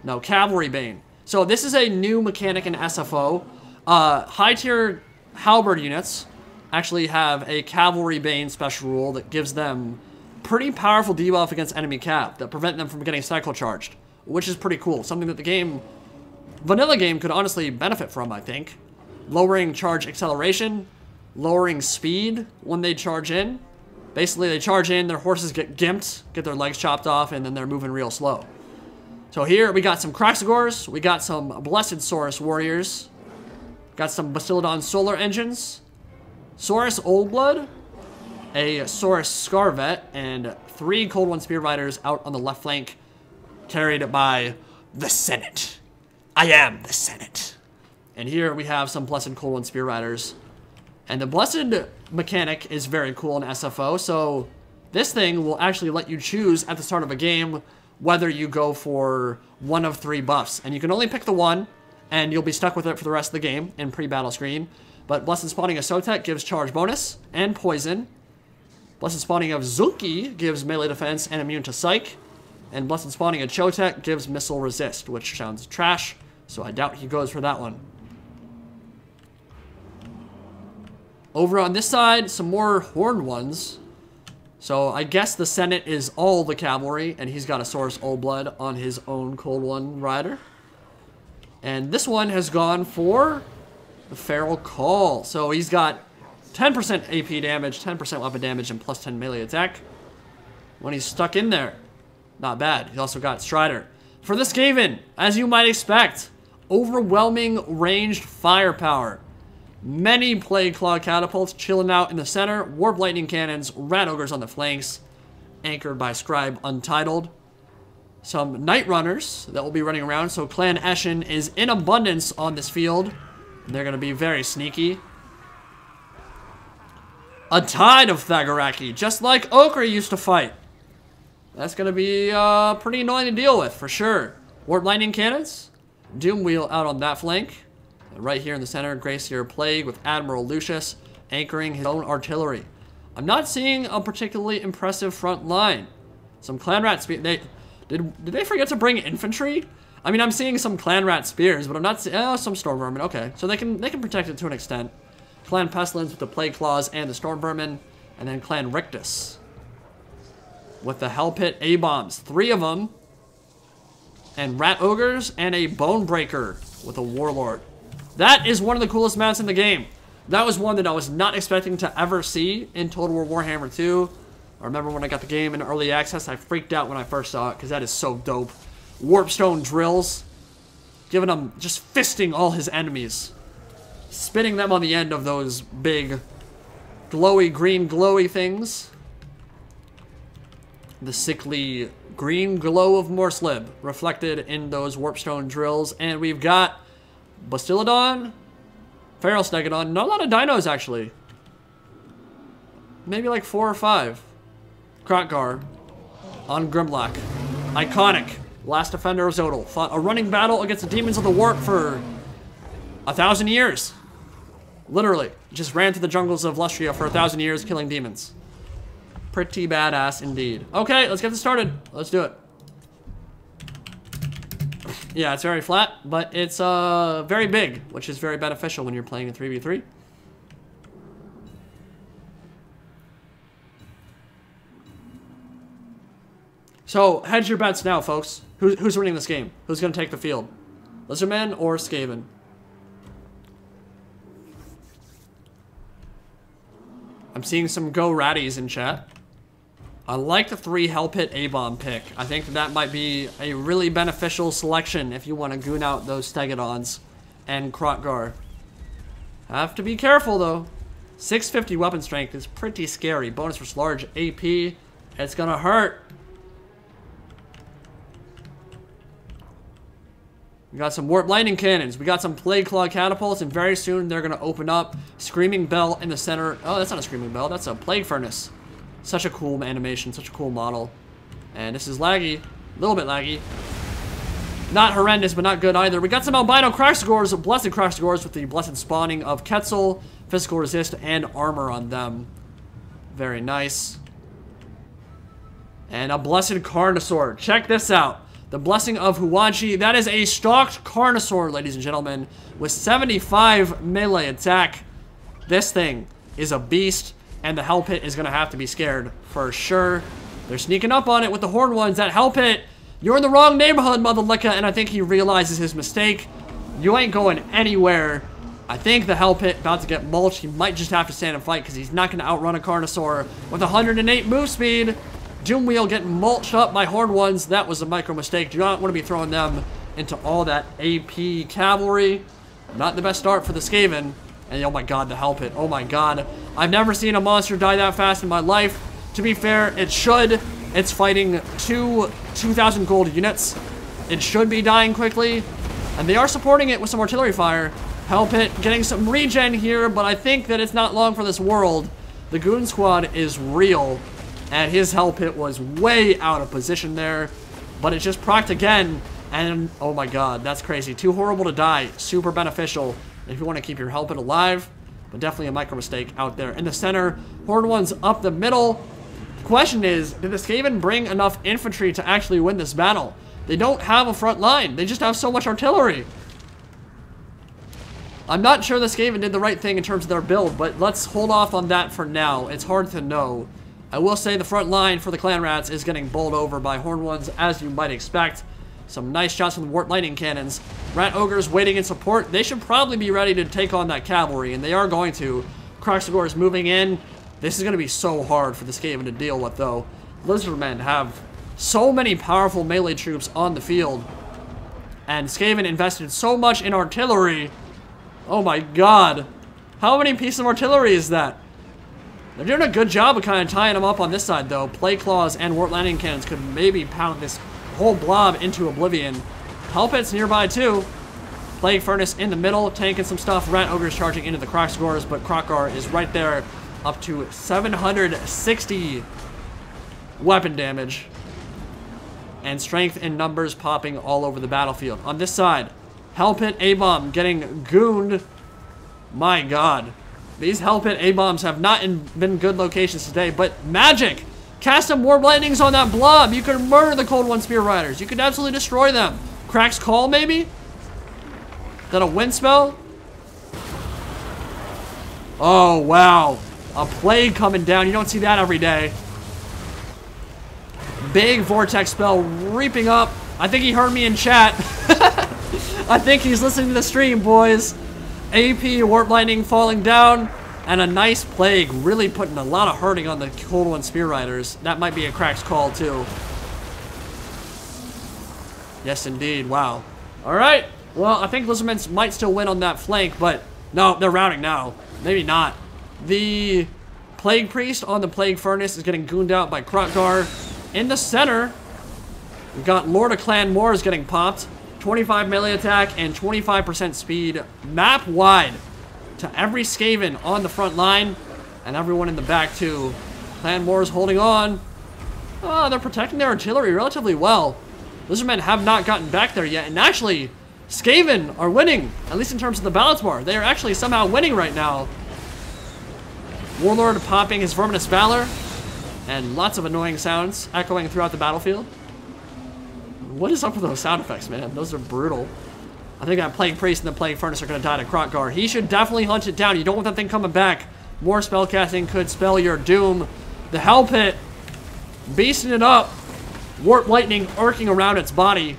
No, Cavalry Bane. So this is a new mechanic in SFO. High tier halberd units actually have a Cavalry Bane special rule that gives them pretty powerful debuff against enemy cap that prevent them from getting cycle charged, which is pretty cool. Something that the game, vanilla game, could honestly benefit from, I think. Lowering charge acceleration, lowering speed when they charge in. Basically, they charge in, their horses get gimped, get their legs chopped off, and then they're moving real slow. So here we got some Croxagors, we got some Blessed Saurus Warriors, got some Bastiladon Solar Engines, Saurus Oldblood, a Saurus Scarvet, and 3 Cold One Spear Riders out on the left flank, carried by the Senate. I am the Senate. And here we have some Blessed Cold One Spear Riders. And the Blessed mechanic is very cool in SFO, so this thing will actually let you choose at the start of a game whether you go for one of 3 buffs. And you can only pick the one, and you'll be stuck with it for the rest of the game in pre-battle screen. But Blessed Spawning of Sotek gives charge bonus and poison. Blessed Spawning of Zulki gives melee defense and immune to psych. And Blessed Spawning of Chotek gives missile resist, which sounds trash, so I doubt he goes for that one. Over on this side, some more horned ones. So I guess the Senate is all the cavalry, and he's got a Saurus Oldblood on his own Cold One rider. And this one has gone for the Feral Call. So he's got 10% AP damage, 10% weapon damage, and plus 10 melee attack when he's stuck in there. Not bad. He's also got Strider. For the Skaven, as you might expect, overwhelming ranged firepower. Many Plague Claw catapults chilling out in the center, Warp Lightning Cannons, Rat Ogres on the flanks, anchored by Scribe Untitled. Some Night Runners that will be running around, so Clan Eshin is in abundance on this field. They're going to be very sneaky. A Tide of Thagoraki, just like Okra used to fight. That's going to be pretty annoying to deal with, for sure. Warp Lightning Cannons, Doom Wheel out on that flank. And right here in the center, Gracier Plague with Admiral Lucius anchoring his own artillery. I'm not seeing a particularly impressive front line. Some Clan Rat Spears. Did they forget to bring infantry? I mean, I'm seeing some Clan Rat Spears, but I'm not seeing... Oh, some Storm Vermin. Okay, so they can protect it to an extent. Clan Pestilence with the Plague Claws and the Storm Vermin. And then Clan Rictus with the Hell Pit A-Bombs. 3 of them. And Rat Ogres and a Bone Breaker with a Warlord. That is one of the coolest mounts in the game. That was one that I was not expecting to ever see in Total War Warhammer 2. I remember when I got the game in early access, I freaked out when I first saw it because that is so dope. Warpstone drills. Giving him, just fisting all his enemies. Spinning them on the end of those big glowy, green, glowy things. The sickly green glow of Morslib reflected in those Warpstone drills. And we've got Bastillodon, Feral Stegodon. Not a lot of dinos, actually. Maybe like 4 or 5. Krotgar on Grimlock. Iconic. Last Defender of Zodal. Fought a running battle against the Demons of the Warp for 1,000 years. Literally. Just ran through the jungles of Lustria for 1,000 years killing demons. Pretty badass indeed. Okay, let's get this started. Let's do it. Yeah, it's very flat, but it's very big, which is very beneficial when you're playing in 3v3. So, hedge your bets now, folks. Who's winning this game? Who's going to take the field? Lizardman or Skaven? I'm seeing some Go Ratties in chat. I like the 3 Hell Pit A-Bomb pick. I think that might be a really beneficial selection if you want to goon out those Stegodons and Krotgar. Have to be careful, though. 650 weapon strength is pretty scary. Bonus for large AP. It's going to hurt. We got some Warp Lightning Cannons. We got some Plague Claw Catapults, and very soon they're going to open up. Screaming Bell in the center. Oh, that's not a Screaming Bell. That's a Plague Furnace. Such a cool animation. Such a cool model. And this is laggy. A little bit laggy. Not horrendous, but not good either. We got some Albino Cracksigors, Blessed Cracksigors with the Blessed Spawning of Quetzal, Physical Resist, and Armor on them. Very nice. And a Blessed Carnosaur. Check this out. The Blessing of Huanchi. That is a stalked Carnosaur, ladies and gentlemen, with 75 melee attack. This thing is a beast, and the Hell Pit is going to have to be scared for sure. They're sneaking up on it with the Horned Ones. That Hell Pit, you're in the wrong neighborhood, Mother Licka, and I think he realizes his mistake. You ain't going anywhere. I think the Hell Pit about to get mulched. He might just have to stand and fight because he's not going to outrun a Carnosaur with 108 move speed. Doom Wheel getting mulched up by Horned Ones. That was a micro mistake. Do not want to be throwing them into all that AP cavalry. Not the best start for the Skaven. And oh my god, the Hell Pit. Oh my god. I've never seen a monster die that fast in my life. To be fair, it should. It's fighting 2,000 gold units. It should be dying quickly. And they are supporting it with some artillery fire. Hell Pit getting some regen here, but I think that it's not long for this world. The Goon Squad is real. And his Hell Pit was way out of position there. But it just procced again. And, oh my god, that's crazy. Too horrible to die. Super beneficial if you want to keep your Hell Pit alive. But definitely a micro mistake out there. In the center, Horned Ones up the middle. The question is, did the Skaven bring enough infantry to actually win this battle? They don't have a front line. They just have so much artillery. I'm not sure the Skaven did the right thing in terms of their build, but let's hold off on that for now. It's hard to know. I will say the front line for the Clan Rats is getting bowled over by Horned Ones, as you might expect. Some nice shots from the Warp Lightning Cannons. Rat Ogres waiting in support. They should probably be ready to take on that cavalry, and they are going to. Cracksigor is moving in. This is going to be so hard for the Skaven to deal with, though. Lizardmen have so many powerful melee troops on the field, and Skaven invested so much in artillery. Oh my god. How many pieces of artillery is that? They're doing a good job of kind of tying them up on this side, though. Plague Claws and Warp Landing Cannons could maybe pound this whole blob into oblivion. Hell Pit's nearby, too. Plague Furnace in the middle, tanking some stuff. Rat Ogres charging into the Krotgar, but Krotgar is right there, up to 760 weapon damage. And strength in numbers popping all over the battlefield. On this side, Hell Pit A-Bomb getting gooned. My god. These Hell Pit A-Bombs have not been good locations today, but magic! Cast some Warp Lightnings on that blob. You could murder the Cold One Spear Riders. You could absolutely destroy them. Crack's Call, maybe? Is that a wind spell? Oh, wow. A plague coming down. You don't see that every day. Big vortex spell reaping up. I think he heard me in chat. I think he's listening to the stream, boys. AP, Warp Lightning falling down, and a nice plague really putting a lot of hurting on the Cold One Spear Riders. That might be a Crack's Call, too. Yes, indeed. Wow. All right. Well, I think Lizardmen might still win on that flank, but no, they're routing now. Maybe not. The Plague Priest on the Plague Furnace is getting gooned out by Krotgar. In the center, we've got Lord of Clan Moors getting popped. 25 melee attack and 25% speed map wide to every Skaven on the front line and everyone in the back too. Clan Moors holding on. Oh, they're protecting their artillery relatively well. Lizardmen have not gotten back there yet, and actually Skaven are winning, at least in terms of the balance bar. They are actually somehow winning right now. Warlord popping his Verminous Valor, and lots of annoying sounds echoing throughout the battlefield. What is up with those sound effects, man? Those are brutal. I think that Plague Priest and the Plague Furnace are going to die to Krotgar. He should definitely hunt it down. You don't want that thing coming back. More spellcasting could spell your doom. The Hell Pit, beasting it up. Warp Lightning arcing around its body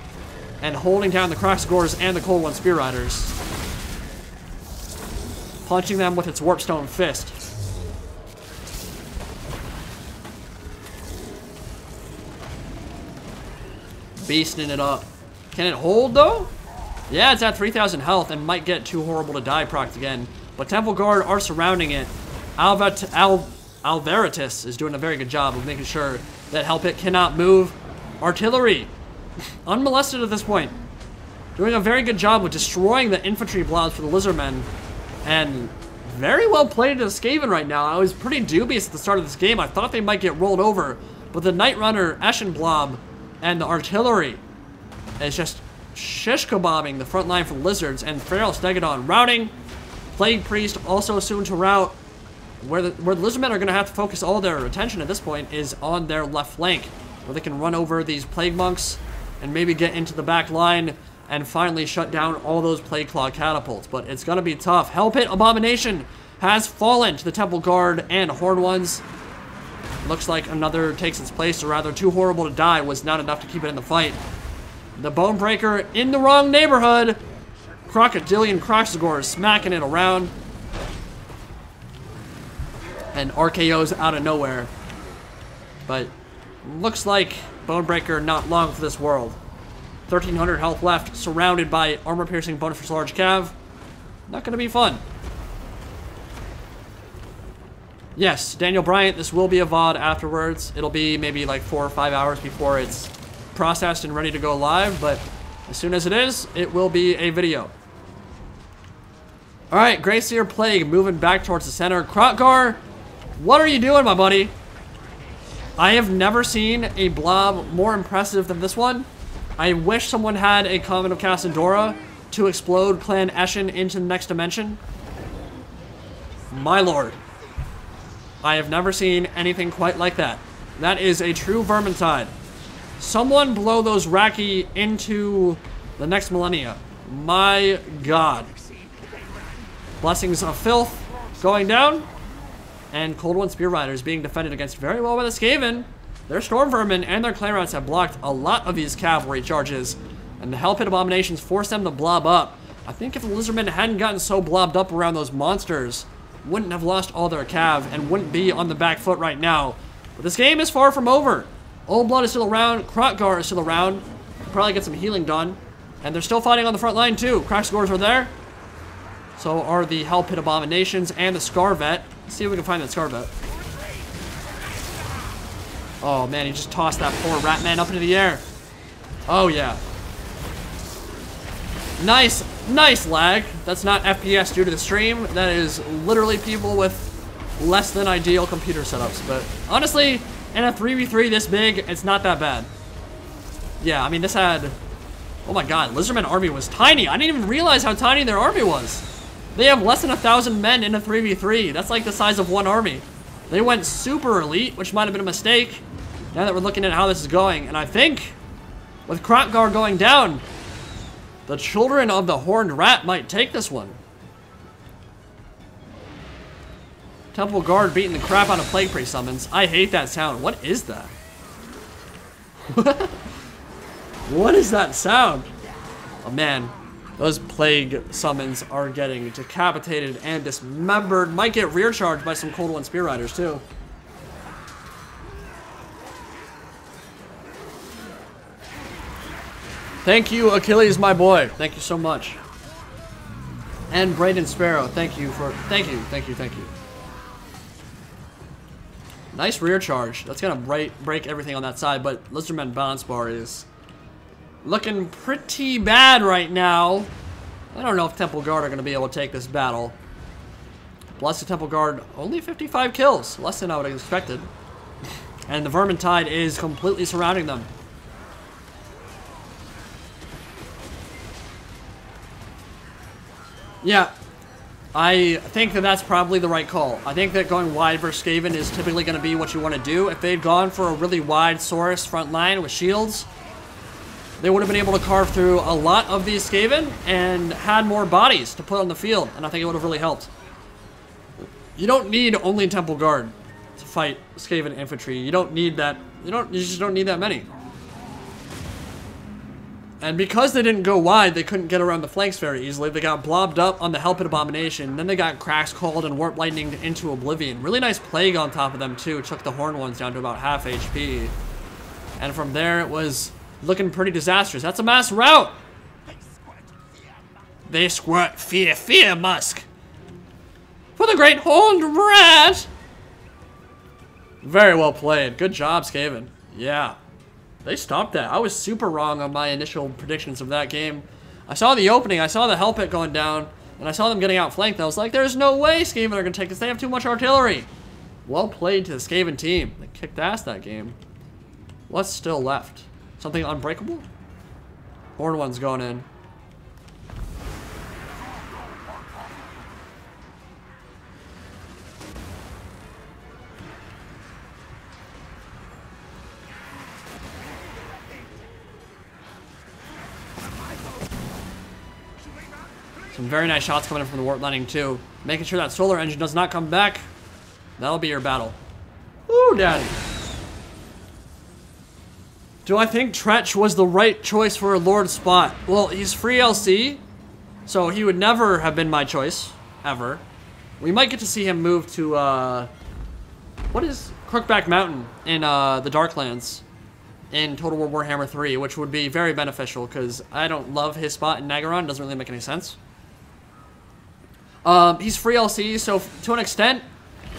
and holding down the Kroxigors and the Cold One Spear Riders. Punching them with its Warpstone Fist. Beasting it up. Can it hold, though? Yeah, it's at 3,000 health and might get too horrible to die procced again. But Temple Guard are surrounding it. Alveritus is doing a very good job of making sure that Hell Pit cannot move. Artillery, unmolested at this point. Doing a very good job with destroying the infantry blobs for the Lizardmen. And very well played to Skaven right now. I was pretty dubious at the start of this game. I thought they might get rolled over. But the Night Runner, Eshin Blob, and the artillery is just shish kebabbing the front line for the Lizards, and Feral Stegodon routing. Plague Priest also soon to rout. Where the Lizardmen are going to have to focus all their attention at this point is on their left flank, where they can run over these Plague Monks and maybe get into the back line and finally shut down all those Plague Claw catapults. But it's going to be tough. Hell Pit Abomination has fallen to the Temple Guard and Horde Ones. Looks like another takes its place, or rather too horrible to die was not enough to keep it in the fight. The Bonebreaker in the wrong neighborhood. Crocodilian Kroxigors smacking it around. And RKO's out of nowhere. But looks like Bonebreaker not long for this world. 1,300 health left, surrounded by armor-piercing Bonefish Large Cav. Not going to be fun. Yes, Daniel Bryant, this will be a VOD afterwards. It'll be maybe like 4 or 5 hours before it's processed and ready to go live, but as soon as it is, it will be a video. Alright, Greyseer Plague moving back towards the center. Krotgar, what are you doing, my buddy? I have never seen a blob more impressive than this one. I wish someone had a Coven of Cassadora to explode Clan Eshin into the next dimension. My lord. I have never seen anything quite like that. That is a true Vermintide. Someone blow those Raki into the next millennia. My god. Blessings of Filth going down. And Cold One Spear Riders being defended against very well by the Skaven. Their Storm Vermin and their Clayrats have blocked a lot of these cavalry charges. And the Hell Pit Abominations forced them to blob up. I think if the Lizardmen hadn't gotten so blobbed up around those monsters, wouldn't have lost all their cav and wouldn't be on the back foot right now. But this game is far from over. Old Blood is still around. Krotgar is still around. Probably get some healing done. And they're still fighting on the front line too. Kroxigors are there. So are the Hell Pit Abominations and the Scarvet. Let's see if we can find that Scarvet. Oh man, he just tossed that poor Ratman up into the air. Oh yeah. Nice, nice lag. That's not FPS due to the stream. That is literally people with less than ideal computer setups. But honestly, in a 3v3 this big, it's not that bad. Yeah, I mean, this had Oh my god, Lizardman army was tiny. I didn't even realize how tiny their army was. They have less than 1,000 men in a 3v3. That's like the size of one army. They went super elite, which might have been a mistake. Now that we're looking at how this is going, and I think with Krokgar going down, the Children of the Horned Rat might take this one. Temple Guard beating the crap out of Plague Priest summons. I hate that sound. What is that? What is that sound? Oh man, those Plague summons are getting decapitated and dismembered. Might get rear charged by some Cold One Spear Riders too. Thank you, Achilles, my boy. Thank you so much. And Braden Sparrow, thank you. Thank you. Nice rear charge. That's gonna break everything on that side, but Lizardman balance bar is looking pretty bad right now. I don't know if Temple Guard are gonna be able to take this battle. Blessed Temple Guard, only 55 kills, less than I would have expected. And the Vermintide is completely surrounding them. Yeah, I think that that's probably the right call. I think that going wide versus Skaven is typically going to be what you want to do. If they'd gone for a really wide Saurus front line with shields, they would have been able to carve through a lot of these Skaven and had more bodies to put on the field, and I think it would have really helped. You don't need only Temple Guard to fight Skaven infantry. You don't need that. You just don't need that many. And because they didn't go wide, they couldn't get around the flanks very easily. They got blobbed up on the Helpit Abomination. Then they got Cracks Called and Warp Lightning into Oblivion. Really nice Plague on top of them, too. Took the Horn ones down to about half HP. And from there, it was looking pretty disastrous. That's a mass rout. They squirt fear, Musk. For the Great Horned Rat. Very well played. Good job, Skaven. Yeah. They stopped that. I was super wrong on my initial predictions of that game. I saw the opening, I saw the Hellpit going down, and I saw them getting outflanked. I was like, there's no way Skaven are going to take this. They have too much artillery. Well played to the Skaven team. They kicked ass that game. What's still left? Something unbreakable? Horn one's going in. Some very nice shots coming in from the Warp Lightning too. Making sure that Solar Engine does not come back. That'll be your battle. Ooh, daddy. Do I think Tzeentch was the right choice for a Lord spot? Well, he's free LC, so he would never have been my choice, ever. We might get to see him move to, what is Crookback Mountain in the Darklands in Total War Warhammer 3, which would be very beneficial because I don't love his spot in Nagaron. Doesn't really make any sense. He's free LC, so to an extent,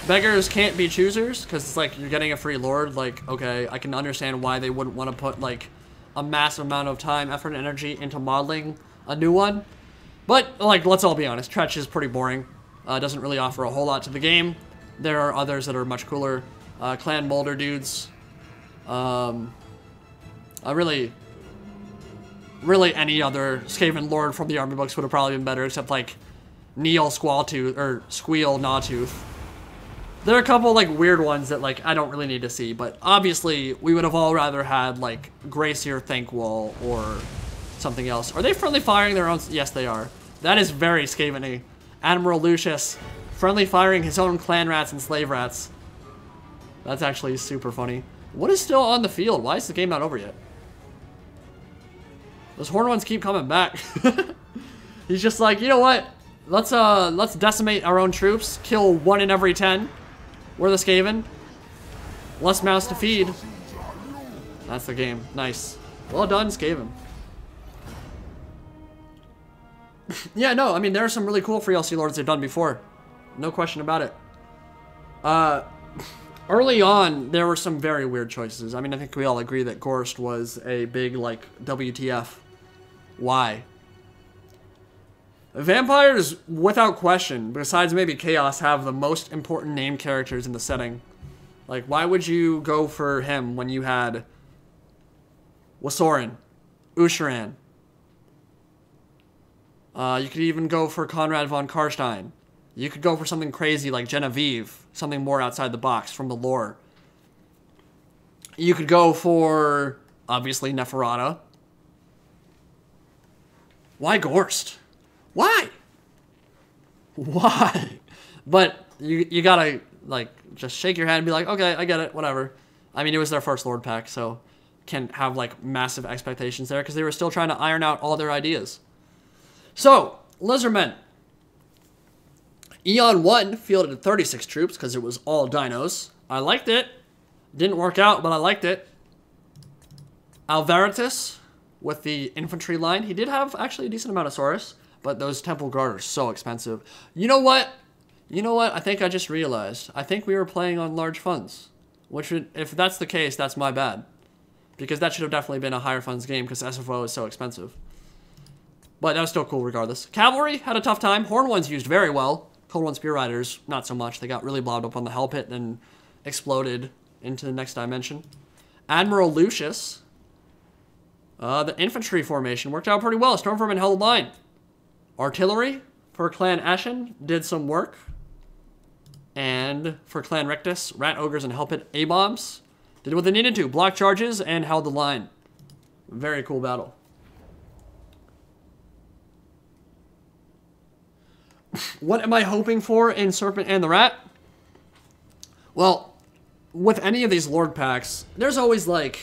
beggars can't be choosers, because it's like, you're getting a free Lord, like, okay, I can understand why they wouldn't want to put, like, a massive amount of time, effort, and energy into modeling a new one. But, like, let's all be honest, Tzeentch is pretty boring. Doesn't really offer a whole lot to the game. There are others that are much cooler. Clan Boulder dudes. Really any other Skaven Lord from the army books would have probably been better, except, like, Neil Squalltooth, or Squeal Gnawtooth. There are a couple, like, weird ones that, like, I don't really need to see, but obviously, we would have all rather had, like, Gracier Thankwall or something else. Are they friendly firing their own? Yes, they are. That is very Skaven-y. Admiral Lucius, friendly firing his own clan rats and slave rats. That's actually super funny. What is still on the field? Why is the game not over yet? Those horn ones keep coming back. He's just like, you know what? Let's decimate our own troops. Kill 1 in every 10. We're the Skaven. Less mouths to feed. That's the game. Nice. Well done, Skaven. Yeah, no, I mean, there are some really cool free LC Lords they've done before. No question about it. Early on, there were some very weird choices. I mean, I think we all agree that Gorst was a big, like, WTF. Why? Vampires, without question, besides maybe Chaos, have the most important named characters in the setting. Like, why would you go for him when you had Wasorin, Usharan, You could even go for Conrad von Karstein. You could go for something crazy like Genevieve, something more outside the box from the lore. You could go for, obviously, Neferata. Why Gorst? Why? Why? But you gotta, like, just shake your head and be like, okay, I get it, whatever. I mean, it was their first Lord pack, so can't have, like, massive expectations there because they were still trying to iron out all their ideas. So, Lizardmen. Eon 1 fielded 36 troops because it was all dinos. I liked it. Didn't work out, but I liked it. Alvaratus with the infantry line. He did have actually a decent amount of Saurus, but those Temple Guard are so expensive. You know what? You know what? I think I just realized. I think we were playing on large funds. Which would, if that's the case, that's my bad. Because that should have definitely been a higher funds game because SFO is so expensive. But that was still cool regardless. Cavalry had a tough time. Horn ones used very well. Cold One Spear Riders, not so much. They got really blobbed up on the Hell Pit, then exploded into the next dimension. Admiral Lucius. The infantry formation worked out pretty well. Stormvermin held the line. Artillery for Clan Ashen did some work. And for Clan Rictus, Rat Ogres and Hell Pit A-Bombs did what they needed to. Block charges and held the line. Very cool battle. What am I hoping for in Serpent and the Rat? Well, with any of these Lord packs, there's always like,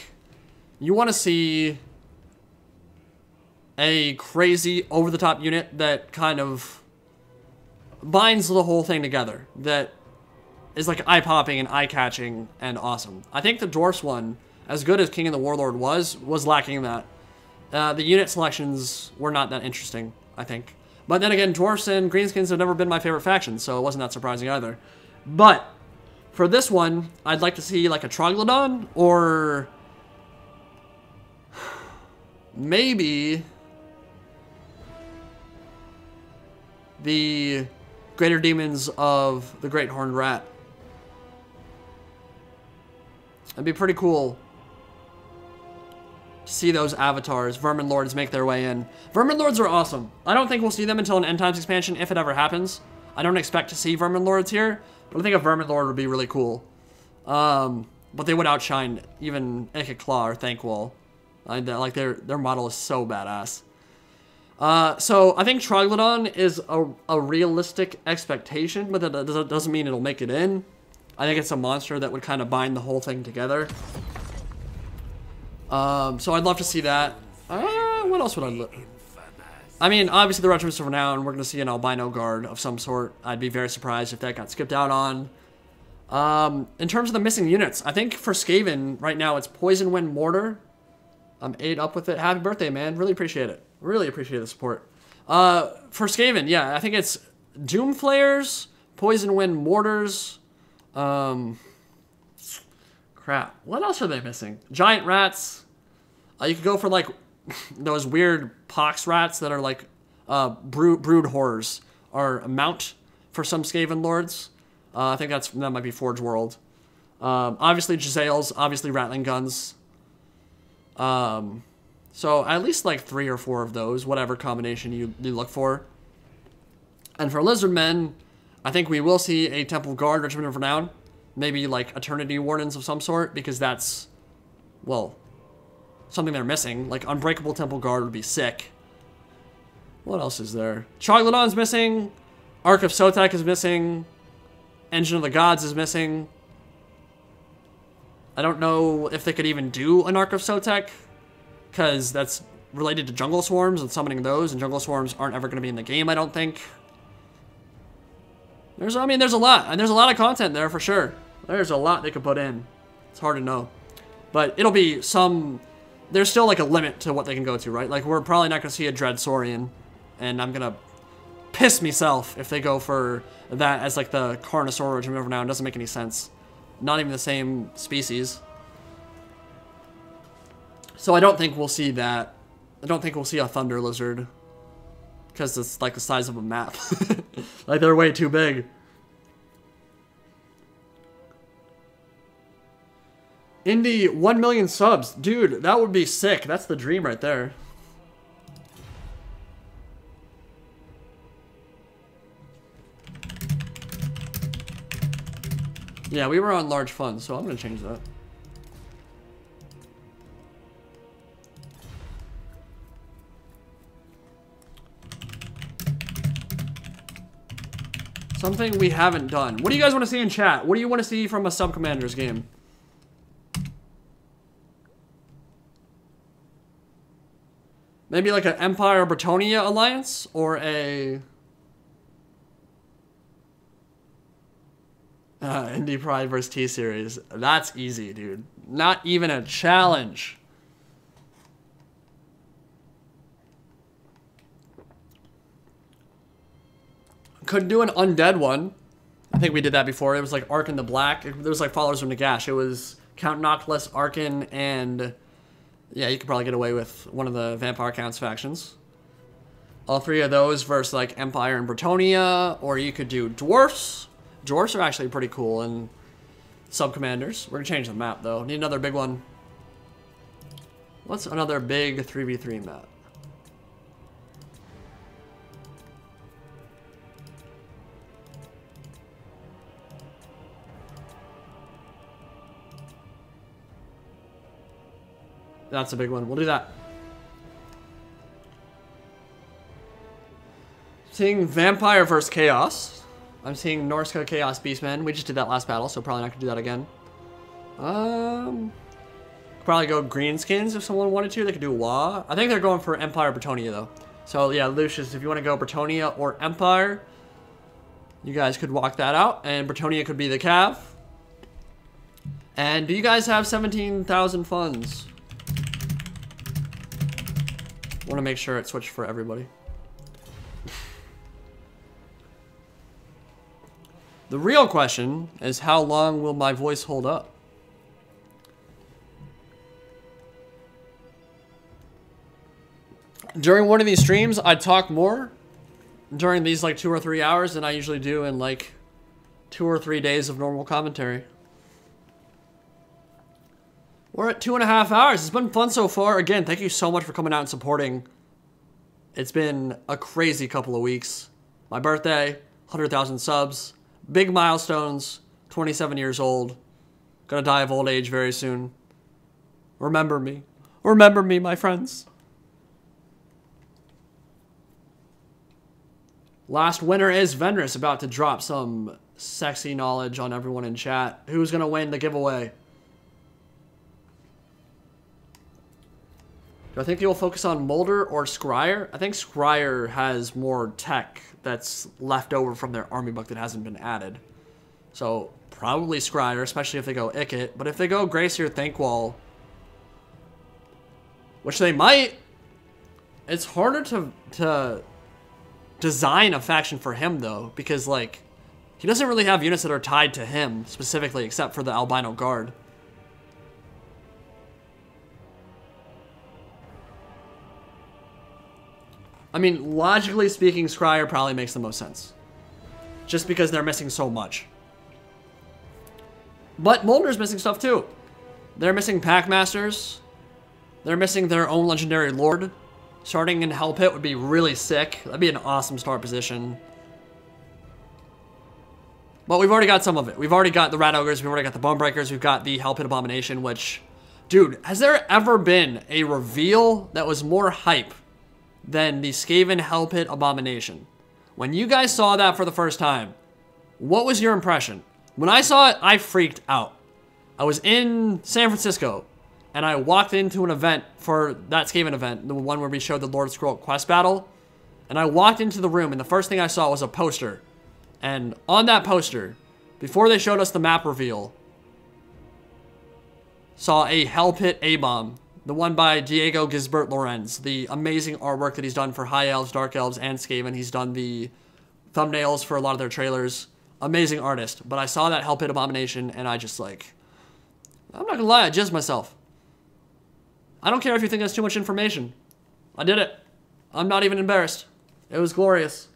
you want to see a crazy over-the-top unit that kind of binds the whole thing together. That is like eye-popping and eye-catching and awesome. I think the Dwarfs one, as good as King and the Warlord was lacking that. The unit selections were not that interesting, I think. But then again, Dwarfs and Greenskins have never been my favorite faction, so it wasn't that surprising either. But for this one, I'd like to see like a Troglodon or maybe the Greater Demons of the Great Horned Rat. That'd be pretty cool to see those avatars, Vermin Lords, make their way in. Vermin Lords are awesome. I don't think we'll see them until an End Times expansion, if it ever happens. I don't expect to see Vermin Lords here, but I think a Vermin Lord would be really cool. But they would outshine even Ikit Claw or Thankwall. Like their model is so badass. So I think Troglodon is a realistic expectation, but that doesn't mean it'll make it in. I think it's a monster that would kind of bind the whole thing together. So I'd love to see that. What else would I look? I mean, obviously the Regiments of Renown, we're going to see an albino guard of some sort. I'd be very surprised if that got skipped out on. In terms of the missing units, I think for Skaven, right now, it's Poison Wind Mortar. I'm 8 up with it. Happy birthday, man. Really appreciate it. Really appreciate the support. For Skaven, yeah, I think it's Doom Flares, Poison Wind Mortars. Crap. What else are they missing? Giant Rats. You could go for, like, those weird pox rats that are, like, brood horrors are a mount for some Skaven Lords. I think that might be Forge World. Obviously Giselles, obviously Rattling Guns. So at least like 3 or 4 of those, whatever combination you look for. And for Lizardmen, I think we will see a Temple Guard Regiment of Renown. Maybe like Eternity Wardens of some sort, because that's, well, something they're missing. Like Unbreakable Temple Guard would be sick. What else is there? Troglodon's missing. Ark of Sotek is missing. Engine of the Gods is missing. I don't know if they could even do an Ark of Sotek, because that's related to Jungle Swarms and summoning those, and Jungle Swarms aren't ever going to be in the game, I don't think. There's a lot, and there's a lot of content there for sure. There's a lot they could put in. It's hard to know. But it'll be some... There's still like a limit to what they can go to, right? Like, we're probably not going to see a Dread Saurian, and I'm going to piss myself if they go for that as like the Carnosaur Regiment now. It doesn't make any sense. Not even the same species. So I don't think we'll see that. I don't think we'll see a Thunder Lizard. Because it's like the size of a map. Like, they're way too big. Indy, 1 million subs. Dude, that would be sick. That's the dream right there. Yeah, we were on large funds, so I'm gonna change that. Something we haven't done. What do you guys want to see in chat? What do you want to see from a Subcommanders game? Maybe like an Empire Bretonia alliance or a Indie Pride versus T-Series. That's easy, dude. Not even a challenge. Could do an undead one. I think we did that before. It was like Ark in the Black. There was like Followers of Nagash. It was Count Noctilus, Arkin, and yeah, you could probably get away with one of the Vampire Counts factions. All three of those versus like Empire and Bretonia, or you could do Dwarfs. Dwarfs are actually pretty cool, and Subcommanders. We're gonna change the map though. Need another big one. What's another big 3v3 map? That's a big one. We'll do that. Seeing Vampire versus Chaos. I'm seeing Norska Chaos Beastmen. We just did that last battle, so probably not gonna do that again. Probably go Greenskins if someone wanted to. They could do WA. I think they're going for Empire Bretonia though. So yeah, Lucius, if you want to go Bretonia or Empire, you guys could walk that out, and Bretonia could be the Cav. And do you guys have 17,000 funds? Want to make sure it switched for everybody. The real question is, how long will my voice hold up? During one of these streams, I talk more during these like 2 or 3 hours than I usually do in like 2 or 3 days of normal commentary. We're at 2.5 hours. It's been fun so far. Again, thank you so much for coming out and supporting. It's been a crazy couple of weeks. My birthday, 100,000 subs, big milestones, 27 years old. Gonna die of old age very soon. Remember me. Remember me, my friends. Last winner is Venrus, about to drop some sexy knowledge on everyone in chat. Who's gonna win the giveaway? Do I think you'll focus on Molder or Scryer? I think Scryer has more tech that's left over from their army book that hasn't been added. So probably Scryer, especially if they go Ikit. But if they go Gracier Thankwall, which they might, it's harder to design a faction for him though, because like he doesn't really have units that are tied to him specifically, except for the Albino Guard. I mean, logically speaking, Scryer probably makes the most sense. Just because they're missing so much. But Molder's missing stuff too. They're missing Packmasters. They're missing their own Legendary Lord. Starting in Hell Pit would be really sick. That'd be an awesome start position. But we've already got some of it. We've already got the Rat Ogres. We've already got the Bonebreakers. We've got the Hell Pit Abomination, which... Dude, has there ever been a reveal that was more hype than the Skaven Hell Pit Abomination? When you guys saw that for the first time, what was your impression? When I saw it, I freaked out. I was in San Francisco, and I walked into an event for that Skaven event, the one where we showed the Lord Scroll quest battle, and I walked into the room, and the first thing I saw was a poster. And on that poster, before they showed us the map reveal, saw a Hell Pit A-Bomb. The one by Diego Gisbert Lorenz. The amazing artwork that he's done for High Elves, Dark Elves, and Skaven. He's done the thumbnails for a lot of their trailers. Amazing artist. But I saw that Hell Pit Abomination, and I just like... I'm not gonna lie, I jizzed myself. I don't care if you think that's too much information. I did it. I'm not even embarrassed. It was glorious.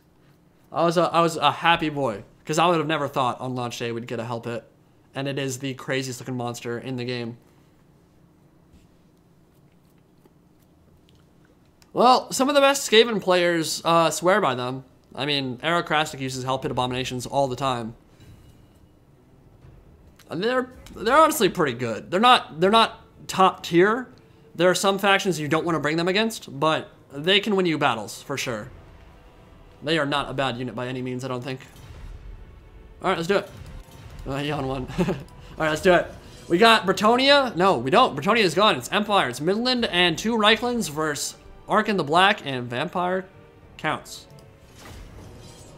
I was a happy boy. Because I would have never thought on launch day we'd get a Hell Pit. And it is the craziest looking monster in the game. Well, some of the best Skaven players swear by them. I mean, Aerokrastic uses Hell Pit Abominations all the time. They're honestly pretty good. They're not top tier. There are some factions you don't want to bring them against, but they can win you battles for sure. They are not a bad unit by any means, I don't think. All right, let's do it. Yawn one. All right, let's do it. We got Bretonia. No, we don't. Bretonia is gone. It's Empire. It's Midland and 2 Reichlands versus Ark in the Black and Vampire Counts.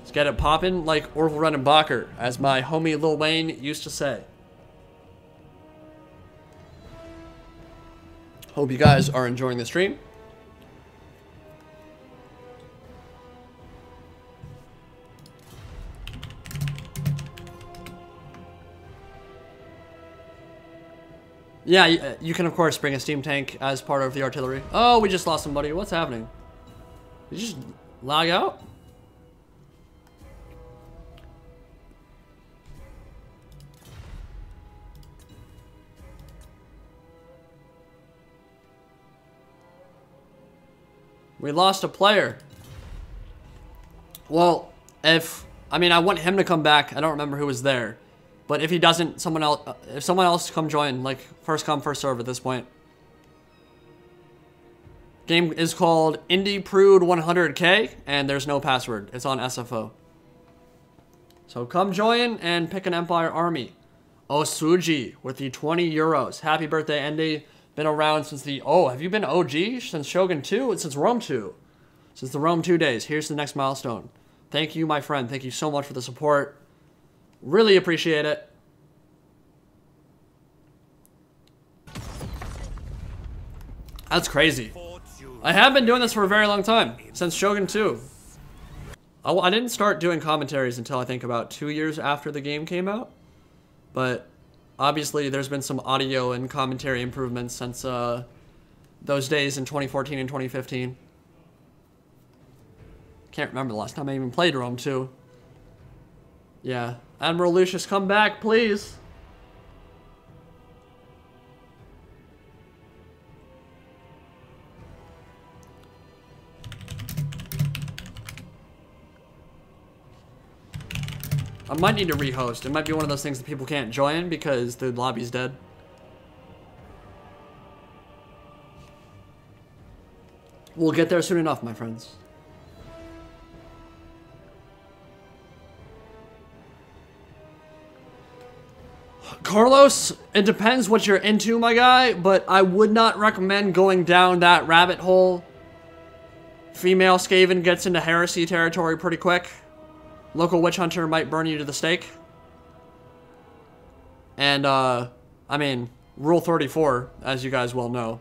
Let's get it poppin' like Orville Redenbacher, as my homie Lil Wayne used to say. Hope you guys are enjoying the stream. Yeah, you can of course bring a steam tank as part of the artillery. Oh, we just lost somebody. What's happening? Did you just lag out? We lost a player. Well, I want him to come back. I don't remember who was there. But if he doesn't, if someone else come join, like first come, first serve at this point. Game is called Indie Prude 100K, and there's no password. It's on SFO. So come join and pick an Empire army. Osuji with the 20 euros. Happy birthday, Indy. Been around since the, have you been OG? Since Shogun 2? It's since Rome 2. Since the Rome 2 days. Here's the next milestone. Thank you, my friend. Thank you so much for the support. Really appreciate it. That's crazy. I have been doing this for a very long time. Since Shogun 2. I didn't start doing commentaries until I think about 2 years after the game came out. But obviously there's been some audio and commentary improvements since those days in 2014 and 2015. Can't remember the last time I even played Rome 2. Yeah. Admiral Lucius, come back, please. I might need to rehost. It might be one of those things that people can't join because the lobby's dead. We'll get there soon enough, my friends. Carlos, it depends what you're into, my guy, but I would not recommend going down that rabbit hole. Female Skaven gets into heresy territory pretty quick. Local witch hunter might burn you to the stake. And, I mean, Rule 34, as you guys well know.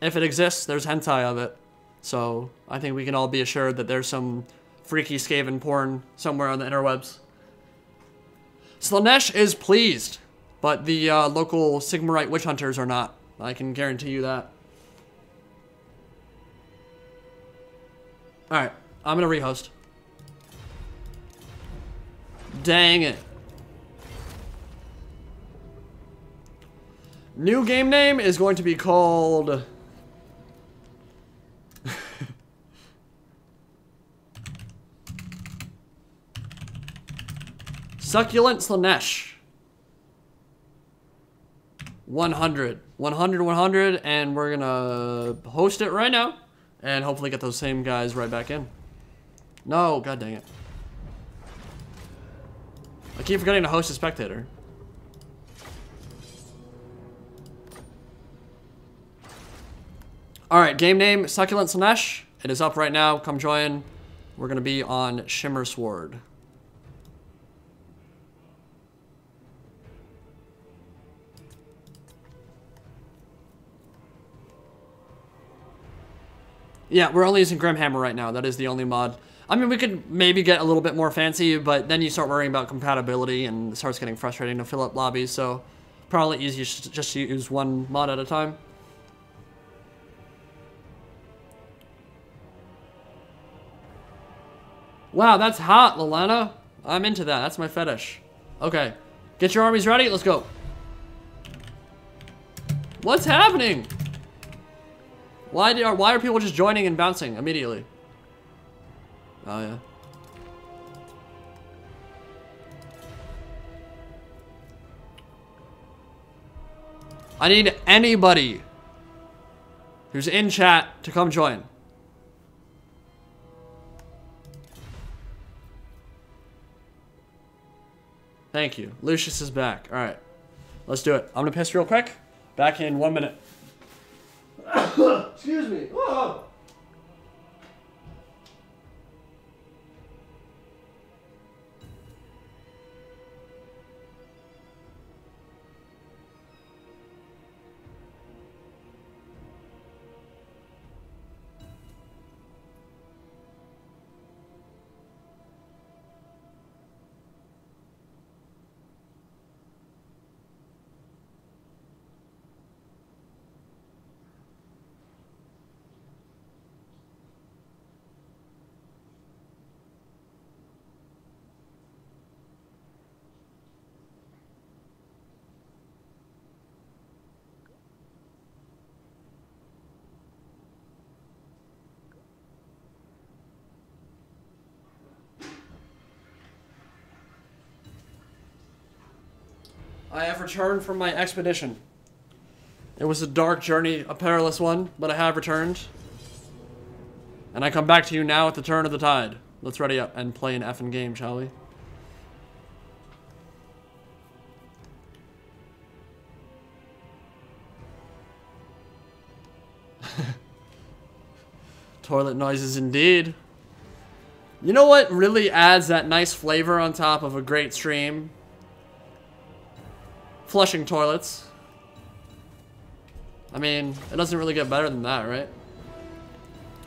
If it exists, there's hentai of it. So, I think we can all be assured that there's some freaky Skaven porn somewhere on the interwebs. Slanesh is pleased, but the local Sigmarite witch hunters are not. I can guarantee you that. Alright, I'm gonna rehost. Dang it. New game name is going to be called... Succulent Slanesh. 100, and we're gonna host it right now, and hopefully get those same guys right back in. No, god dang it. I keep forgetting to host a spectator. Alright, game name, Succulent Slanesh. It is up right now, come join. We're gonna be on Shimmer Sword. Yeah, we're only using Grimhammer right now. That is the only mod. I mean, we could maybe get a little bit more fancy, but then you start worrying about compatibility and it starts getting frustrating to fill up lobbies, so probably easier just to use one mod at a time. Wow, that's hot, Lalana. I'm into that. That's my fetish. Okay. Get your armies ready. Let's go. What's happening? Why are people just joining and bouncing immediately? Oh, yeah. I need anybody who's in chat to come join. Thank you. Lucius is back. All right. Let's do it. I'm going to piss real quick. Back in 1 minute. Excuse me. Whoa. I have returned from my expedition. It was a dark journey, a perilous one, but I have returned. And I come back to you now at the turn of the tide. Let's ready up and play an effing game, shall we? Toilet noises indeed. You know what really adds that nice flavor on top of a great stream? Flushing toilets. I mean, it doesn't really get better than that, right?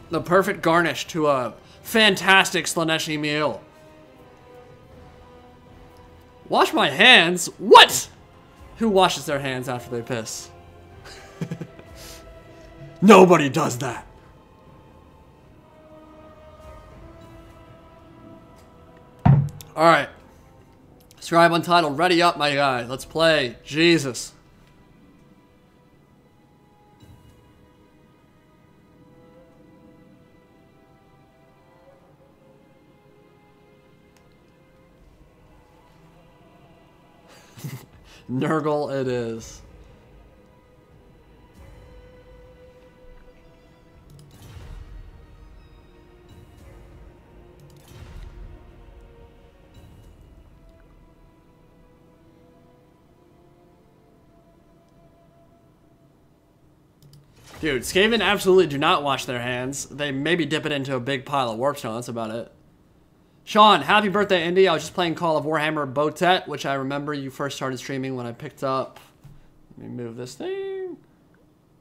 The perfect garnish to a fantastic Slaneshi meal. Wash my hands? What? Who washes their hands after they piss? Nobody does that. Alright. Scribe Untitled, ready up, my guy. Let's play. Jesus. Nurgle it is. Dude, Skaven absolutely do not wash their hands. They maybe dip it into a big pile of warpstone. That's about it. Sean, happy birthday, Indy. I was just playing Call of Warhammer Botet, which I remember you first started streaming when I picked up... Let me move this thing.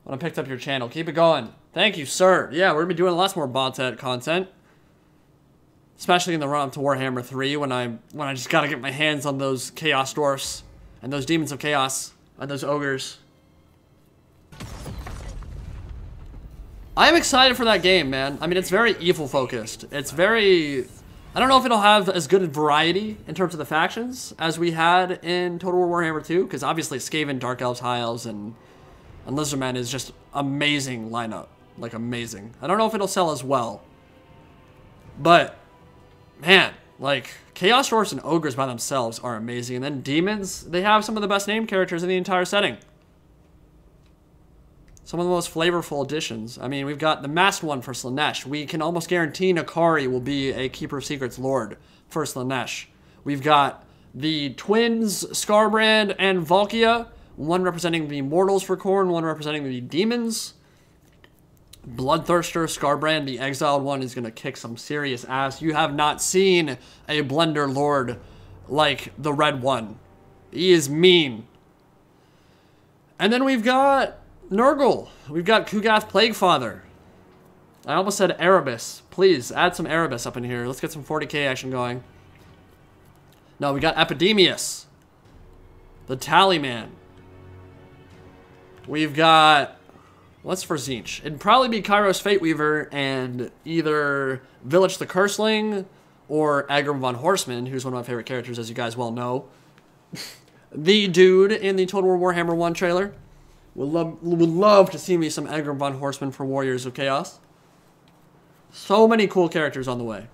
When I picked up your channel. Keep it going. Thank you, sir. Yeah, we're going to be doing lots more Botet content. Especially in the run-up to Warhammer 3 when I just got to get my hands on those Chaos Dwarfs. And those Demons of Chaos. And those Ogres. I'm excited for that game, man. I mean, it's very evil focused. It's very... I don't know if it'll have as good a variety in terms of the factions as we had in Total War Warhammer 2, because obviously Skaven, Dark Elves, High Elves, and Lizardmen is just amazing lineup. Like, amazing. I don't know if it'll sell as well. But, man, like, Chaos Dwarfs and Ogres by themselves are amazing. And then Demons, they have some of the best named characters in the entire setting. Some of the most flavorful additions. I mean, we've got the masked one for Slanesh. We can almost guarantee Nakari will be a Keeper of Secrets Lord for Slanesh. We've got the twins, Scarbrand and Valkia. One representing the mortals for Khorne, one representing the demons. Bloodthirster, Scarbrand, the exiled one, is going to kick some serious ass. You have not seen a Blender Lord like the red one. He is mean. And then we've got Nurgle. We've got Kugath Plaguefather. I almost said Erebus. Please, add some Erebus up in here. Let's get some 40k action going. No, we got Epidemius. The Tallyman. We've got... What's for Tzeentch? It'd probably be Kairos Fateweaver and either Village the Curseling or Agram von Horseman, who's one of my favorite characters, as you guys well know. The dude in the Total War Warhammer 1 trailer. Would love to see me some Agram von Horseman for Warriors of Chaos. So many cool characters on the way.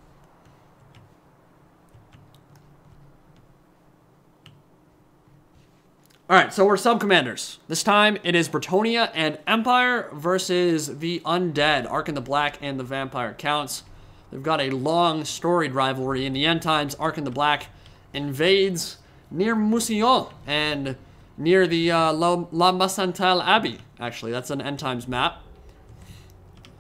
Alright, so we're Subcommanders. This time it is Bretonnia and Empire versus the Undead, Ark in the Black and the Vampire Counts. They've got a long, storied rivalry. In the end times, Ark in the Black invades near Mousillon and near the La Masantal Abbey. Actually, that's an end times map.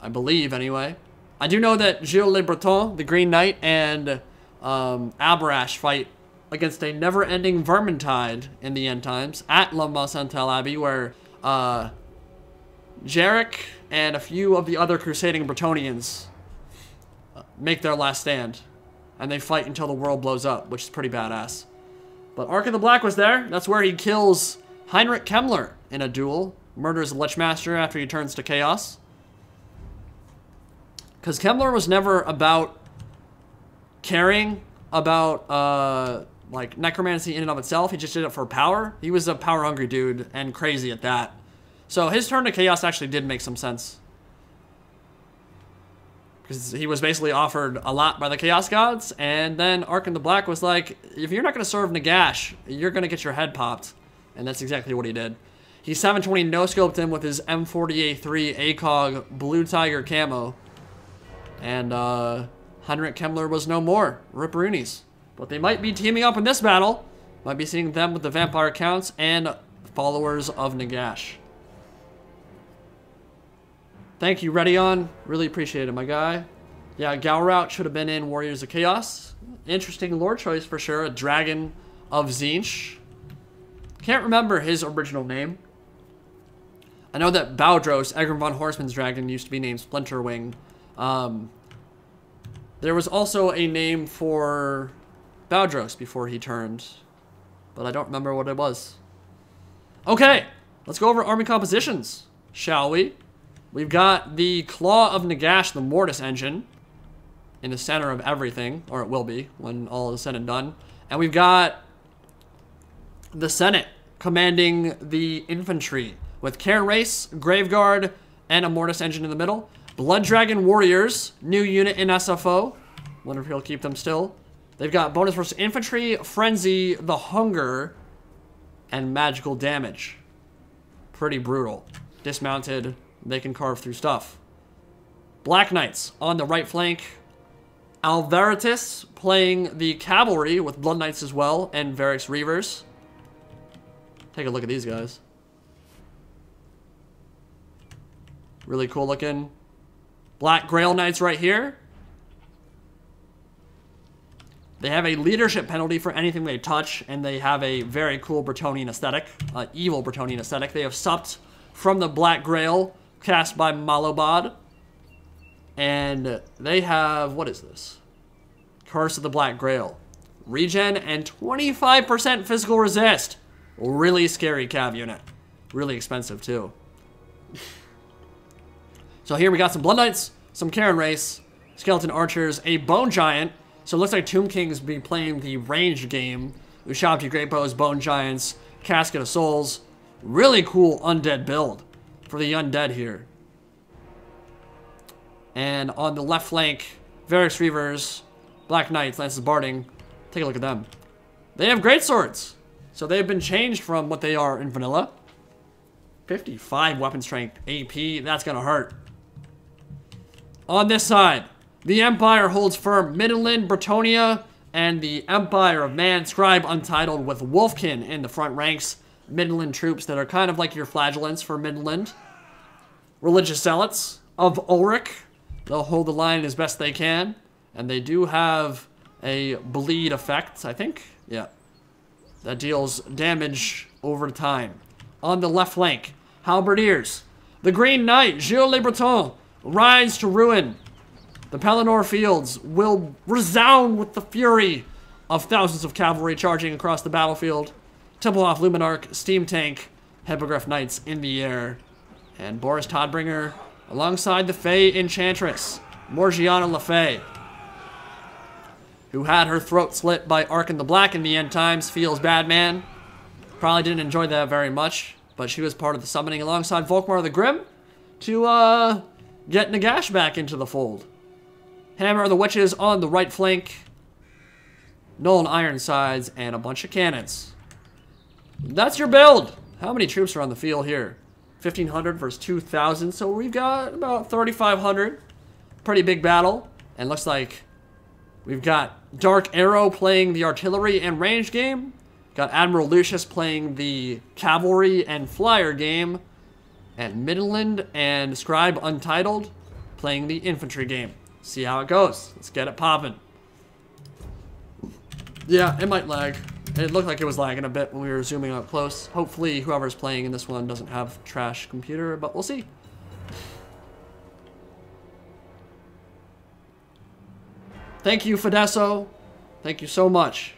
I believe, anyway. I do know that Gilles Le Breton, the Green Knight, and Abarash fight against a never-ending Vermintide in the end times at La Masantal Abbey, where Jarek and a few of the other crusading Bretonians make their last stand, and they fight until the world blows up, which is pretty badass. But Ark in the Black was there. That's where he kills Heinrich Kemmler in a duel, murders the Lechmaster after he turns to Chaos. Because Kemmler was never about caring about like necromancy in and of itself. He just did it for power. He was a power-hungry dude and crazy at that. So his turn to Chaos actually did make some sense. Because he was basically offered a lot by the Chaos Gods, and then Ark in the Black was like, if you're not going to serve Nagash, you're going to get your head popped. And that's exactly what he did. He 720 no-scoped him with his M40A3 ACOG Blue Tiger camo. And Heinrich Kemmler was no more. Rip Roonies. But they might be teaming up in this battle. Might be seeing them with the Vampire Counts and followers of Nagash. Thank you, Redion. Really appreciate it, my guy. Yeah, Galrout should have been in Warriors of Chaos. Interesting lore choice for sure. A Dragon of Tzeentch. Can't remember his original name. I know that Baldros, Egram von Horseman's dragon, used to be named Splinterwing. There was also a name for Baldros before he turned, but I don't remember what it was. Okay, let's go over army compositions, shall we? We've got the Claw of Nagash, the Mortis engine, in the center of everything, or it will be when all is said and done. And we've got the Senate commanding the infantry with Cairn Race, Graveguard, and a Mortis engine in the middle. Blood Dragon Warriors, new unit in SFO. Wonder if he'll keep them still. They've got bonus versus infantry, frenzy, the hunger, and magical damage. Pretty brutal. Dismounted, they can carve through stuff. Black Knights on the right flank. Alvaratis playing the cavalry with Blood Knights as well, and Varix Reavers. Take a look at these guys. Really cool looking. Black Grail Knights right here. They have a leadership penalty for anything they touch, and they have a very cool Bretonian aesthetic, evil Bretonian aesthetic. They have supped from the Black Grail, cast by Malobod. And they have, what is this? Curse of the Black Grail. Regen and 25% physical resist. Really scary cav unit. Really expensive too. So here we got some Blood Knights, some Cairn Race, Skeleton Archers, a Bone Giant. So it looks like Tomb King's be playing the ranged game. Ushabti Great Bows, Bone Giants, Casket of Souls. Really cool undead build for the undead here. And on the left flank, Varix Reavers, Black Knights, Lances Barding. Take a look at them. They have great swords. So they've been changed from what they are in vanilla. 55 weapon strength AP, that's gonna hurt. On this side, the Empire holds firm. Midland, Bretonnia, and the Empire of Man, Scribe Untitled with Wolfkin in the front ranks. Midland troops that are kind of like your flagellants for Midland. Religious Zealots of Ulrich. They'll hold the line as best they can. And they do have a bleed effect, I think. Yeah. That deals damage over time. On the left flank, Halberdiers. The Green Knight, Gilles Le Breton, rides to ruin. The Pelennor fields will resound with the fury of thousands of cavalry charging across the battlefield. Templehof Luminarch, Steam Tank, Hippogriff Knights in the air. And Boris Todbringer alongside the Fey Enchantress, Morgiana Le Fay, who had her throat slit by Ark in the Black in the end times. Feels bad, man. Probably didn't enjoy that very much, but she was part of the summoning alongside Volkmar the Grim to get Nagash back into the fold. Hammer of the Witches on the right flank. Nolan Ironsides and a bunch of cannons. that's your build. How many troops are on the field here? 1,500 versus 2,000. So we've got about 3,500. Pretty big battle. And looks like we've got Dark Arrow playing the artillery and range game. Got Admiral Lucius playing the cavalry and flyer game. And Midland and Scribe Untitled playing the infantry game. See how it goes. Let's get it popping. Yeah, it might lag. It looked like it was lagging a bit when we were zooming up close. Hopefully whoever's playing in this one doesn't have trash computer, but we'll see. Thank you, Fidesso. Thank you so much.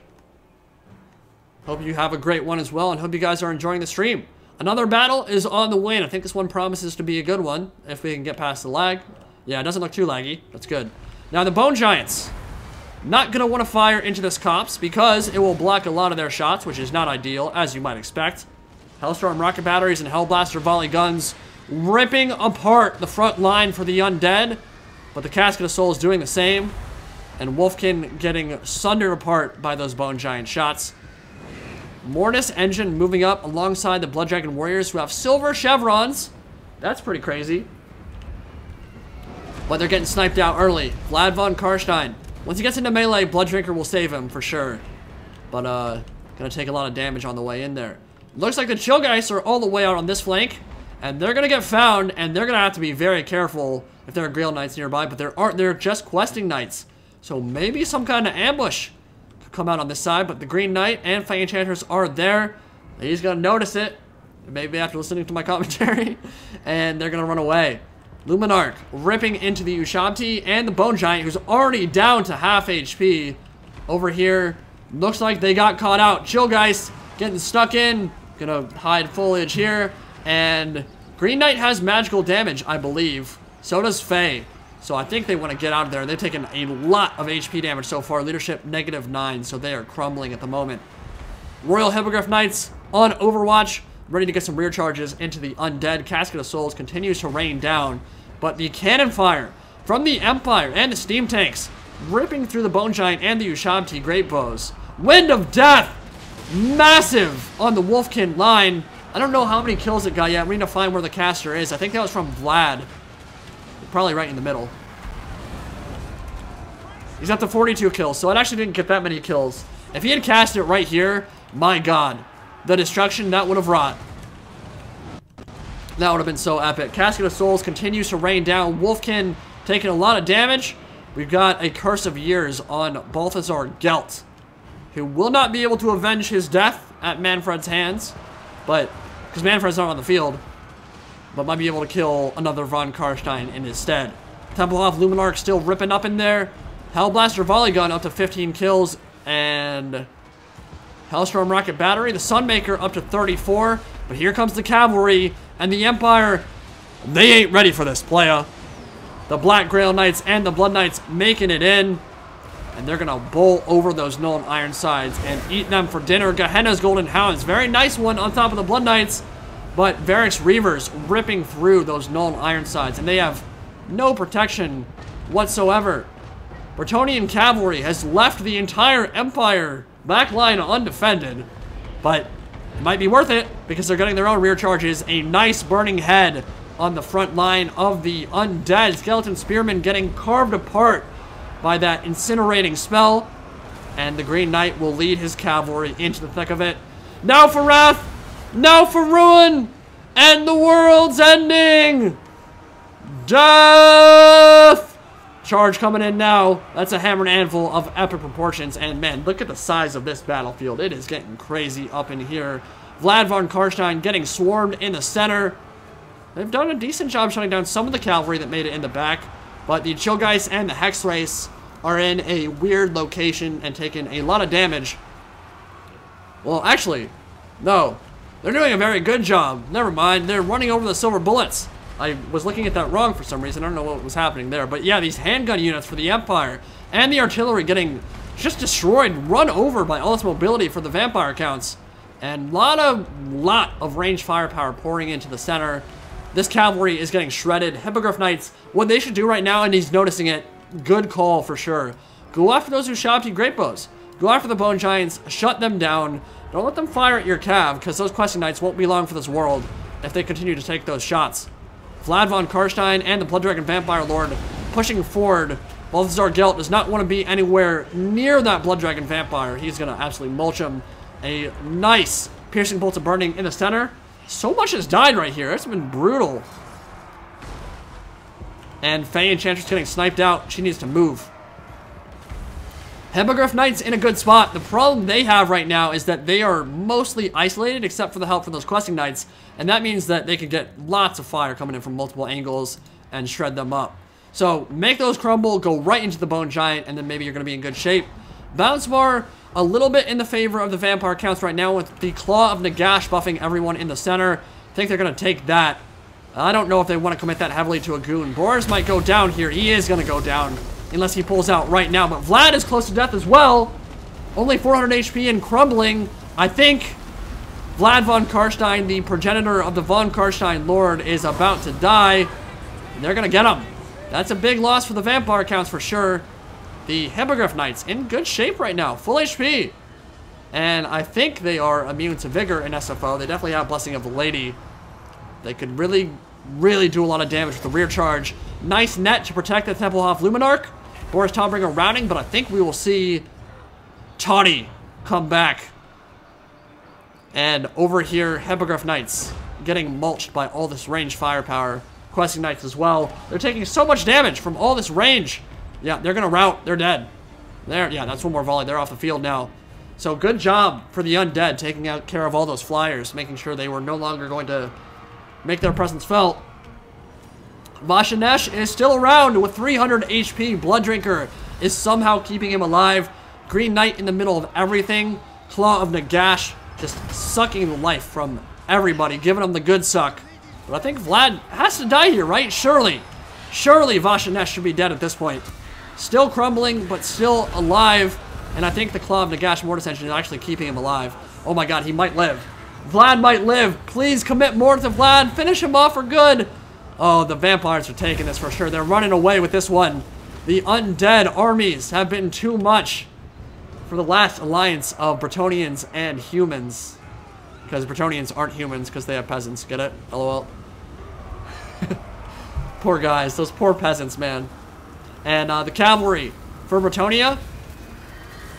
Hope you have a great one as well, and hope you guys are enjoying the stream. Another battle is on the way, and I think this one promises to be a good one, if we can get past the lag. Yeah, it doesn't look too laggy. That's good. Now, the Bone Giants. Not going to want to fire into this copse because it will block a lot of their shots, which is not ideal, as you might expect. Hellstorm rocket batteries and Hellblaster volley guns ripping apart the front line for the undead, but the Casket of Souls doing the same, and Wolfkin getting sundered apart by those Bone Giant shots. Mortis engine moving up alongside the Blood Dragon Warriors who have silver chevrons. That's pretty crazy. But they're getting sniped out early. Vlad von Karstein. Once he gets into melee, Blood Drinker will save him for sure. But, gonna take a lot of damage on the way in there. Looks like the Chill Guys are all the way out on this flank. And they're gonna get found, and they're gonna have to be very careful if there are Grail Knights nearby. But there aren't, they're just questing Knights. So maybe some kind of ambush could come out on this side. But the Green Knight and Fang Enchanters are there. He's gonna notice it. Maybe after listening to my commentary. And they're gonna run away. Luminarch ripping into the Ushabti and the Bone Giant, who's already down to half HP. Over here, looks like they got caught out. Chill Guys getting stuck in. Gonna hide foliage here. And Green Knight has magical damage, I believe. So does Faye. So I think they want to get out of there. They've taken a lot of HP damage so far. Leadership -9, so they are crumbling at the moment. Royal Hippogriff Knights on Overwatch, ready to get some rear charges into the undead. Casket of Souls continues to rain down. But the cannon fire from the Empire and the steam tanks ripping through the Bone Giant and the Ushabti Great Bows. Wind of Death! Massive on the Wolfkin line. I don't know how many kills it got yet. We need to find where the caster is. I think that was from Vlad. Probably right in the middle. He's up to 42 kills, so it actually didn't get that many kills. If he had cast it right here, my god. The destruction that would have wrought. That would have been so epic. Casket of Souls continues to rain down. Wolfkin taking a lot of damage. We've got a Curse of Years on Balthazar Gelt, who will not be able to avenge his death at Manfred's hands, but because Manfred's not on the field, but might be able to kill another Von Karstein in his stead. Templehof Luminarch still ripping up in there. Hellblaster Volley Gun up to 15 kills, and Hellstorm Rocket Battery, the Sunmaker up to 34, but here comes the cavalry. And the Empire, they ain't ready for this, playa. The Black Grail Knights and the Blood Knights making it in. And they're going to bowl over those Nolan Ironsides and eat them for dinner. Gehenna's Golden Hounds, very nice one on top of the Blood Knights. But Varric's Reavers ripping through those Nolan Ironsides. And they have no protection whatsoever. Bretonnian Cavalry has left the entire Empire backline undefended. But it might be worth it because they're getting their own rear charges. A nice burning head on the front line of the undead. Skeleton Spearmen getting carved apart by that incinerating spell. And the Green Knight will lead his cavalry into the thick of it. Now for wrath! Now for ruin! And the world's ending! Death! Charge coming in now. That's a hammer and anvil of epic proportions. And man, look at the size of this battlefield. It is getting crazy up in here. Vlad von Karstein getting swarmed in the center. They've done a decent job shutting down some of the cavalry that made it in the back. But the Chillgeist and the Hex Race are in a weird location and taking a lot of damage. Well, actually, no. They're doing a very good job. Never mind. They're running over the silver bullets. I was looking at that wrong for some reason. I don't know what was happening there. But yeah, these handgun units for the Empire and the artillery getting just destroyed, run over by all this mobility for the vampire counts. And lot of range firepower pouring into the center. This cavalry is getting shredded. Hippogriff Knights, what they should do right now, and he's noticing it, good call for sure. Go after those Ushabti Great Bows. Go after the Bone Giants, shut them down, Don't let them fire at your cav, because those questing knights won't be long for this world if they continue to take those shots. Vlad von Karstein and the Blood Dragon Vampire Lord pushing forward. Balthazar Gelt does not want to be anywhere near that Blood Dragon Vampire. He's going to absolutely mulch him. A nice piercing bolt of burning in the center. So much has died right here. It's been brutal. And Faye Enchantress getting sniped out. She needs to move. Hippogriff Knights in a good spot. The problem they have right now is that they are mostly isolated except for the help from those questing knights. And that means that they can get lots of fire coming in from multiple angles and shred them up. So make those crumble, go right into the Bone Giant, and then maybe you're going to be in good shape. Bounce bar, a little bit in the favor of the Vampire Counts right now with the Claw of Nagash buffing everyone in the center. I think they're going to take that. I don't know if they want to commit that heavily to a goon. Boris might go down here. He is going to go down unless he pulls out right now. But Vlad is close to death as well. Only 400 HP and crumbling. I think Vlad von Karstein, the progenitor of the von Karstein Lord, is about to die. And they're going to get him. That's a big loss for the Vampire Counts for sure. The Hippogriff Knights in good shape right now. Full HP. And I think they are immune to Vigor in SFO. They definitely have Blessing of the Lady. They could really do a lot of damage with the rear charge. Nice net to protect the Templehof Luminarch. Boris Tombringer routing, but I think we will see Tawny come back. And over here, Hippogriff Knights getting mulched by all this range firepower. Questing Knights as well. They're taking so much damage from all this range. Yeah, they're gonna rout. They're dead. There, yeah, that's one more volley. They're off the field now. So good job for the undead taking out care of all those flyers, making sure they were no longer going to make their presence felt. Vashanesh is still around with 300 HP. Blood Drinker is somehow keeping him alive. Green Knight in the middle of everything. Claw of Nagash just sucking the life from everybody, giving them the good suck. But I think Vlad has to die here, right? Surely. Surely Vashanesh should be dead at this point. Still crumbling, but still alive. And I think the Claw of Nagash Mortis Engine is actually keeping him alive. Oh my god, he might live. Vlad might live. Please commit more to Vlad. Finish him off for good. Oh, the vampires are taking this for sure. They're running away with this one. The undead armies have been too much for the last alliance of Bretonnians and humans. Because Bretonnians aren't humans because they have peasants. Get it? LOL. Poor guys. Those poor peasants, man. And the cavalry for Bretonnia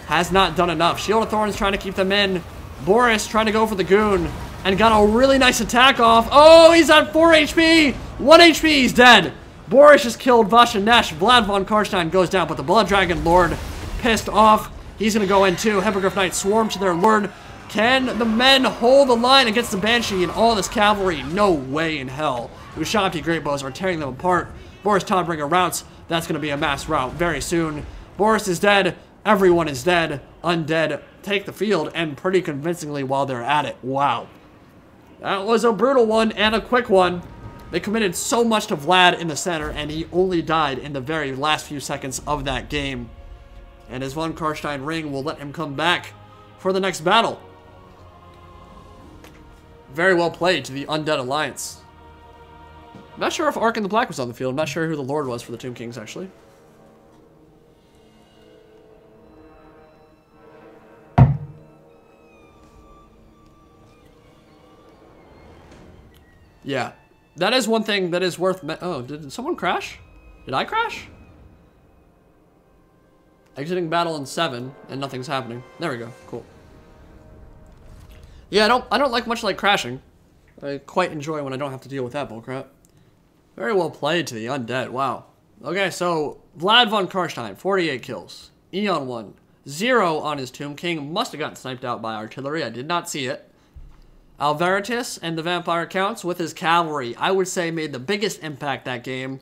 has not done enough. Shield of Thorns trying to keep them in. Boris trying to go for the goon. And got a really nice attack off. Oh, he's at 4 HP. 1 HP, he's dead. Boris just killed Vashanesh. Vlad von Karstein goes down, but the Blood Dragon Lord pissed off. He's going to go in too. Hippogriff Knights swarm to their lord. Can the men hold the line against the Banshee and all this cavalry? No way in hell. Ushabti Greatbows are tearing them apart. Boris Toddbringer routes. That's going to be a mass rout very soon. Boris is dead. Everyone is dead. Undead take the field, and pretty convincingly while they're at it. Wow. That was a brutal one and a quick one. They committed so much to Vlad in the center, and he only died in the very last few seconds of that game. And his von Karstein ring will let him come back for the next battle. Very well played to the Undead Alliance. I'm not sure if Ark and the Black was on the field. I'm not sure who the Lord was for the Tomb Kings, actually. Yeah. That is one thing that is worth... Oh, did someone crash? Did I crash? Exiting battle in 7, and nothing's happening. There we go. Cool. Yeah, I don't like much like crashing. I quite enjoy when I don't have to deal with that bullcrap. Very well played to the undead. Wow. Okay, so Vlad von Karstein, 48 kills. Eon 1, 0 on his Tomb King. Must have gotten sniped out by artillery. I did not see it. Alveritus and the Vampire Counts with his cavalry, I would say, made the biggest impact that game.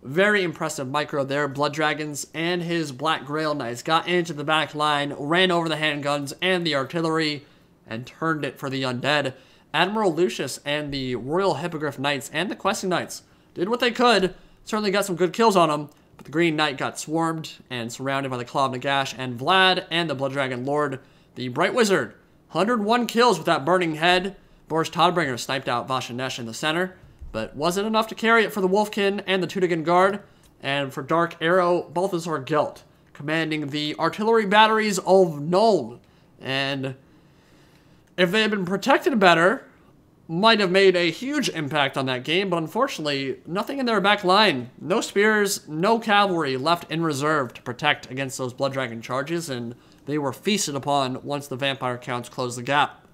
Very impressive micro there. Blood Dragons and his Black Grail Knights got into the back line, ran over the handguns and the artillery, and turned it for the undead. Admiral Lucius and the Royal Hippogriff Knights and the Questing Knights did what they could. Certainly got some good kills on them, but the Green Knight got swarmed and surrounded by the Claw of Nagash and Vlad and the Blood Dragon Lord. The Bright Wizard, 101 kills with that burning head. Boris Toddbringer sniped out Vashanesh in the center, but wasn't enough to carry it for the Wolfkin and the Tüdingen Guard. And for Dark Arrow, Balthazar Gelt, commanding the artillery batteries of Nuln. And if they had been protected better, might have made a huge impact on that game, but unfortunately, nothing in their back line. No spears, no cavalry left in reserve to protect against those Blood Dragon charges, and they were feasted upon once the vampire counts closed the gap.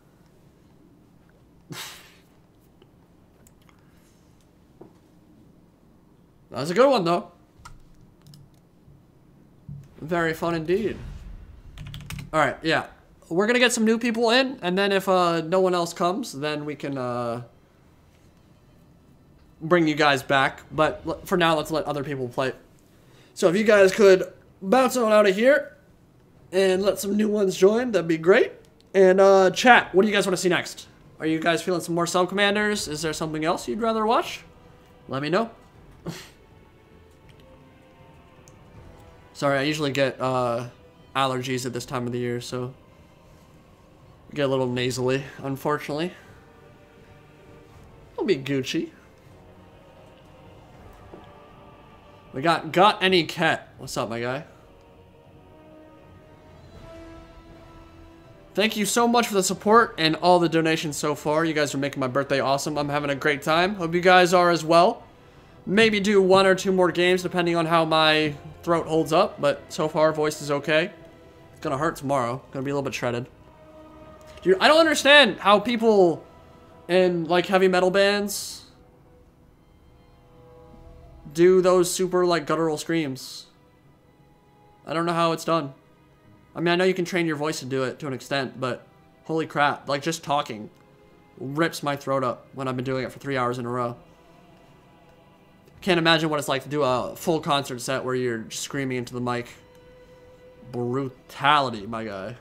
That was a good one, though. Very fun indeed. Alright, yeah. We're gonna get some new people in, and then if no one else comes, then we can bring you guys back. But for now, let's let other people play. So if you guys could bounce on out of here and let some new ones join, that'd be great. And chat, what do you guys want to see next? Are you guys feeling some more Subcommanders? Is there something else you'd rather watch? Let me know. Sorry, I usually get allergies at this time of the year, so get a little nasally, unfortunately. It'll be Gucci. We got any cat. What's up, my guy? Thank you so much for the support and all the donations so far. You guys are making my birthday awesome. I'm having a great time. Hope you guys are as well. Maybe do 1 or 2 more games depending on how my throat holds up, but so far voice is okay. It's gonna hurt tomorrow. Gonna be a little bit shredded. Dude, I don't understand how people in like heavy metal bands do those super like guttural screams. I don't know how it's done. I mean, I know you can train your voice to do it to an extent, but holy crap, like just talking rips my throat up when I've been doing it for 3 hours in a row. Can't imagine what it's like to do a full concert set where you're just screaming into the mic. Brutality, my guy.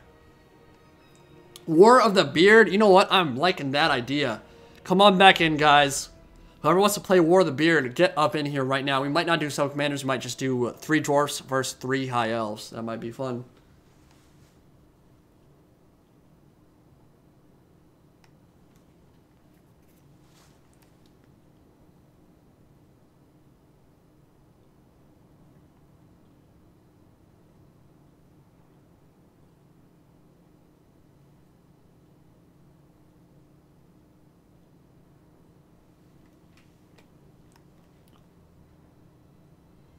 War of the Beard. You know what? I'm liking that idea. Come on back in, guys. Whoever wants to play War of the Beard, get up in here right now. We might not do Subcommanders. We might just do 3 dwarfs versus 3 high elves. That might be fun.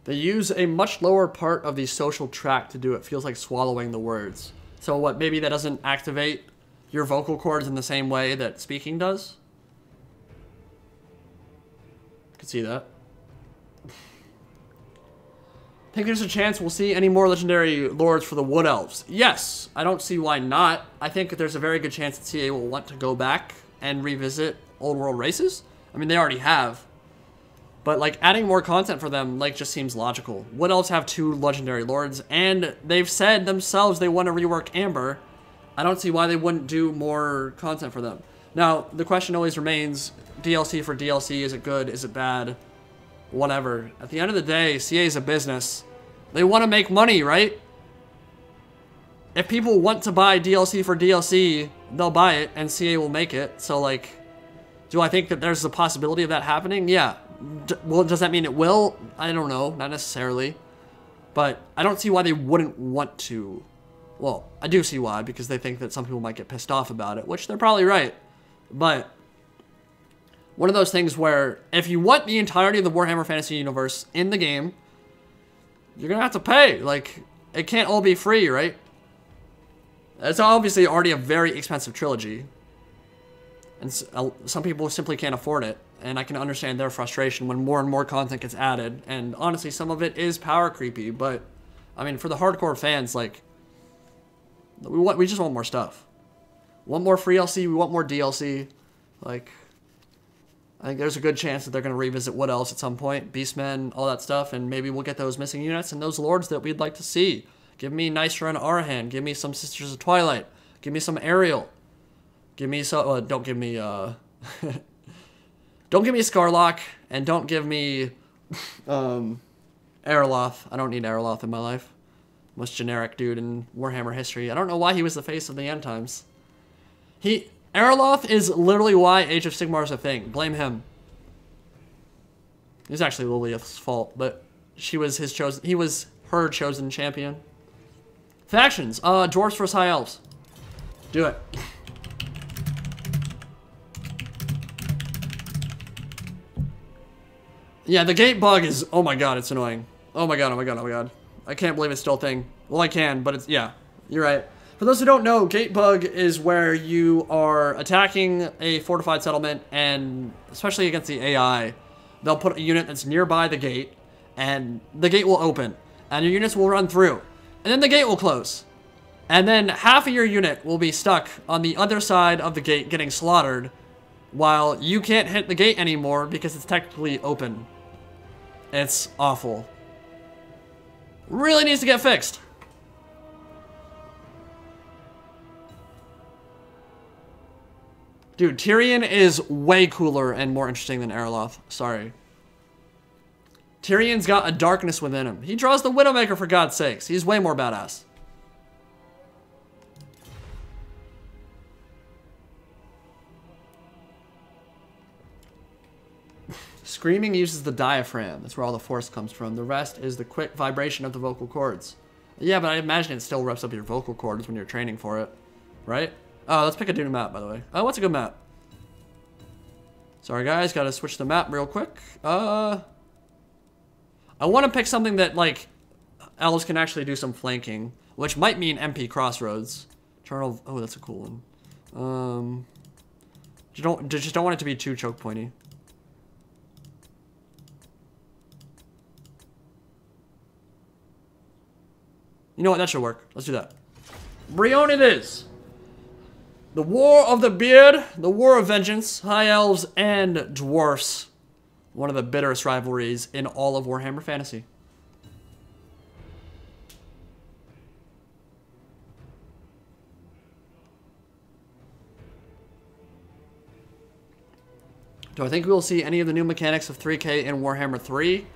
They use a much lower part of the social tract to do it. Feels like swallowing the words. So what, maybe that doesn't activate your vocal cords in the same way that speaking does? I could see that. Think there's a chance we'll see any more legendary lords for the Wood Elves? Yes, I don't see why not. I think there's a very good chance that CA will want to go back and revisit old world races. I mean, they already have. But, like, adding more content for them, like, just seems logical. Wood Elves have 2 legendary lords, and they've said themselves they want to rework Amber. I don't see why they wouldn't do more content for them. Now, the question always remains, DLC for DLC, is it good, is it bad, whatever. At the end of the day, CA is a business. They want to make money, right? If people want to buy DLC for DLC, they'll buy it, and CA will make it. So, like, do I think that there's a possibility of that happening? Yeah. Well, does that mean it will? I don't know. Not necessarily. But I don't see why they wouldn't want to. Well, I do see why, because they think that some people might get pissed off about it, which they're probably right. But one of those things where if you want the entirety of the Warhammer Fantasy Universe in the game, you're going to have to pay. Like, it can't all be free, right? It's obviously already a very expensive trilogy. And some people simply can't afford it. And I can understand their frustration when more and more content gets added. And honestly, some of it is power creepy. But, I mean, for the hardcore fans, like, we just want more stuff. Want more free LC, we want more DLC. Like, I think there's a good chance that they're going to revisit Wood Elves at some point. Beastmen, all that stuff. And maybe we'll get those missing units and those lords that we'd like to see. Give me Nystra and Arahan. Give me some Sisters of Twilight. Give me some Ariel. Give me some... don't give me... Don't give me Scarlock, and don't give me Erloth. I don't need Erloth in my life. Most generic dude in Warhammer history. I don't know why he was the face of the end times. Erloth is literally why Age of Sigmar is a thing. Blame him. It was actually Lilith's fault, but he was her chosen champion. Factions. Dwarves versus High Elves. Do it. Yeah, the gate bug is, oh my god, it's annoying. Oh my god, oh my god, oh my god. I can't believe it's still a thing. Well, I can, but it's, yeah, you're right. For those who don't know, gate bug is where you are attacking a fortified settlement, and especially against the AI, they'll put a unit that's nearby the gate, and the gate will open, and your units will run through, and then the gate will close. And then half of your unit will be stuck on the other side of the gate getting slaughtered, while you can't hit the gate anymore because it's technically open. It's awful. Really needs to get fixed. Dude, Tyrion is way cooler and more interesting than Erloth. Sorry. Tyrion's got a darkness within him. He draws the Widowmaker, for God's sakes. He's way more badass. Screaming uses the diaphragm. That's where all the force comes from. The rest is the quick vibration of the vocal cords. Yeah, but I imagine it still reps up your vocal cords when you're training for it. Right? Oh, let's pick a new map, by the way. Oh, what's a good map? Sorry, guys. Gotta switch the map real quick. I want to pick something that, like, elves can actually do some flanking, which might mean MP Crossroads. Eternal... Oh, that's a cool one. Just don't want it to be too choke pointy. You know what? That should work. Let's do that. Brion it is. The War of the Beard, the War of Vengeance, High Elves and Dwarfs. One of the bitterest rivalries in all of Warhammer Fantasy. Do I think we will see any of the new mechanics of 3K in Warhammer 3?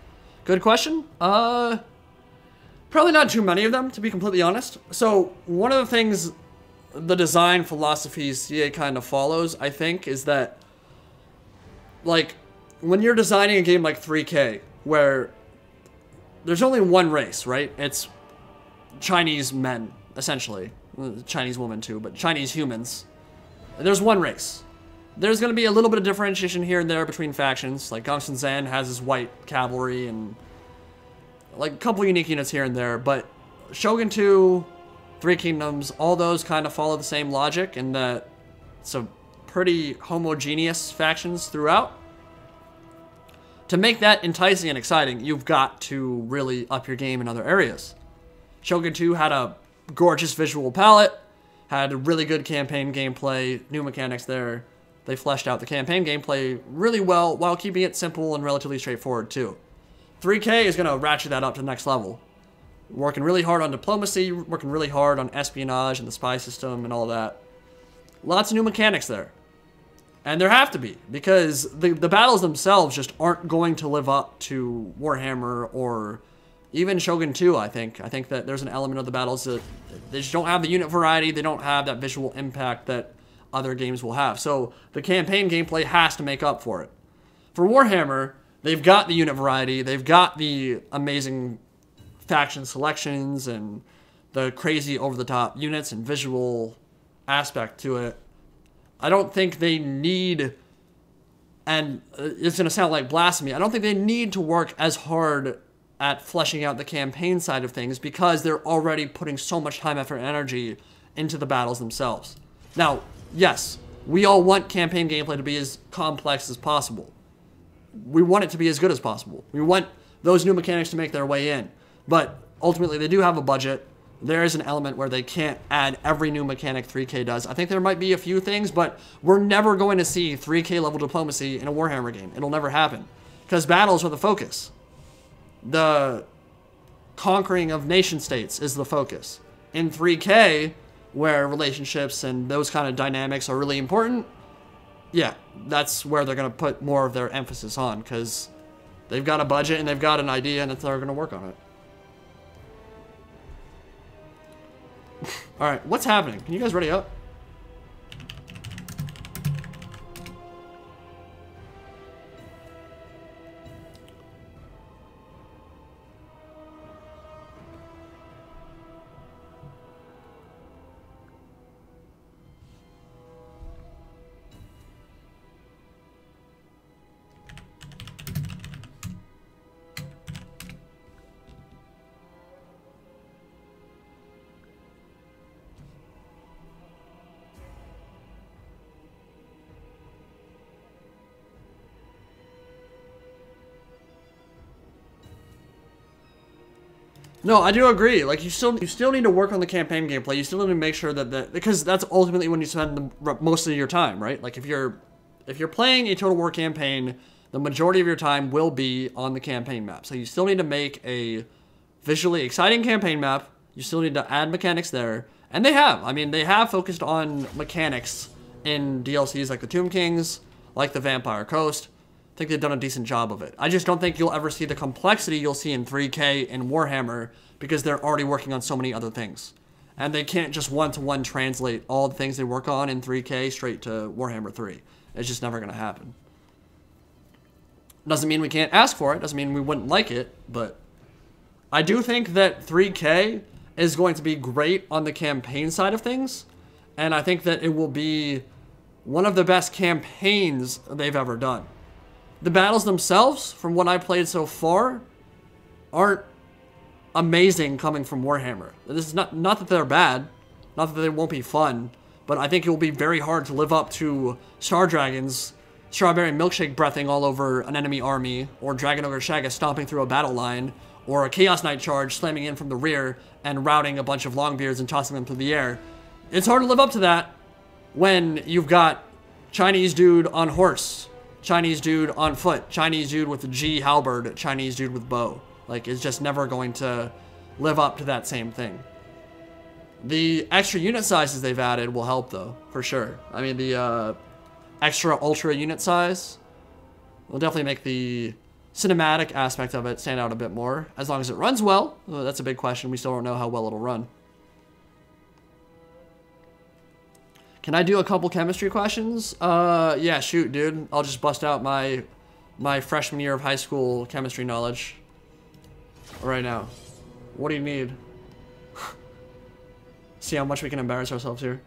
Good question. Probably not too many of them, to be completely honest. So, one of the things the design philosophy CA kind of follows, I think, is that, like, when you're designing a game like 3K, where there's only one race, right? It's Chinese men, essentially. Chinese women, too, but Chinese humans. There's one race. There's going to be a little bit of differentiation here and there between factions. Like, Gongsun Zan has his white cavalry and... like a couple unique units here and there, but Shogun 2, Three Kingdoms, all those kind of follow the same logic in that it's a pretty homogeneous factions throughout. To make that enticing and exciting, you've got to really up your game in other areas. Shogun 2 had a gorgeous visual palette, had a really good campaign gameplay, new mechanics there. They fleshed out the campaign gameplay really well while keeping it simple and relatively straightforward too. 3K is going to ratchet that up to the next level. Working really hard on diplomacy, working really hard on espionage and the spy system and all that. Lots of new mechanics there. And there have to be, because the battles themselves just aren't going to live up to Warhammer or even Shogun 2, I think. I think that there's an element of the battles that they just don't have the unit variety, they don't have that visual impact that other games will have. So the campaign gameplay has to make up for it. For Warhammer, they've got the unit variety, they've got the amazing faction selections and the crazy over-the-top units and visual aspect to it. I don't think they need, and it's going to sound like blasphemy, I don't think they need to work as hard at fleshing out the campaign side of things because they're already putting so much time, effort, and energy into the battles themselves. Now, yes, we all want campaign gameplay to be as complex as possible. We want it to be as good as possible. We want those new mechanics to make their way in. But ultimately, they do have a budget. There is an element where they can't add every new mechanic 3K does. I think there might be a few things, but we're never going to see 3K level diplomacy in a Warhammer game. It'll never happen. Because battles are the focus. The conquering of nation states is the focus. In 3K, where relationships and those kind of dynamics are really important, yeah, that's where they're going to put more of their emphasis on, because they've got a budget and they've got an idea and they're going to work on it. Alright, what's happening? Can you guys ready up? No, I do agree. Like, you still need to work on the campaign gameplay. You still need to make sure that because that's ultimately when you spend most of your time, right? Like, if you're playing a Total War campaign, the majority of your time will be on the campaign map. So you still need to make a visually exciting campaign map. You still need to add mechanics there, and they have. I mean, they have focused on mechanics in DLCs like the Tomb Kings, like the Vampire Coast. I think they've done a decent job of it. I just don't think you'll ever see the complexity you'll see in 3K and Warhammer because they're already working on so many other things. And they can't just one-to-one translate all the things they work on in 3K straight to Warhammer 3. It's just never going to happen. Doesn't mean we can't ask for it. Doesn't mean we wouldn't like it. But I do think that 3K is going to be great on the campaign side of things. And I think that it will be one of the best campaigns they've ever done. The battles themselves, from what I played so far, aren't amazing coming from Warhammer. This is not that they're bad, not that they won't be fun, but I think it will be very hard to live up to Star Dragon's strawberry milkshake breathing all over an enemy army, or Dragon Ogre Shagga stomping through a battle line, or a Chaos Knight charge slamming in from the rear and routing a bunch of Longbeards and tossing them through the air. It's hard to live up to that when you've got Chinese dude on horse, Chinese dude on foot, Chinese dude with a G halberd, Chinese dude with bow. Like, it's just never going to live up to that same thing. The extra unit sizes they've added will help, though, for sure. I mean, the extra ultra unit size will definitely make the cinematic aspect of it stand out a bit more. As long as it runs well, that's a big question. We still don't know how well it'll run. Can I do a couple chemistry questions? Yeah, shoot, dude. I'll just bust out my freshman year of high school chemistry knowledge right now. What do you need? See how much we can embarrass ourselves here.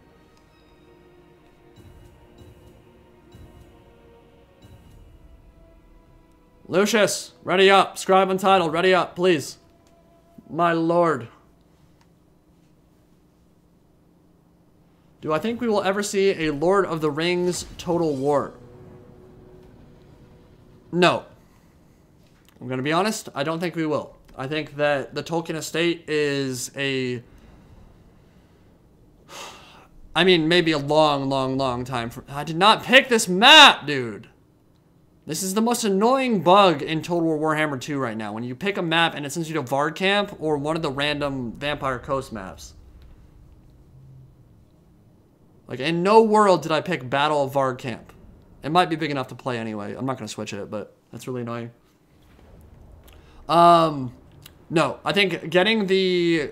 Lucius, ready up. Scribe Untitled, ready up, please. My lord. Do I think we will ever see a Lord of the Rings Total War? No. I'm going to be honest, I don't think we will. I think that the Tolkien estate is a... I mean, maybe a long time. I did not pick this map, dude. This is the most annoying bug in Total War Warhammer 2 right now. When you pick a map and it sends you to Vard Camp or one of the random Vampire Coast maps. Like, in no world did I pick Battle of Vard Camp. It might be big enough to play anyway. I'm not going to switch it, but that's really annoying. No, I think getting the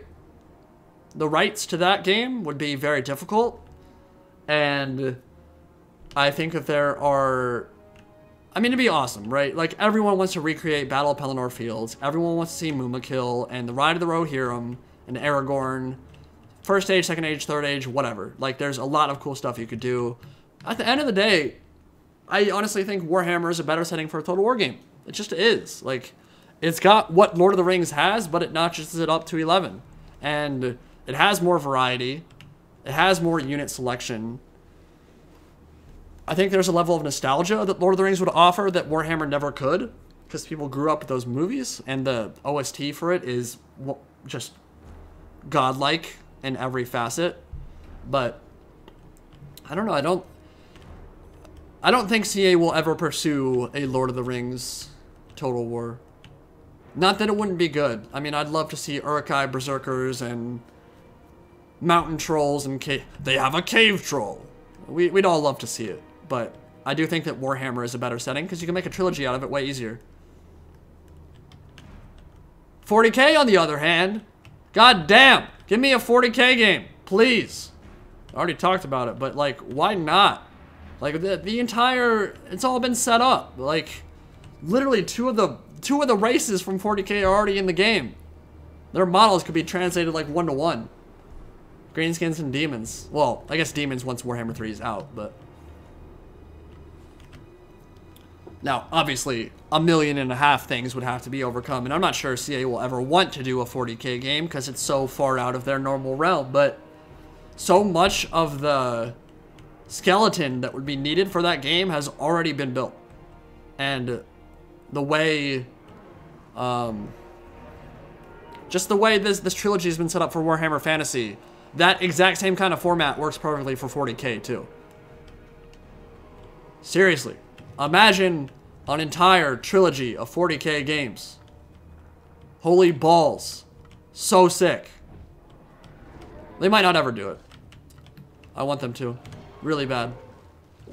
rights to that game would be very difficult. And I think that there are... I mean, it'd be awesome, right? Like, everyone wants to recreate Battle of Pelennor Fields. Everyone wants to see Mumakil and the Ride of the Rohirrim and Aragorn. First age, second age, third age, whatever. Like, there's a lot of cool stuff you could do. At the end of the day, I honestly think Warhammer is a better setting for a Total War game. It just is. Like, it's got what Lord of the Rings has, but it notches it up to 11. And it has more variety. It has more unit selection. I think there's a level of nostalgia that Lord of the Rings would offer that Warhammer never could, because people grew up with those movies, and the OST for it is just godlike in every facet. But I don't know. I don't think CA will ever pursue a Lord of the Rings Total War. Not that it wouldn't be good. I mean, I'd love to see Uruk-hai Berserkers and mountain trolls and they have a cave troll. We'd all love to see it. But I do think that Warhammer is a better setting because you can make a trilogy out of it way easier. 40K on the other hand, god damn, give me a 40K game, please. I already talked about it, but like, why not? Like the entire, it's all been set up. Like, literally two of the races from 40K are already in the game. Their models could be translated like 1-to-1. Greenskins and demons. Well, I guess demons once Warhammer 3 is out, but... Now, obviously, 1.5 million things would have to be overcome, and I'm not sure CA will ever want to do a 40K game because it's so far out of their normal realm, but so much of the skeleton that would be needed for that game has already been built. And the way Just the way this trilogy has been set up for Warhammer Fantasy, that exact same kind of format works perfectly for 40k too. Seriously, imagine an entire trilogy of 40k games. Holy balls. So sick. They might not ever do it. I want them to. Really bad.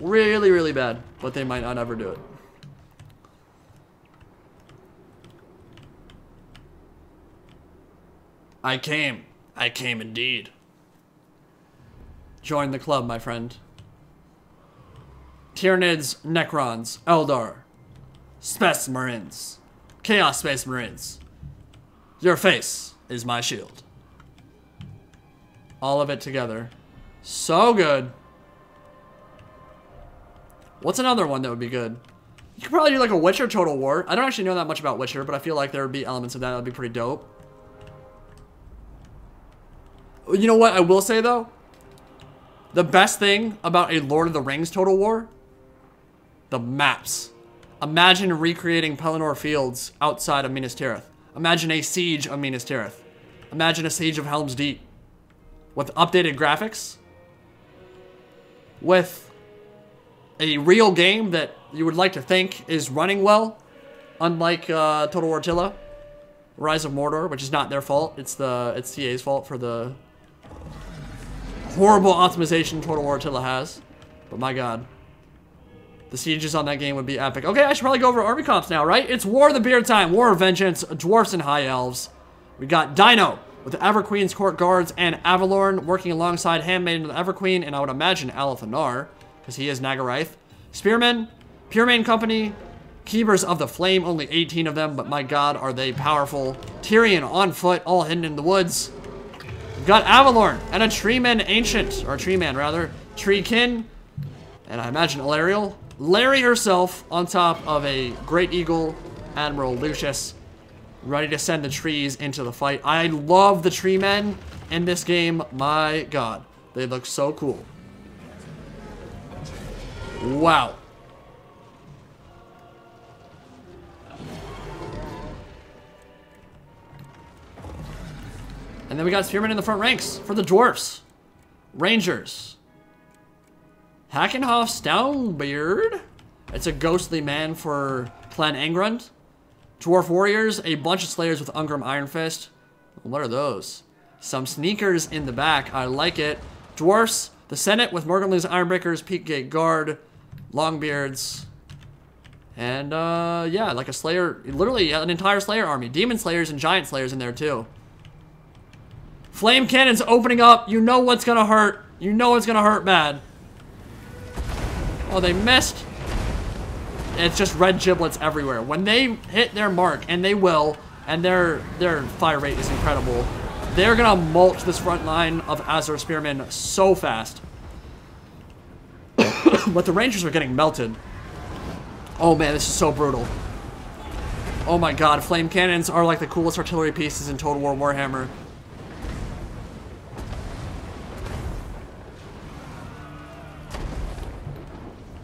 Really, really bad. But they might not ever do it. I came. I came indeed. Join the club, my friend. Tyranids, Necrons, Eldar, Space Marines, Chaos Space Marines. Your face is my shield. All of it together. So good. What's another one that would be good? You could probably do like a Witcher Total War. I don't actually know that much about Witcher, but I feel like there would be elements of that that would be pretty dope. You know what I will say though? The best thing about a Lord of the Rings Total War? The maps. Imagine recreating Pelennor Fields outside of Minas Tirith. Imagine a siege of Minas Tirith. Imagine a siege of Helm's Deep. With updated graphics. With a real game that you would like to think is running well. Unlike Total War Attila. Rise of Mordor, which is not their fault. It's TA's fault for the horrible optimization Total War Attila has. But my god. The sieges on that game would be epic. Okay, I should probably go over army comps now, right? It's War of the Beard time. War of Vengeance, Dwarfs and High Elves. We got Dino with the Everqueen's Court Guards and Avalorn working alongside Handmaiden of the Everqueen, and I would imagine Alathanar, because he is Nagaraith. Spearmen, Puremain Company, Keepers of the Flame, only 18 of them, but my god, are they powerful. Tyrion on foot, all hidden in the woods. We've got Avalorn and a Treeman Ancient, or Treeman rather, Treekin, and I imagine Ilariel. Larry herself on top of a Great Eagle, Admiral Lucius, ready to send the trees into the fight. I love the tree men in this game. My god, they look so cool. Wow. And then we got Spearmen in the front ranks for the dwarfs. Rangers. Hackenhoff Stonebeard. It's a ghostly man for Clan Angrund. Dwarf warriors, a bunch of slayers with Ungrim Iron Fist. What are those? Some sneakers in the back. I like it. Dwarfs, the Senate with Morganlew's Ironbreakers, Peakgate Guard, Longbeards. And yeah, like a slayer, literally an entire slayer army. Demon slayers and giant slayers in there too. Flame cannons opening up. You know what's gonna hurt. You know it's gonna hurt bad. Oh, they missed. It's just red giblets everywhere. When they hit their mark, and they will, and their fire rate is incredible, they're gonna mulch this front line of Azor Spearmen so fast. But the Rangers are getting melted. Oh man, this is so brutal. Oh my god, flame cannons are like the coolest artillery pieces in Total War Warhammer.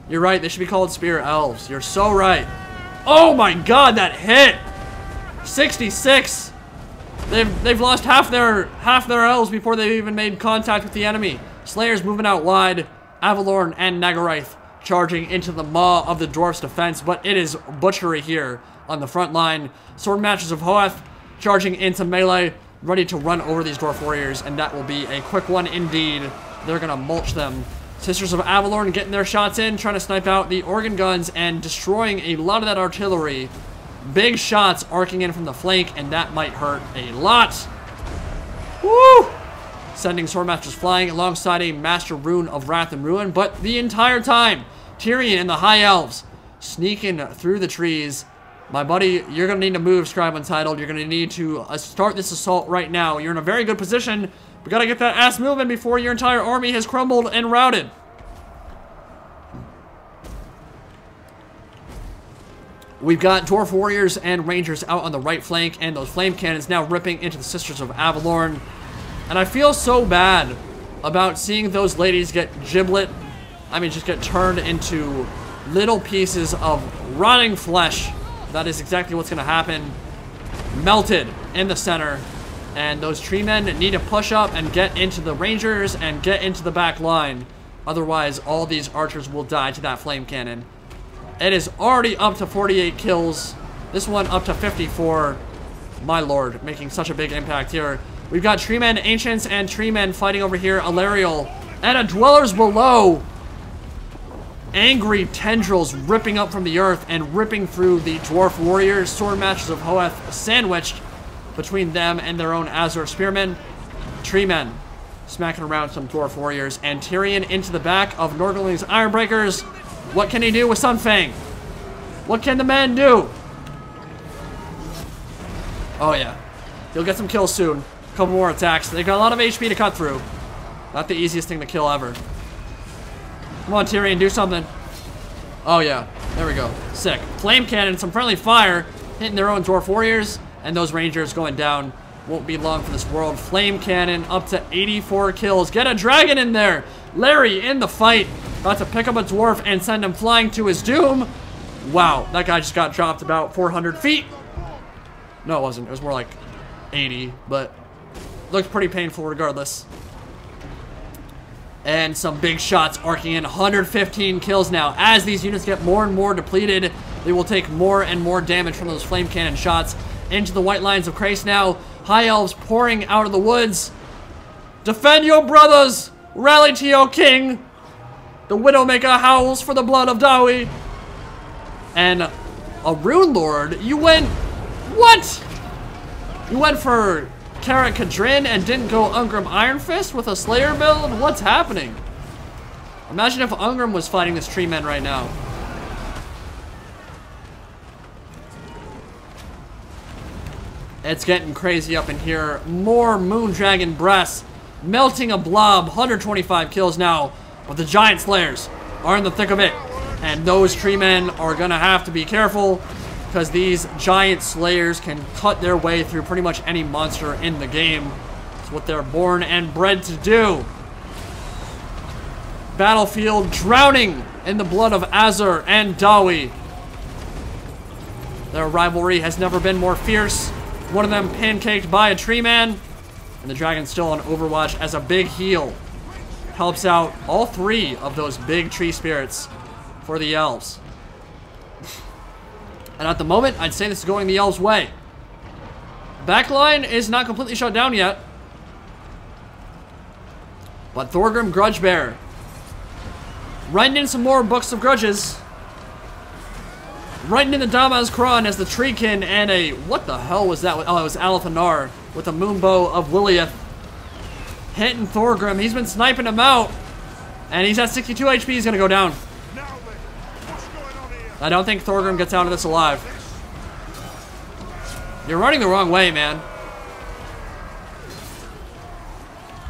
You're right, they should be called Spear Elves. You're so right. Oh my god, that hit! 66! They've lost half their elves before they've even made contact with the enemy. Slayers moving out wide. Avalorn and Nagaraith charging into the maw of the dwarf's defense, but it is butchery here on the front line. Sword Masters of Hoeth charging into melee, ready to run over these dwarf warriors, and that will be a quick one indeed. They're gonna mulch them. Sisters of Avalorn getting their shots in, trying to snipe out the organ guns and destroying a lot of that artillery. Big shots arcing in from the flank, and that might hurt a lot. Woo! Sending Swordmasters flying alongside a Master Rune of Wrath and Ruin, but the entire time, Tyrion and the High Elves sneaking through the trees. My buddy, you're going to need to move, Scribe Untitled. You're going to need to start this assault right now. You're in a very good position. We got to get that ass moving before your entire army has crumbled and routed. We've got Dwarf Warriors and Rangers out on the right flank, and those flame cannons now ripping into the Sisters of Avalorn. And I feel so bad about seeing those ladies get just get turned into little pieces of rotting flesh. That is exactly what's going to happen. Melted in the center. And those tree men need to push up and get into the rangers and get into the back line. Otherwise, all these archers will die to that flame cannon. It is already up to 48 kills. This one up to 54. My lord, making such a big impact here. We've got tree men, ancients, and tree men fighting over here. Alariel and a dwellers below. Angry tendrils ripping up from the earth and ripping through the dwarf warriors. Sword matches of Hoeth sandwiched between them and their own Azure spearmen. Tree men smacking around some dwarf warriors. And Tyrion into the back of Norgling's Ironbreakers. What can he do with Sunfang? What can the man do? Oh yeah, he'll get some kills soon. A couple more attacks. They got a lot of HP to cut through. Not the easiest thing to kill ever. Come on, Tyrion, do something. Oh yeah, there we go. Sick. Flame cannon, some friendly fire, hitting their own dwarf warriors, and those rangers going down. Won't be long for this world. Flame cannon up to 84 kills. Get a dragon in there. Larry in the fight. About to pick up a dwarf and send him flying to his doom. Wow, that guy just got dropped about 400 feet. No, it wasn't. It was more like 80, but looked pretty painful regardless. And some big shots arcing in. 115 kills now. As these units get more and more depleted, they will take more and more damage from those flame cannon shots. Into the white lines of Krace now. High elves pouring out of the woods. Defend your brothers! Rally to your king! The Widowmaker howls for the blood of Dawi. And a Rune Lord, you went... What? You went for Karak Kadrin and didn't go Ungrim Iron Fist with a Slayer build? What's happening? Imagine if Ungrim was fighting this tree man right now. It's getting crazy up in here. More Moondragon breasts. Melting a blob. 125 kills now. But the Giant Slayers are in the thick of it. And those tree men are going to have to be careful, because these Giant Slayers can cut their way through pretty much any monster in the game. It's what they're born and bred to do. Battlefield drowning in the blood of Azur and Dawi. Their rivalry has never been more fierce. One of them pancaked by a tree man. And the dragon's still on Overwatch as a big heal. Helps out all three of those big tree spirits for the elves. And at the moment, I'd say this is going the elves' way. Backline is not completely shut down yet. But Thorgrim Grudgebearer writing in some more books of grudges. Writing in the Damaz Kron as the Treekin and a... What the hell was that? Oh, it was Alathanar with a moonbow of Lilith. Hitting Thorgrim. He's been sniping him out. And he's at 62 HP. He's going to go down. I don't think Thorgrim gets out of this alive. You're running the wrong way, man.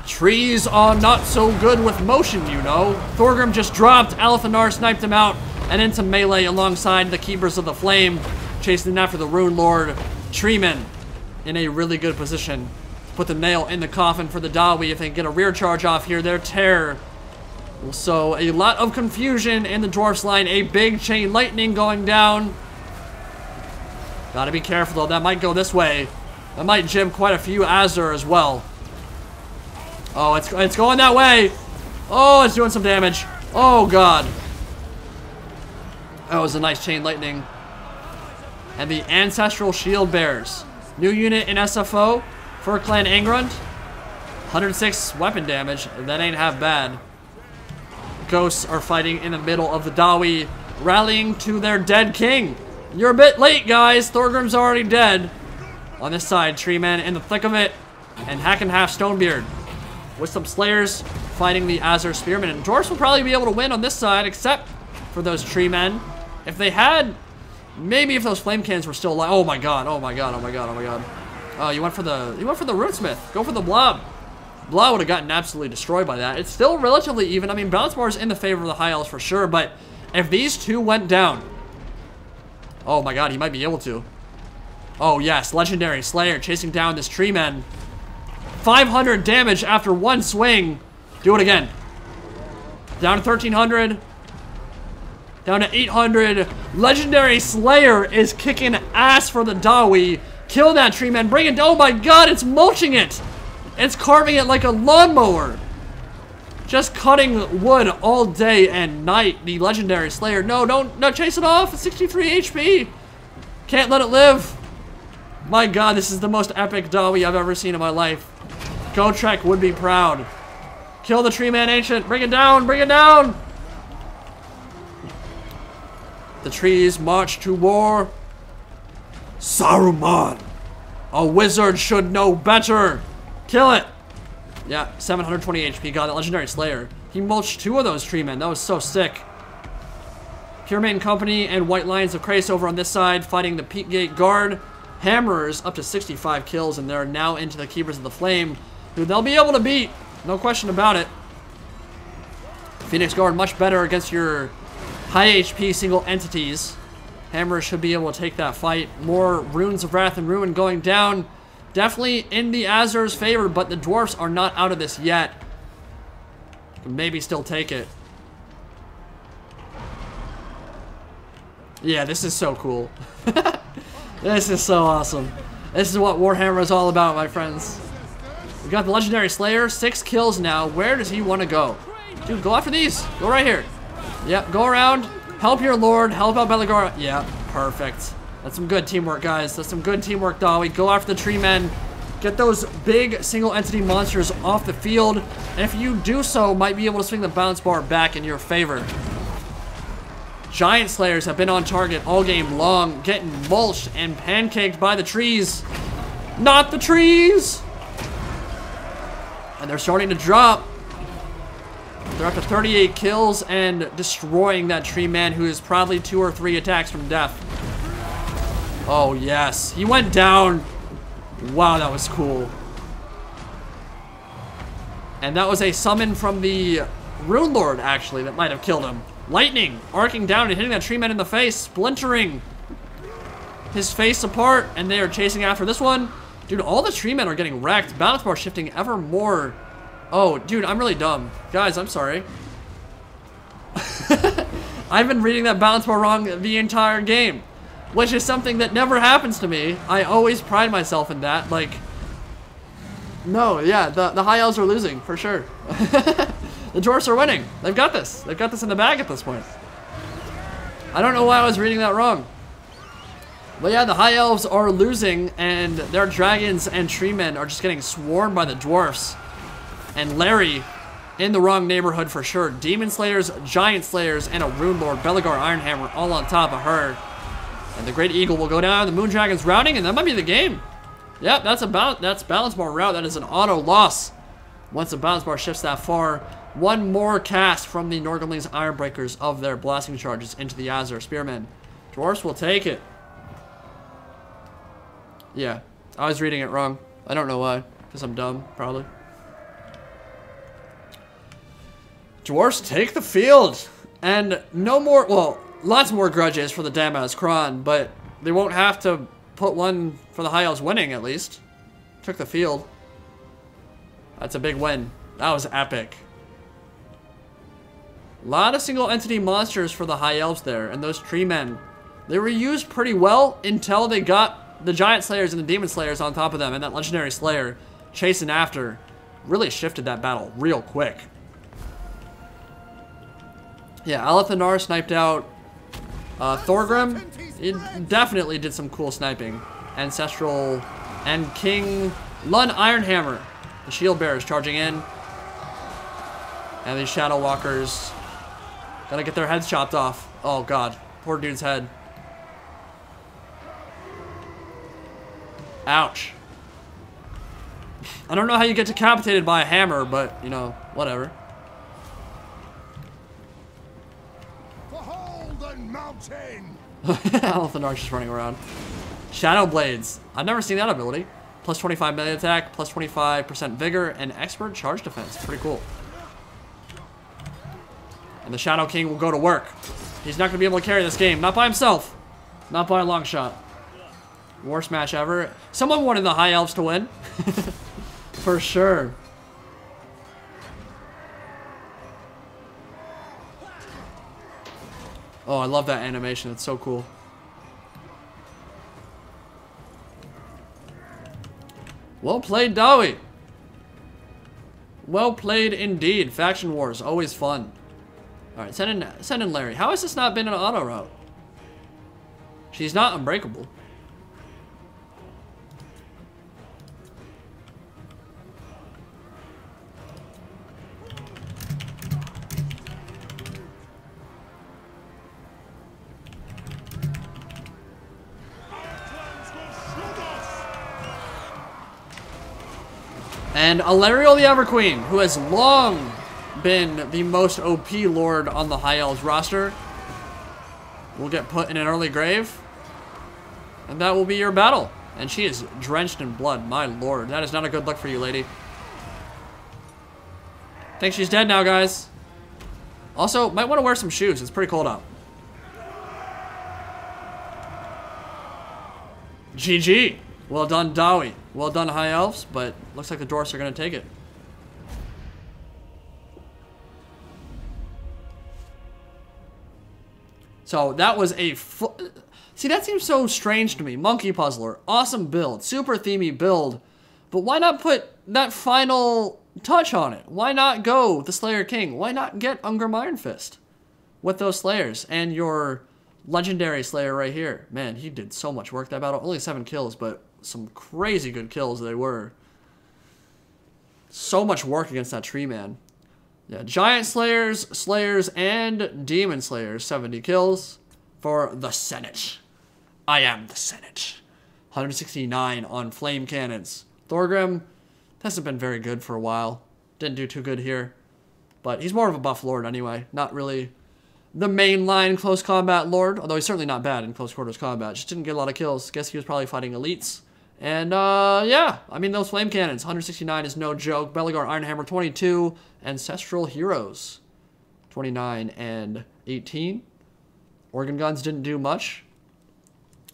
Trees are not so good with motion, you know. Thorgrim just dropped. Alathanar sniped him out. And into melee alongside the Keepers of the Flame. Chasing after the Rune Lord. Treeman in a really good position. Put the nail in the coffin for the Dawi. If they can get a rear charge off here, their terror. So a lot of confusion in the dwarf's line. A big chain lightning going down. Gotta be careful though. That might go this way. That might jam quite a few Azur as well. Oh, it's going that way. Oh, it's doing some damage. Oh god. That was a nice chain lightning. And the Ancestral Shield Bearers. New unit in SFO for Clan Angrund. 106 weapon damage. That ain't half bad. Ghosts are fighting in the middle of the Dawi, rallying to their dead king. You're a bit late, guys. Thorgrim's already dead. On this side, Treeman in the thick of it. And Hack and Half Stonebeard with some Slayers fighting the Azur Spearmen. And Dwarfs will probably be able to win on this side, except for those Treemen. If they had, maybe if those flame cannons were still alive. Oh my god, oh my god, oh my god, oh my god. Oh, you went for the Rootsmith. Go for the Blob. Blob would have gotten absolutely destroyed by that. It's still relatively even. I mean, balance bar is in the favor of the High Elves for sure, but if these two went down, oh my god, he might be able to. Oh yes, Legendary Slayer chasing down this Treeman. 500 damage after one swing. Do it again. Down to 1300. Down to 800. Legendary Slayer is kicking ass for the Dawi. Kill that tree man. Bring it. Oh my god, it's mulching it. It's carving it like a lawnmower. Just cutting wood all day and night. The legendary slayer. No, no, chase it off. It's 63 HP. Can't let it live. My god, this is the most epic Dawi I've ever seen in my life. Gotrek would be proud. Kill the tree man ancient. Bring it down. Bring it down. The trees march to war. Saruman. A wizard should know better. Kill it. Yeah, 720 HP. God, that legendary slayer. He mulched 2 of those tree men. That was so sick. Pure Maiden Company and White Lions of Krace over on this side fighting the Peak Gate Guard. Hammerers up to 65 kills, and they're now into the Keepers of the Flame, who they'll be able to beat. No question about it. Phoenix Guard much better against your high HP single entities. Hammerers should be able to take that fight. More Runes of Wrath and Ruin going down. Definitely in the Azur's favor, but the Dwarfs are not out of this yet. Can maybe still take it. Yeah, this is so cool. This is so awesome. This is what Warhammer is all about, my friends. We got the legendary slayer, 6 kills now. Where does he want to go? Dude, go after these. Go right here. Yep, go around. Help your lord. Help out Belagar. Yeah, perfect. That's some good teamwork, guys. That's some good teamwork, Dawi. Go after the tree men. Get those big single entity monsters off the field. And if you do so, might be able to swing the bounce bar back in your favor. Giant Slayers have been on target all game long, getting mulched and pancaked by the trees. Not the trees! And they're starting to drop. They're up to 38 kills and destroying that tree man who is probably 2 or 3 attacks from death. Oh yes, he went down. Wow, that was cool. And that was a summon from the Rune Lord, actually, that might have killed him. Lightning arcing down and hitting that tree man in the face, splintering his face apart, and they are chasing after this one. Dude, all the tree men are getting wrecked. Balance bar shifting ever more. Oh, dude, I'm really dumb. Guys, I'm sorry. I've been reading that balance bar wrong the entire game, which is something that never happens to me. I always pride myself in that. Like, no, yeah, the high elves are losing, for sure. The dwarfs are winning. They've got this. They've got this in the bag at this point. I don't know why I was reading that wrong. But yeah, the high elves are losing, and their dragons and tree men are just getting swarmed by the dwarfs. And Larry in the wrong neighborhood for sure. Demon Slayers, Giant Slayers, and a Rune Lord, Belagar Ironhammer, all on top of her. And the Great Eagle will go down. The Moon Dragon's routing, and that might be the game. Yep, that's balance bar route. That is an auto loss. Once the balance bar shifts that far, one more cast from the Norgrimling's Ironbreakers of their blasting charges into the Azure Spearmen. Dwarfs will take it. Yeah, I was reading it wrong. I don't know why, because I'm dumb, probably. Dwarfs take the field, and no more, well, lots more grudges for the Damaz Kron, but they won't have to put one for the High Elves winning, at least. Took the field. That's a big win. That was epic. A lot of single entity monsters for the High Elves there, and those tree men. They were used pretty well until they got the Giant Slayers and the Demon Slayers on top of them, and that Legendary Slayer chasing after really shifted that battle real quick. Yeah, Alathanar sniped out Thorgrim. He definitely did some cool sniping. Ancestral and King Lun Ironhammer. The Shield Bearers charging in. And these Shadow Walkers gotta get their heads chopped off. Oh god, poor dude's head. Ouch. I don't know how you get decapitated by a hammer, but, you know, whatever. Althanar's just running around. Shadow Blades. I've never seen that ability. Plus 25 melee attack, plus 25% vigor, and expert charge defense. Pretty cool. And the Shadow King will go to work. He's not going to be able to carry this game. Not by himself. Not by a long shot. Worst match ever. Someone wanted the High Elves to win. For sure. Oh, I love that animation. It's so cool. Well played, Dowie. Well played indeed. Faction wars, always fun. Alright, send in Larry. How has this not been an auto route? She's not unbreakable. And Alariel the Everqueen, who has long been the most OP lord on the High Elves roster, will get put in an early grave. And that will be your battle. And she is drenched in blood. My lord, that is not a good look for you, lady. Think she's dead now, guys. Also, might want to wear some shoes. It's pretty cold out. GG. Well done, Dowie. Well done, High Elves, but looks like the Dwarfs are going to take it. So that was a... See, that seems so strange to me. Monkey Puzzler. Awesome build. Super themey build. But why not put that final touch on it? Why not go the Slayer King? Why not get Ungrim Iron Fist with those Slayers? And your legendary Slayer right here. Man, he did so much work that battle. Only 7 kills, but some crazy good kills they were. So much work against that tree man. Yeah, Giant Slayers, and Demon Slayers. 70 kills for the Tzeentch. I am the Tzeentch. 169 on flame cannons. Thorgrim hasn't been very good for a while. Didn't do too good here. But he's more of a buff lord anyway. Not really the mainline close combat lord. Although he's certainly not bad in close quarters combat. Just didn't get a lot of kills. Guess he was probably fighting elites. And, yeah. I mean, those flame cannons. 169 is no joke. Belegar Ironhammer 22. Ancestral Heroes 29 and 18. Organ guns didn't do much.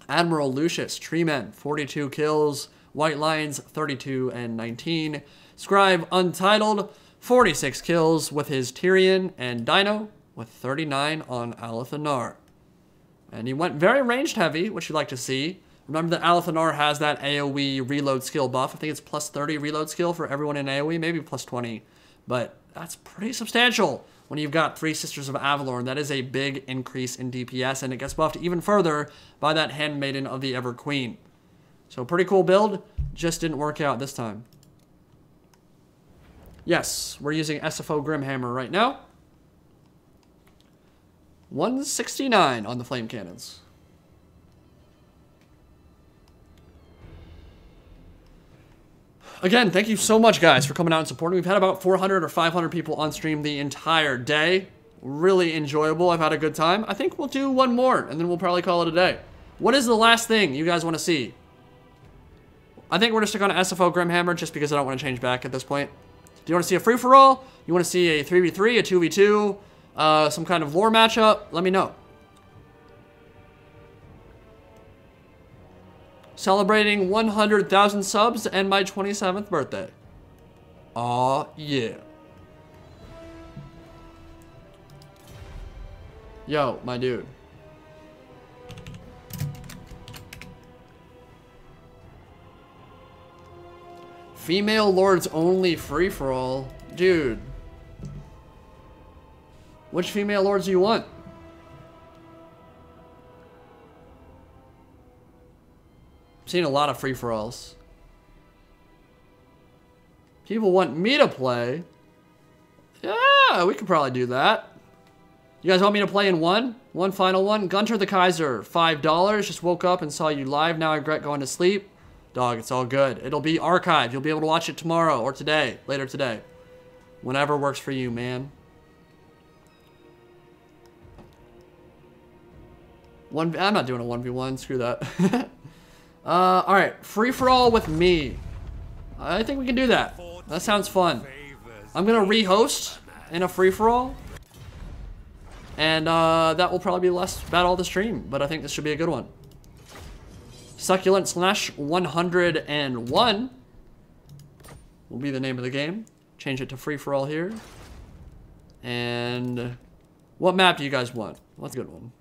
Admiral Lucius, Treemen, 42 kills. White Lions, 32 and 19. Scribe Untitled, 46 kills with his Tyrion, and Dino with 39 on Alathanar. And he went very ranged heavy, which you like to see. Remember that Alathanar has that AoE reload skill buff. I think it's plus 30 reload skill for everyone in AoE, maybe plus 20. But that's pretty substantial when you've got 3 Sisters of Avalorn. That is a big increase in DPS, and it gets buffed even further by that Handmaiden of the Ever Queen. So pretty cool build, just didn't work out this time. Yes, we're using SFO Grimhammer right now. 169 on the flame cannons. Again, thank you so much, guys, for coming out and supporting. We've had about 400 or 500 people on stream the entire day. Really enjoyable. I've had a good time. I think we'll do one more, and then we'll probably call it a day. What is the last thing you guys want to see? I think we're going to stick on SFO Grimhammer just because I don't want to change back at this point. Do you want to see a free-for-all? You want to see a 3v3, a 2v2, some kind of lore matchup? Let me know. Celebrating 100,000 subs and my 27th birthday. Aw, yeah. Yo, my dude. Female lords only free-for-all. Dude. Which female lords do you want? Seen a lot of free-for-alls. People want me to play. Yeah, we could probably do that. You guys want me to play in one? One final one? Gunter the Kaiser, $5. Just woke up and saw you live. Now I regret going to sleep. Dog, it's all good. It'll be archived. You'll be able to watch it tomorrow or today. Later today. Whenever works for you, man. I'm not doing a 1v1. Screw that. Alright, free-for-all with me. I think we can do that. That sounds fun. I'm gonna re-host in a free-for-all. And that will probably be the last battle of the stream, but I think this should be a good one. Succulent slash 101 will be the name of the game. Change it to free-for-all here. And what map do you guys want? What's a good one?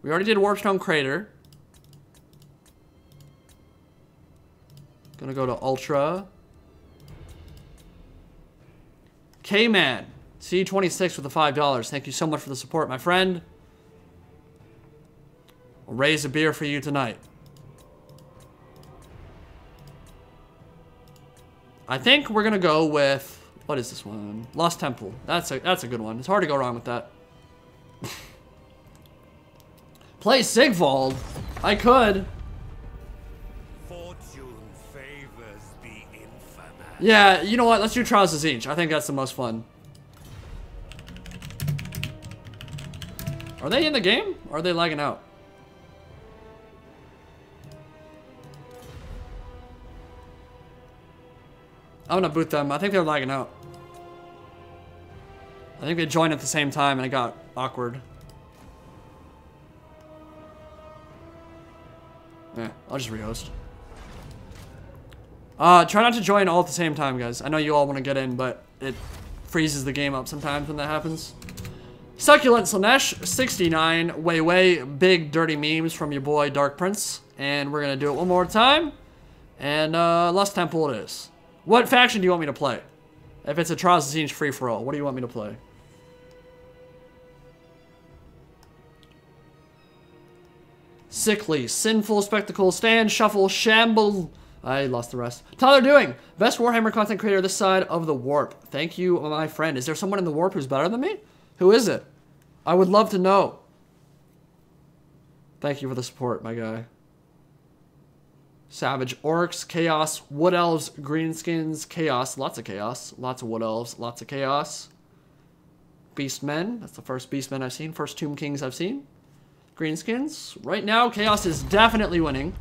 We already did Warpstone Crater. Gonna go to Ultra. K-Man, C26 with the $5. Thank you so much for the support, my friend. I'll raise a beer for you tonight. I think we're gonna go with, what is this one? Lost Temple. That's a good one. It's hard to go wrong with that. Play Sigvald. I could. Fortune favors the infamous. Yeah, you know what? Let's do Trials of Tzeentch. I think that's the most fun. Are they in the game? Or are they lagging out? I'm gonna boot them. I think they're lagging out. I think they joined at the same time and it got awkward. Yeah, I'll just rehost. Try not to join all at the same time, guys. I know you all want to get in, but it freezes the game up sometimes when that happens. Succulent Slanesh, 69. Way, big dirty memes from your boy Dark Prince. And we're gonna do it one more time. And Lost Temple it is. What faction do you want me to play? If it's a Trials of Tzeentch free-for-all, what do you want me to play? Sickly, Sinful, Spectacle, Stand, Shuffle, Shamble. I lost the rest. Tyler Doing, best Warhammer content creator this side of the warp. Thank you, my friend. Is there someone in the warp who's better than me? Who is it? I would love to know. Thank you for the support, my guy. Savage Orcs, Chaos, Wood Elves, Greenskins, Chaos, lots of Chaos, lots of Wood Elves, lots of Chaos. Beastmen, that's the first Beastmen I've seen, first Tomb Kings I've seen. Greenskins, right now Chaos is definitely winning.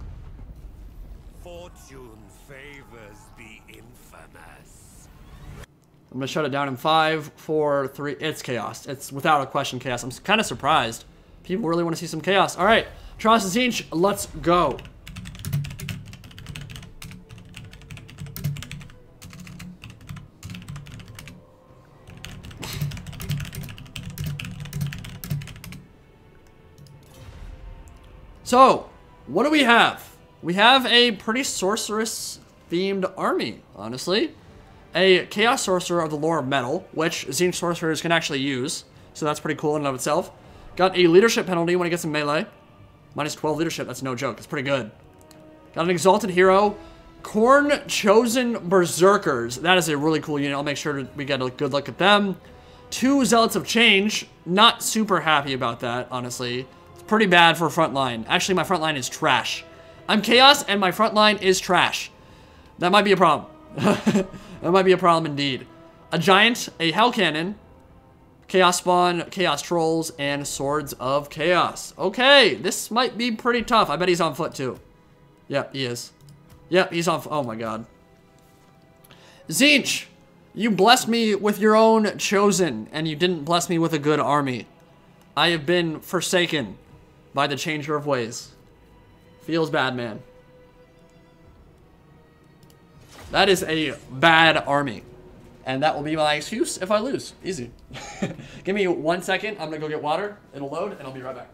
Fortune favors the infamous. I'm gonna shut it down in 5, 4, 3, it's Chaos. It's without a question Chaos. I'm kind of surprised. People really want to see some Chaos. All right, Trials of Tzeentch, let's go. So, what do we have? We have a pretty sorceress-themed army, honestly. A Chaos Sorcerer of the Lore of Metal, which Tzeentch Sorcerers can actually use, so that's pretty cool in and of itself. Got a leadership penalty when it gets in melee. Minus 12 leadership, that's no joke, that's pretty good. Got an Exalted Hero. Khorne Chosen Berserkers, that is a really cool unit. I'll make sure we get a good look at them. 2 Zealots of Change, not super happy about that, honestly. Pretty bad for front line. Actually, my front line is trash. I'm Chaos, and my front line is trash. That might be a problem. That might be a problem indeed. A Giant, a Hell Cannon, Chaos Spawn, Chaos Trolls, and Swords of Chaos. Okay, this might be pretty tough. I bet he's on foot, too. Yep, he is. Yep, he's on foot. Oh, my God. Tzeentch, you blessed me with your own chosen, and you didn't bless me with a good army. I have been forsaken by the changer of ways. Feels bad, man. That is a bad army. And that will be my excuse if I lose. Easy. Give me 1 second. I'm gonna go get water. It'll load, and I'll be right back.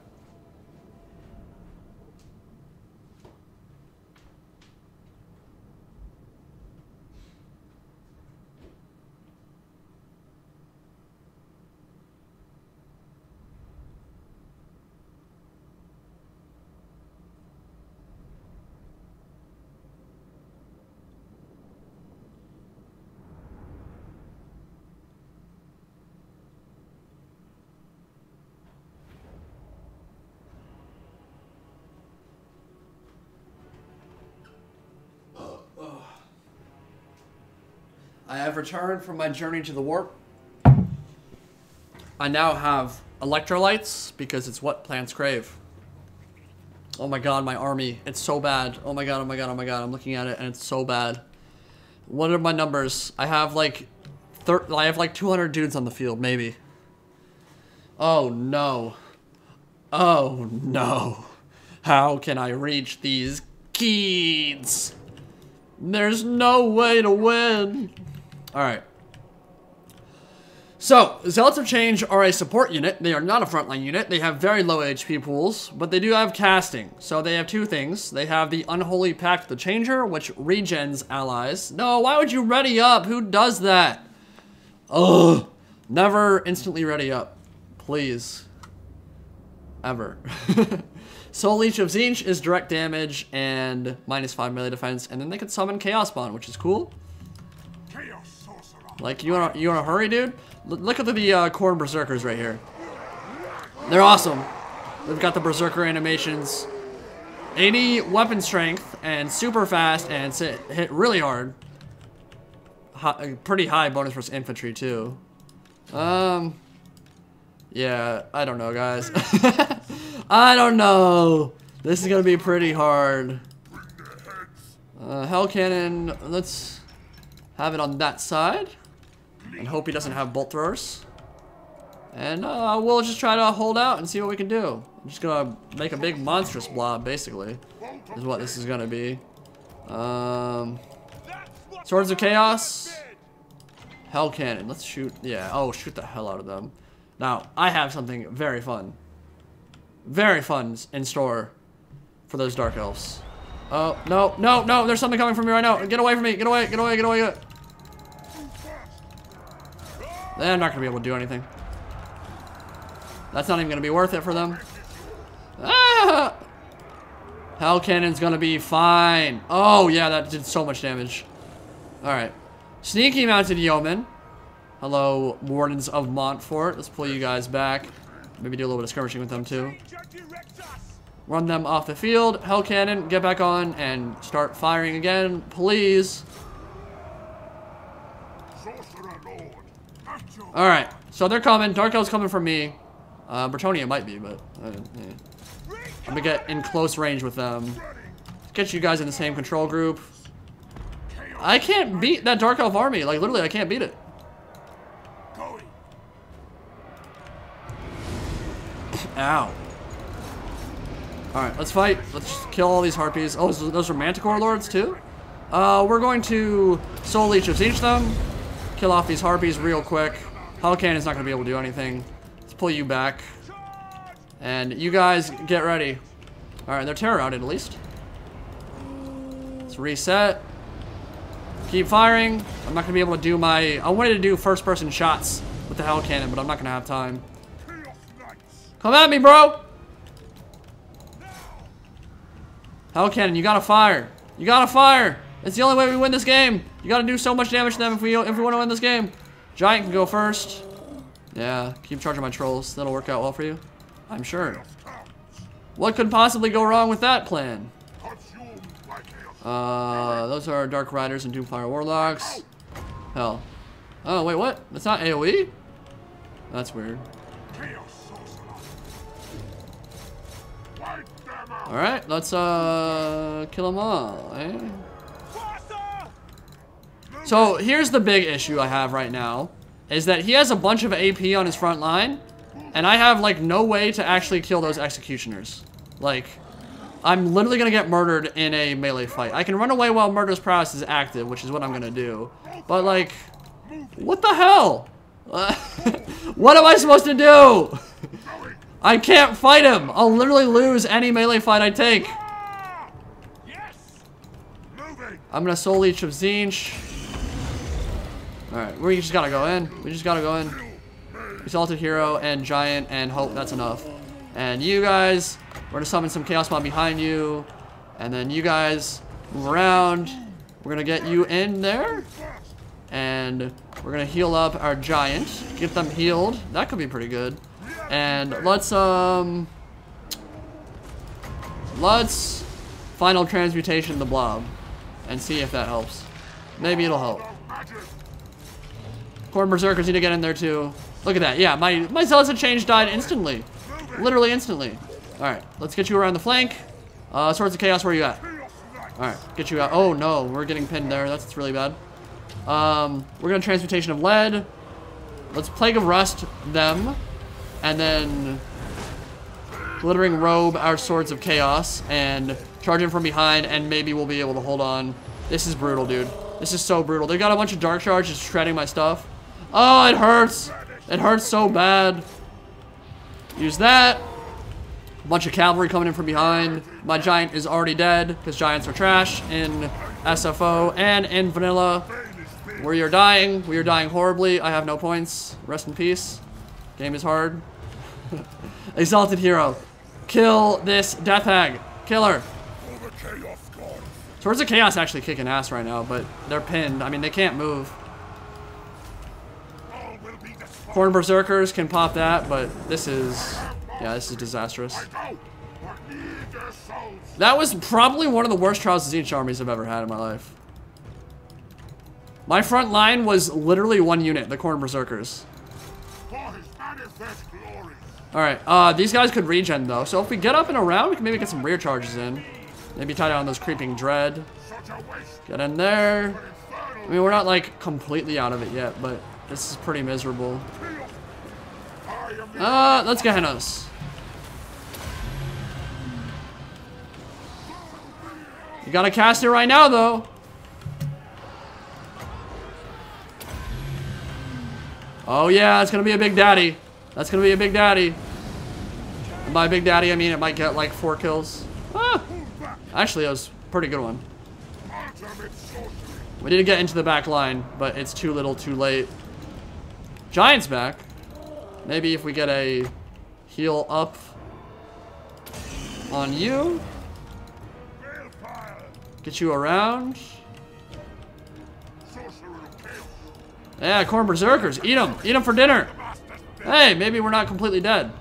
I have returned from my journey to the warp. I now have electrolytes because it's what plants crave. Oh my god, my army. It's so bad. Oh my god, oh my god, oh my god. I'm looking at it and it's so bad. What are my numbers? I have like 200 dudes on the field, maybe. Oh no. Oh no. How can I reach these keys? There's no way to win. Alright. So, Zealots of Change are a support unit. They are not a frontline unit. They have very low HP pools, but they do have casting. So they have two things. They have the Unholy Pact of the Changer, which regens allies. No, why would you ready up? Who does that? Ugh. Never instantly ready up. Please. Ever. Soul Leech of Tzeentch is direct damage and -5 melee defense, and then they can summon Chaos Bond, which is cool. Like, you wanna hurry, dude? Look at the core berserkers right here. They're awesome. They've got the berserker animations, 80 weapon strength, and super fast, and hit really hard. Pretty high bonus versus infantry too. Yeah, I don't know, guys. I don't know. This is gonna be pretty hard. Hell Cannon, let's have it on that side. And hope he doesn't have bolt throwers. And we'll just try to hold out and see what we can do. I'm just gonna make a big monstrous blob, basically, is what this is gonna be. Swords of Chaos. Hell Cannon, let's shoot, yeah, oh, shoot the hell out of them. Now, I have something very fun in store for those Dark Elves. Oh, no, no, no, there's something coming from me right now. Get away from me, get away, get away, get away, get away. They're not gonna be able to do anything. That's not even gonna be worth it for them. Ah! Hell Cannon's gonna be fine. Oh yeah, that did so much damage. Alright. Sneaky Mounted Yeoman. Hello, Wardens of Montfort. Let's pull you guys back. Maybe do a little bit of skirmishing with them too. Run them off the field. Hell Cannon, get back on and start firing again, please. Alright, so they're coming. Dark Elf's coming for me. Bretonia might be, but yeah. I'm gonna get in close range with them. Get you guys in the same control group. I can't beat that Dark Elf army. Like, literally, I can't beat it. Ow. Alright, let's fight. Let's just kill all these harpies. Oh, those are Manticore Lords, too? We're going to Soul Leech of Tzeentch them. Kill off these harpies real quick. Hell Cannon's not going to be able to do anything. Let's pull you back. And you guys, get ready. Alright, they're terror routed at least. Let's reset. Keep firing. I'm not going to be able to do my... I wanted to do first-person shots with the Hell Cannon, but I'm not going to have time. Come at me, bro! Hell Cannon, you gotta fire. You gotta fire! It's the only way we win this game. You gotta do so much damage to them if we want to win this game. Giant can go first. Yeah, keep charging my trolls. That'll work out well for you, I'm sure. What could possibly go wrong with that plan? Those are Dark Riders and Doomfire Warlocks. Hell. Oh, wait, what? That's not AoE? That's weird. Alright, let's kill them all, eh? So here's the big issue I have right now, is that he has a bunch of AP on his front line, and I have like no way to actually kill those executioners. Like, I'm literally gonna get murdered in a melee fight. I can run away while Murderous Prowess is active, which is what I'm gonna do. But like, what the hell? What am I supposed to do? I can't fight him. I'll literally lose any melee fight I take. I'm gonna Soul Leech of Tzeentch. Alright, we just gotta go in. We just gotta go in. Exalted Hero and Giant and Hope, that's enough. And you guys, we're gonna summon some Chaos Bomb behind you. And then you guys move around. We're gonna get you in there. And we're gonna heal up our Giant. Get them healed. That could be pretty good. And let's final transmutation the blob and see if that helps. Maybe it'll help. Core Berserkers need to get in there too. Look at that. Yeah, my Zealots of Change died instantly. Literally instantly. Alright, let's get you around the flank. Swords of Chaos, where are you at? Alright, get you out. Oh no, we're getting pinned there. That's really bad. We're gonna Transmutation of Lead. Let's Plague of Rust them. And then Glittering Robe our Swords of Chaos and charge in from behind, and maybe we'll be able to hold on. This is brutal, dude. This is so brutal. They got a bunch of Dark Charge just shredding my stuff. Oh, it hurts. It hurts so bad. Use that. A bunch of cavalry coming in from behind. My giant is already dead because giants are trash in SFO and in vanilla. We are dying. We are dying horribly. I have no points. Rest in peace. Game is hard. Exalted hero. Kill this death hag. Kill her. Swords of Chaos actually kicking ass right now, but they're pinned. I mean, they can't move. Corn Berserkers can pop that, but this is... yeah, this is disastrous. That was probably one of the worst Trials of Tzeentch armies I've ever had in my life. My front line was literally one unit, the Corn Berserkers. Alright, these guys could regen though, so if we get up and around, we can maybe get some rear charges in. Maybe tie down those Creeping Dread. Get in there. I mean, we're not like completely out of it yet, but this is pretty miserable. Let's get Gehennas. You gotta cast it right now though. Oh yeah, it's gonna be a big daddy. That's gonna be a big daddy. And by big daddy, I mean it might get like 4 kills. Ah! Actually, that was a pretty good one. We didn't get into the back line, but it's too little too late. Giant's back. Maybe if we get a heal up on you. Get you around. Yeah, Corn Berserkers. Eat them. Eat them for dinner. Hey, maybe we're not completely dead.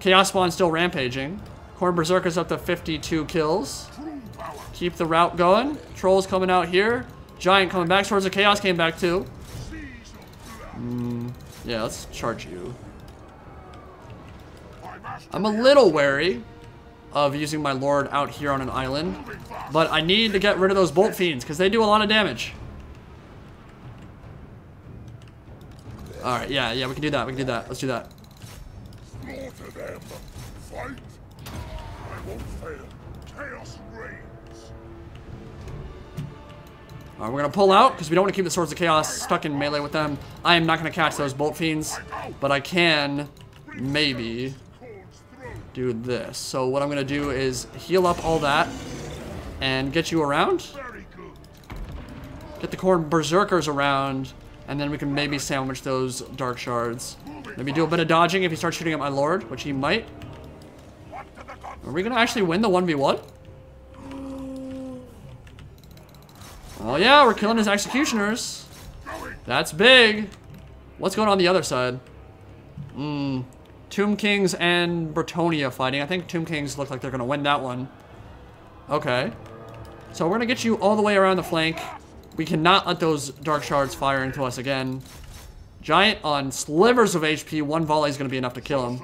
Chaos Spawn still rampaging. Corn Berserkers up to 52 kills. Keep the route going. Trolls coming out here. Giant coming back. Swords of Chaos came back too. Yeah, let's charge you. I'm a little wary of using my Lord out here on an island, but I need to get rid of those Bolt Fiends because they do a lot of damage. Alright, yeah, we can do that. We can do that. Let's do that. Slaughter them. Fight. I won't fail. Chaos reigns. Alright, we're gonna pull out because we don't want to keep the Swords of Chaos stuck in melee with them. I am not gonna catch those Bolt Fiends, but I can maybe do this. So what I'm gonna do is heal up all that and get you around. Get the Corn Berserkers around, and then we can maybe sandwich those Dark Shards. Maybe do a bit of dodging if he starts shooting at my Lord, which he might. Are we gonna actually win the 1v1? Oh yeah, we're killing his Executioners. That's big. What's going on the other side? Tomb Kings and Bretonia fighting. I think Tomb Kings look like they're gonna win that one. Okay. So we're gonna get you all the way around the flank. We cannot let those Dark Shards fire into us again. Giant on slivers of HP. One volley is gonna be enough to kill him.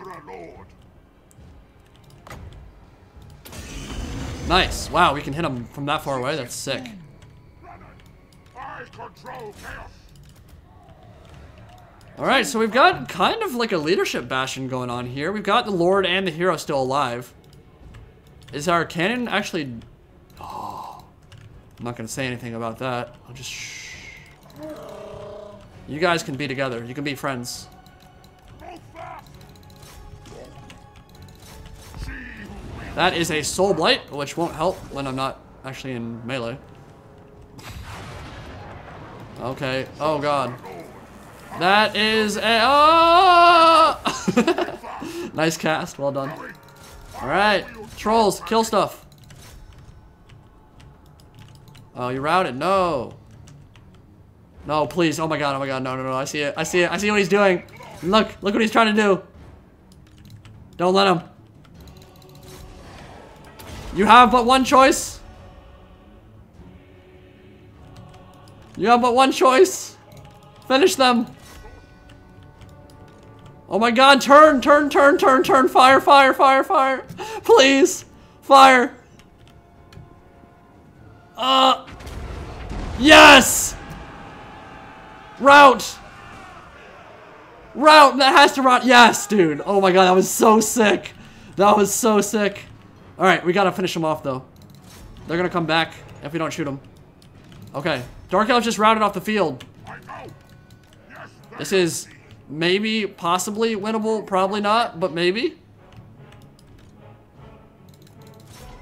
Nice. Wow, we can hit him from that far away. That's sick. Alright, so we've got kind of like a leadership bastion going on here. We've got the Lord and the hero still alive. Is our cannon actually... Oh, I'm not going to say anything about that. I'll just... Shh. You guys can be together. You can be friends. That is a Soul Blight, which won't help when I'm not actually in melee. Okay. Oh, God. That is a... Oh! Nice cast. Well done. Alright. Trolls, kill stuff. Oh, you routed. No. No, please. Oh, my God. Oh, my God. No, no, no. I see it. I see it. I see what he's doing. Look what he's trying to do. Don't let him. You have but one choice. You have but one choice. Finish them. Oh my God, turn. Fire, fire, fire, fire. Please. Fire. Yes. Route. That has to route. Yes, dude. Oh my God, that was so sick. That was so sick. All right, we gotta finish them off though. They're gonna come back if we don't shoot them. Okay, Dark Elf just routed off the field. This is maybe, possibly winnable. Probably not, but maybe.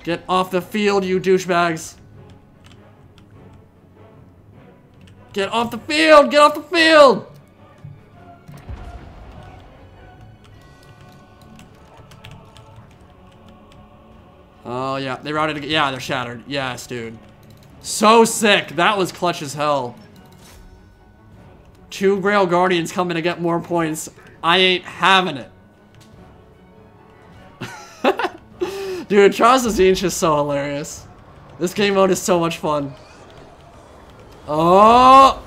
Get off the field, you douchebags. Get off the field! Get off the field! Oh, yeah. They routed again. Yeah, they're shattered. Yes, dude. So sick. That was clutch as hell. 2 Grail Guardians coming to get more points. I ain't having it. Dude, Trials of Tzeentch is so hilarious. This game mode is so much fun. Oh!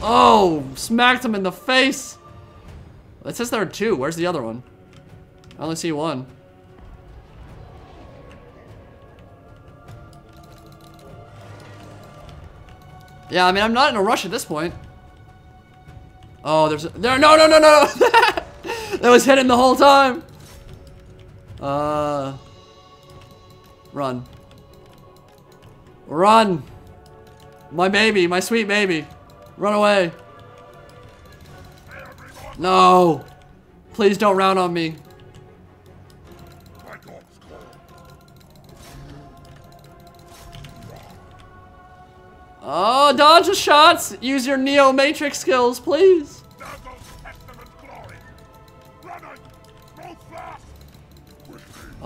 Oh! Smacked him in the face! It says there are 2. Where's the other one? I only see 1. Yeah, I mean, I'm not in a rush at this point. Oh, there's a... There, no! That was hidden the whole time! Run. Run! My baby, my sweet baby. Run away. No! Please don't round on me. Oh, dodge the shots! Use your Neo Matrix skills, please!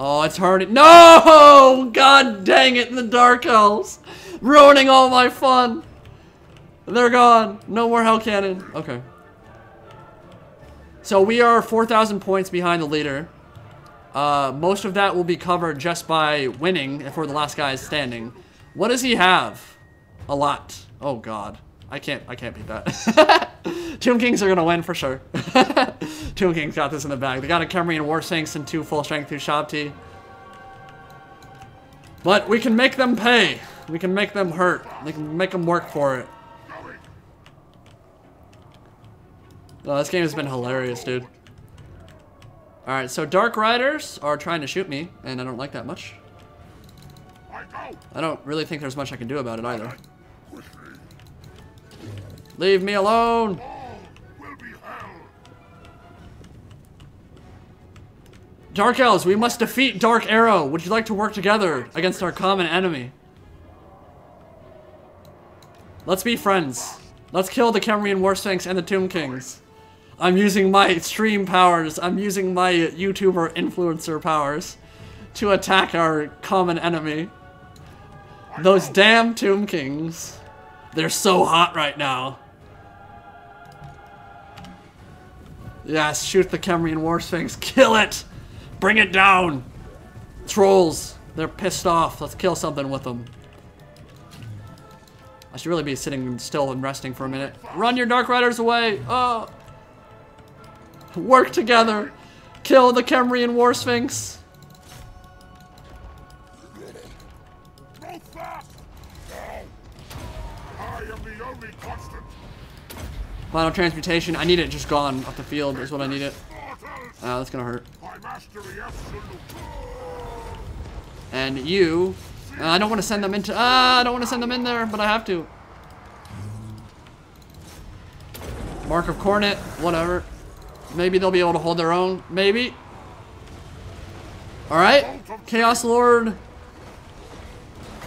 Oh, it's hurting. No! God dang it, the Dark Elves! Ruining all my fun! They're gone. No more Hell Cannon. Okay. So we are 4,000 points behind the leader. Most of that will be covered just by winning if we're the last guys standing. What does he have? A lot. Oh god. I can't beat that. Tomb Kings are gonna win for sure. Tomb Kings got this in the bag. They got a Khemrian War Sphinx and 2 full strength through Shabti. But we can make them pay. We can make them hurt. We can make them work for it. Oh, this game has been hilarious, dude. Alright, so Dark Riders are trying to shoot me, and I don't like that much. I don't really think there's much I can do about it either. Leave me alone! Dark Elves, we must defeat Dark Arrow. Would you like to work together against our common enemy? Let's be friends. Let's kill the Khemrian War Sphinx and the Tomb Kings. I'm using my stream powers. I'm using my YouTuber influencer powers to attack our common enemy. Those damn Tomb Kings. They're so hot right now. Yes, shoot the Khemrian War Sphinx. Kill it! Bring it down! Trolls. They're pissed off. Let's kill something with them. I should really be sitting still and resting for a minute. Run your Dark Riders away! Oh! Work together! Kill the Khemrian War Sphinx! Final transmutation. I need it just gone off the field is what I need it. That's gonna hurt. And you... I don't want to send them into... I don't want to send them in there, but I have to. Mark of Cornet. Whatever. Maybe they'll be able to hold their own. Maybe. Alright. Chaos Lord.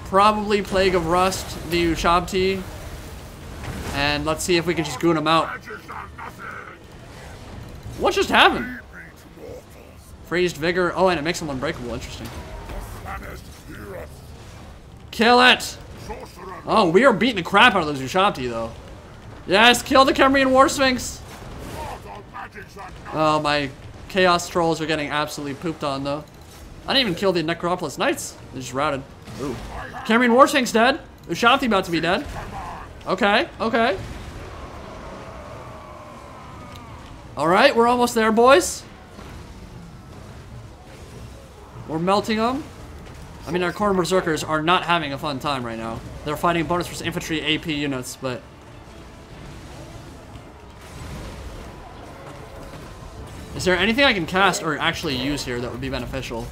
Probably Plague of Rust. The Ushabti. And let's see if we can just goon them out. What just happened? Freezed Vigor. Oh, and it makes them unbreakable. Interesting. Kill it! Oh, we are beating the crap out of those Ushabti, though. Yes, kill the Khemrian War Sphinx! Oh, my Chaos Trolls are getting absolutely pooped on, though. I didn't even kill the Necropolis Knights. They just routed. Ooh. Khemrian War Sphinx dead. Ushabti about to be dead. Okay, okay. Alright, we're almost there, boys. We're melting them. I mean, our Corner Berserkers are not having a fun time right now. They're fighting bonus versus infantry AP units, but... Is there anything I can cast or actually use here that would be beneficial?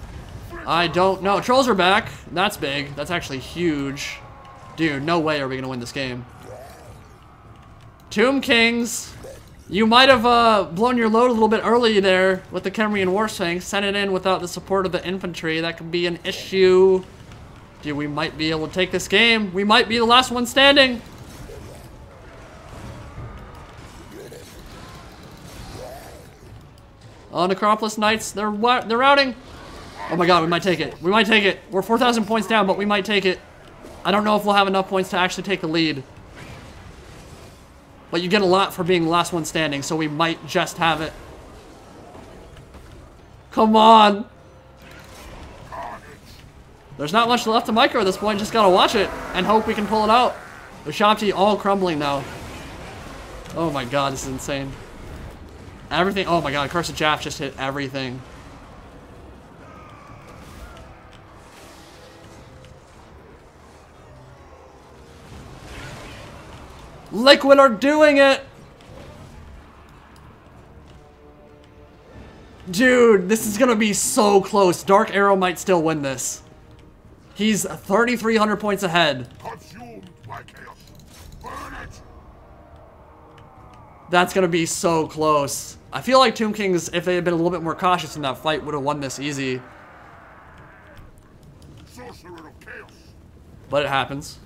I don't know. Trolls are back. That's big. That's actually huge. Dude, no way are we going to win this game. Tomb Kings. You might have blown your load a little bit early there with the Khemrian Warsphinx. Sent it in without the support of the infantry. That could be an issue. Dude, we might be able to take this game. We might be the last one standing. Oh, Necropolis Knights, they're routing. Oh my god, we might take it. We might take it. We're 4,000 points down, but we might take it. I don't know if we'll have enough points to actually take the lead. But you get a lot for being the last one standing, so we might just have it. Come on. There's not much left to micro at this point. Just gotta watch it and hope we can pull it out. The Shabti all crumbling now. Oh my god, this is insane. Everything. Oh my god, Curse of Jaff just hit everything. Liquid are doing it! Dude, this is gonna be so close. Dark Arrow might still win this. He's 3,300 points ahead. Consumed by chaos. Burn it. That's gonna be so close. I feel like Tomb Kings, if they had been a little bit more cautious in that fight, would have won this easy. Sorcerer of chaos. But it happens.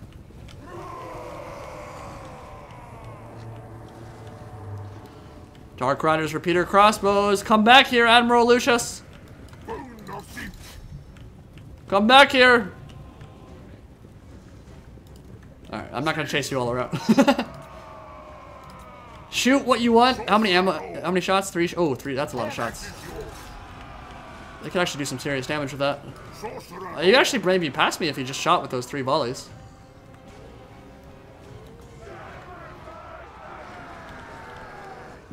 Dark Riders repeater crossbows. Come back here, Admiral Lucius. Boon of Tzeentch. Come back here. Alright, I'm not gonna chase you all around. Shoot what you want. How many ammo? How many shots? 3. Oh, 3. That's a lot of shots. They could actually do some serious damage with that. You actually maybe passed me if you just shot with those 3 volleys.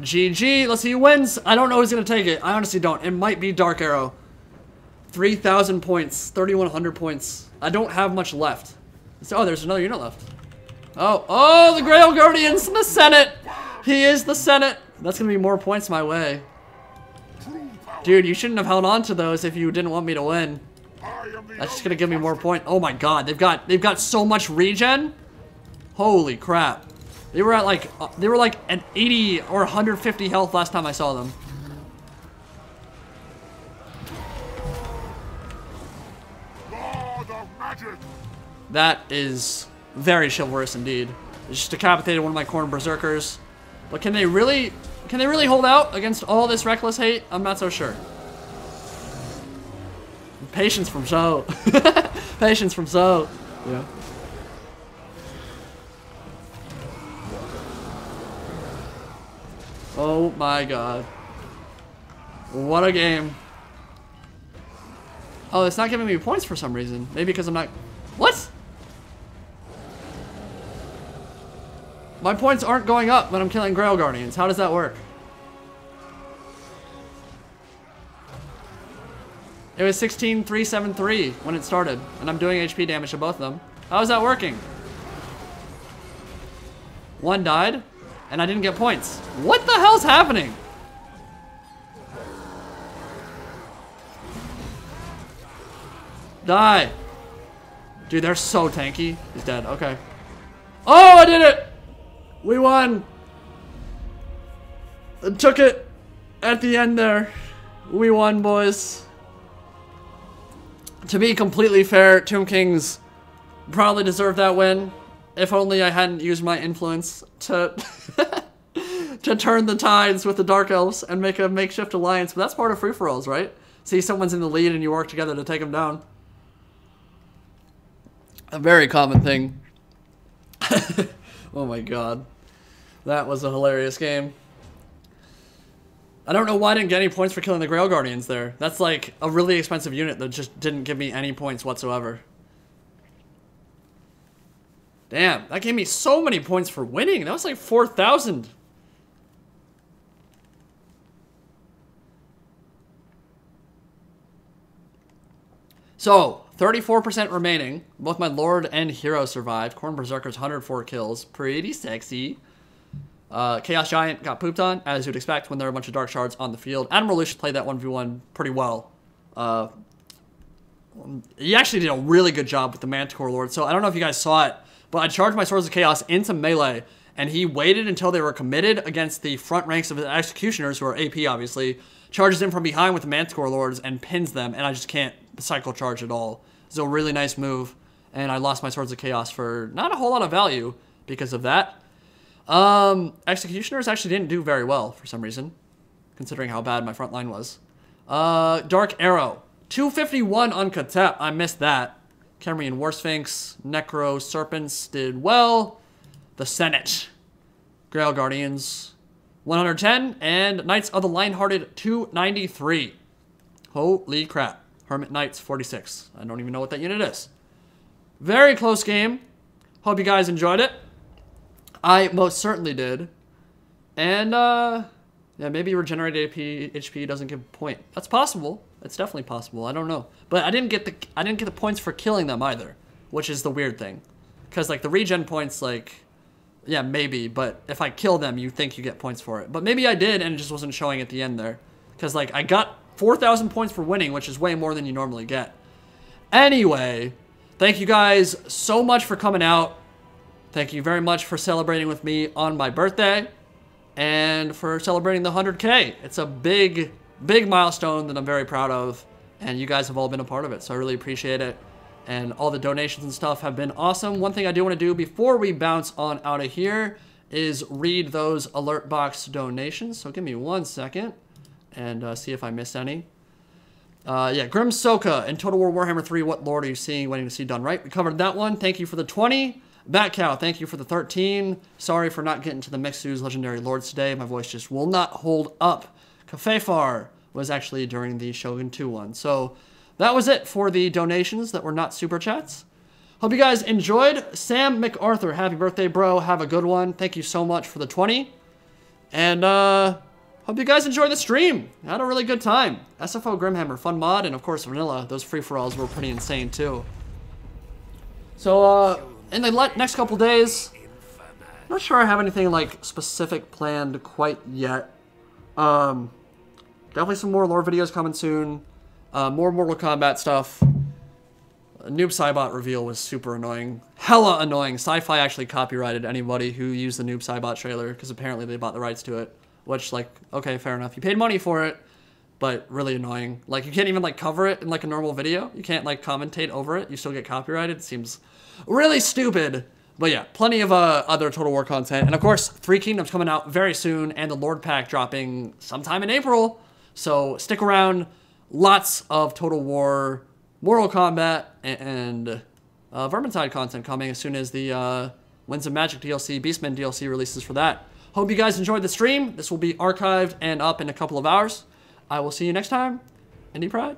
GG. Let's see who wins. I don't know who's gonna take it. I honestly don't. It might be Dark Arrow. 3,000 points. 3,100 points. I don't have much left. Oh, there's another unit left. Oh, the Grail Guardians in the Senate. He is the Senate. That's gonna be more points my way. Dude, you shouldn't have held on to those if you didn't want me to win. That's just gonna give me more points. Oh my god, they've got so much regen. Holy crap. They were at like at 80 or 150 health last time I saw them. That is very chivalrous indeed. They just decapitated one of my corn berserkers. But can they really hold out against all this reckless hate? I'm not so sure. Patience from so. Patience from so. Yeah. Oh my god. What a game. Oh, it's not giving me points for some reason. Maybe because I'm not... What? My points aren't going up when I'm killing Grail Guardians. How does that work? It was 16,373 when it started, and I'm doing HP damage to both of them. How is that working? One died, and I didn't get points. What the hell's happening? Die. Dude, they're so tanky. He's dead. Okay. Oh, I did it! We won! I took it at the end there. We won, boys. To be completely fair, Tomb Kings probably deserved that win. If only I hadn't used my influence to to turn the tides with the Dark Elves and make a makeshift alliance. But that's part of free-for-alls, right? See someone's in the lead and you work together to take them down. A very common thing. Oh my god. That was a hilarious game. I don't know why I didn't get any points for killing the Grail Guardians there. That's like a really expensive unit that just didn't give me any points whatsoever. Damn, that gave me so many points for winning. That was like 4,000. So, 34% remaining. Both my Lord and Hero survived. Corn Berserker's 104 kills. Pretty sexy. Chaos Giant got pooped on, as you'd expect when there are a bunch of Dark Shards on the field. Admiral Lucius played that 1v1 pretty well. He actually did a really good job with the Manticore Lord. So I don't know if you guys saw it, but I charged my Swords of Chaos into melee, and he waited until they were committed against the front ranks of the Executioners, who are AP, obviously, charges in from behind with the Manticore Lords and pins them, and I just can't cycle charge at all. It's a really nice move, and I lost my Swords of Chaos for not a whole lot of value because of that. Executioners actually didn't do very well for some reason, considering how bad my front line was. Dark Arrow. 251 on Katep. I missed that. Cambrian War Sphinx. Necro Serpents did well. The Senate. Grail Guardians. 110. And Knights of the Lionhearted 293. Holy crap. Hermit Knights 46. I don't even know what that unit is. Very close game. Hope you guys enjoyed it. I most certainly did. And, yeah, maybe regenerated HP doesn't give a point. That's possible. It's definitely possible. I don't know. But I didn't get the points for killing them either, which is the weird thing. Because, like, the regen points, like, yeah, maybe. But if I kill them, you think you get points for it. But maybe I did, and it just wasn't showing at the end there. Because, like, I got 4,000 points for winning, which is way more than you normally get. Anyway, thank you guys so much for coming out. Thank you very much for celebrating with me on my birthday. And for celebrating the 100K. It's a big, big milestone that I'm very proud of. And you guys have all been a part of it. So I really appreciate it. And all the donations and stuff have been awesome. One thing I do want to do before we bounce on out of here is read those alert box donations. So give me 1 second and see if I missed any. Yeah, Grim Soka in Total War Warhammer 3. What lord are you seeing, waiting to see done right? We covered that one. Thank you for the 20. Bat Cow, thank you for the 13. Sorry for not getting to the Mixu's Legendary Lords today. My voice just will not hold up. Cafefar was actually during the Shogun 2 one. So that was it for the donations that were not super chats. Hope you guys enjoyed. Sam MacArthur, happy birthday, bro. Have a good one. Thank you so much for the 20. And hope you guys enjoyed the stream. I had a really good time. SFO Grimhammer, fun mod, and of course Vanilla. Those free-for-alls were pretty insane too. So, in the next couple days, I'm not sure I have anything like specific planned quite yet. Definitely some more lore videos coming soon. More Mortal Kombat stuff. Noob Saibot reveal was super annoying. Hella annoying. Sci-Fi actually copyrighted anybody who used the Noob Saibot trailer because apparently they bought the rights to it. Which, like, okay, fair enough. You paid money for it, but really annoying. Like, you can't even, like, cover it in, like, a normal video. You can't, like, commentate over it. You still get copyrighted. It seems really stupid. But yeah, plenty of other Total War content. And of course, 3 Kingdoms coming out very soon, and the Lord Pack dropping sometime in April. So stick around. Lots of Total War, Mortal Kombat, and Vermintide content coming as soon as the Winds of Magic DLC, Beastmen DLC releases for that. Hope you guys enjoyed the stream. This will be archived and up in a couple of hours. I will see you next time. Indie Pride,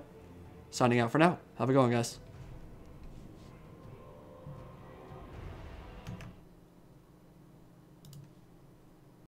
signing out for now. Have a good one, guys.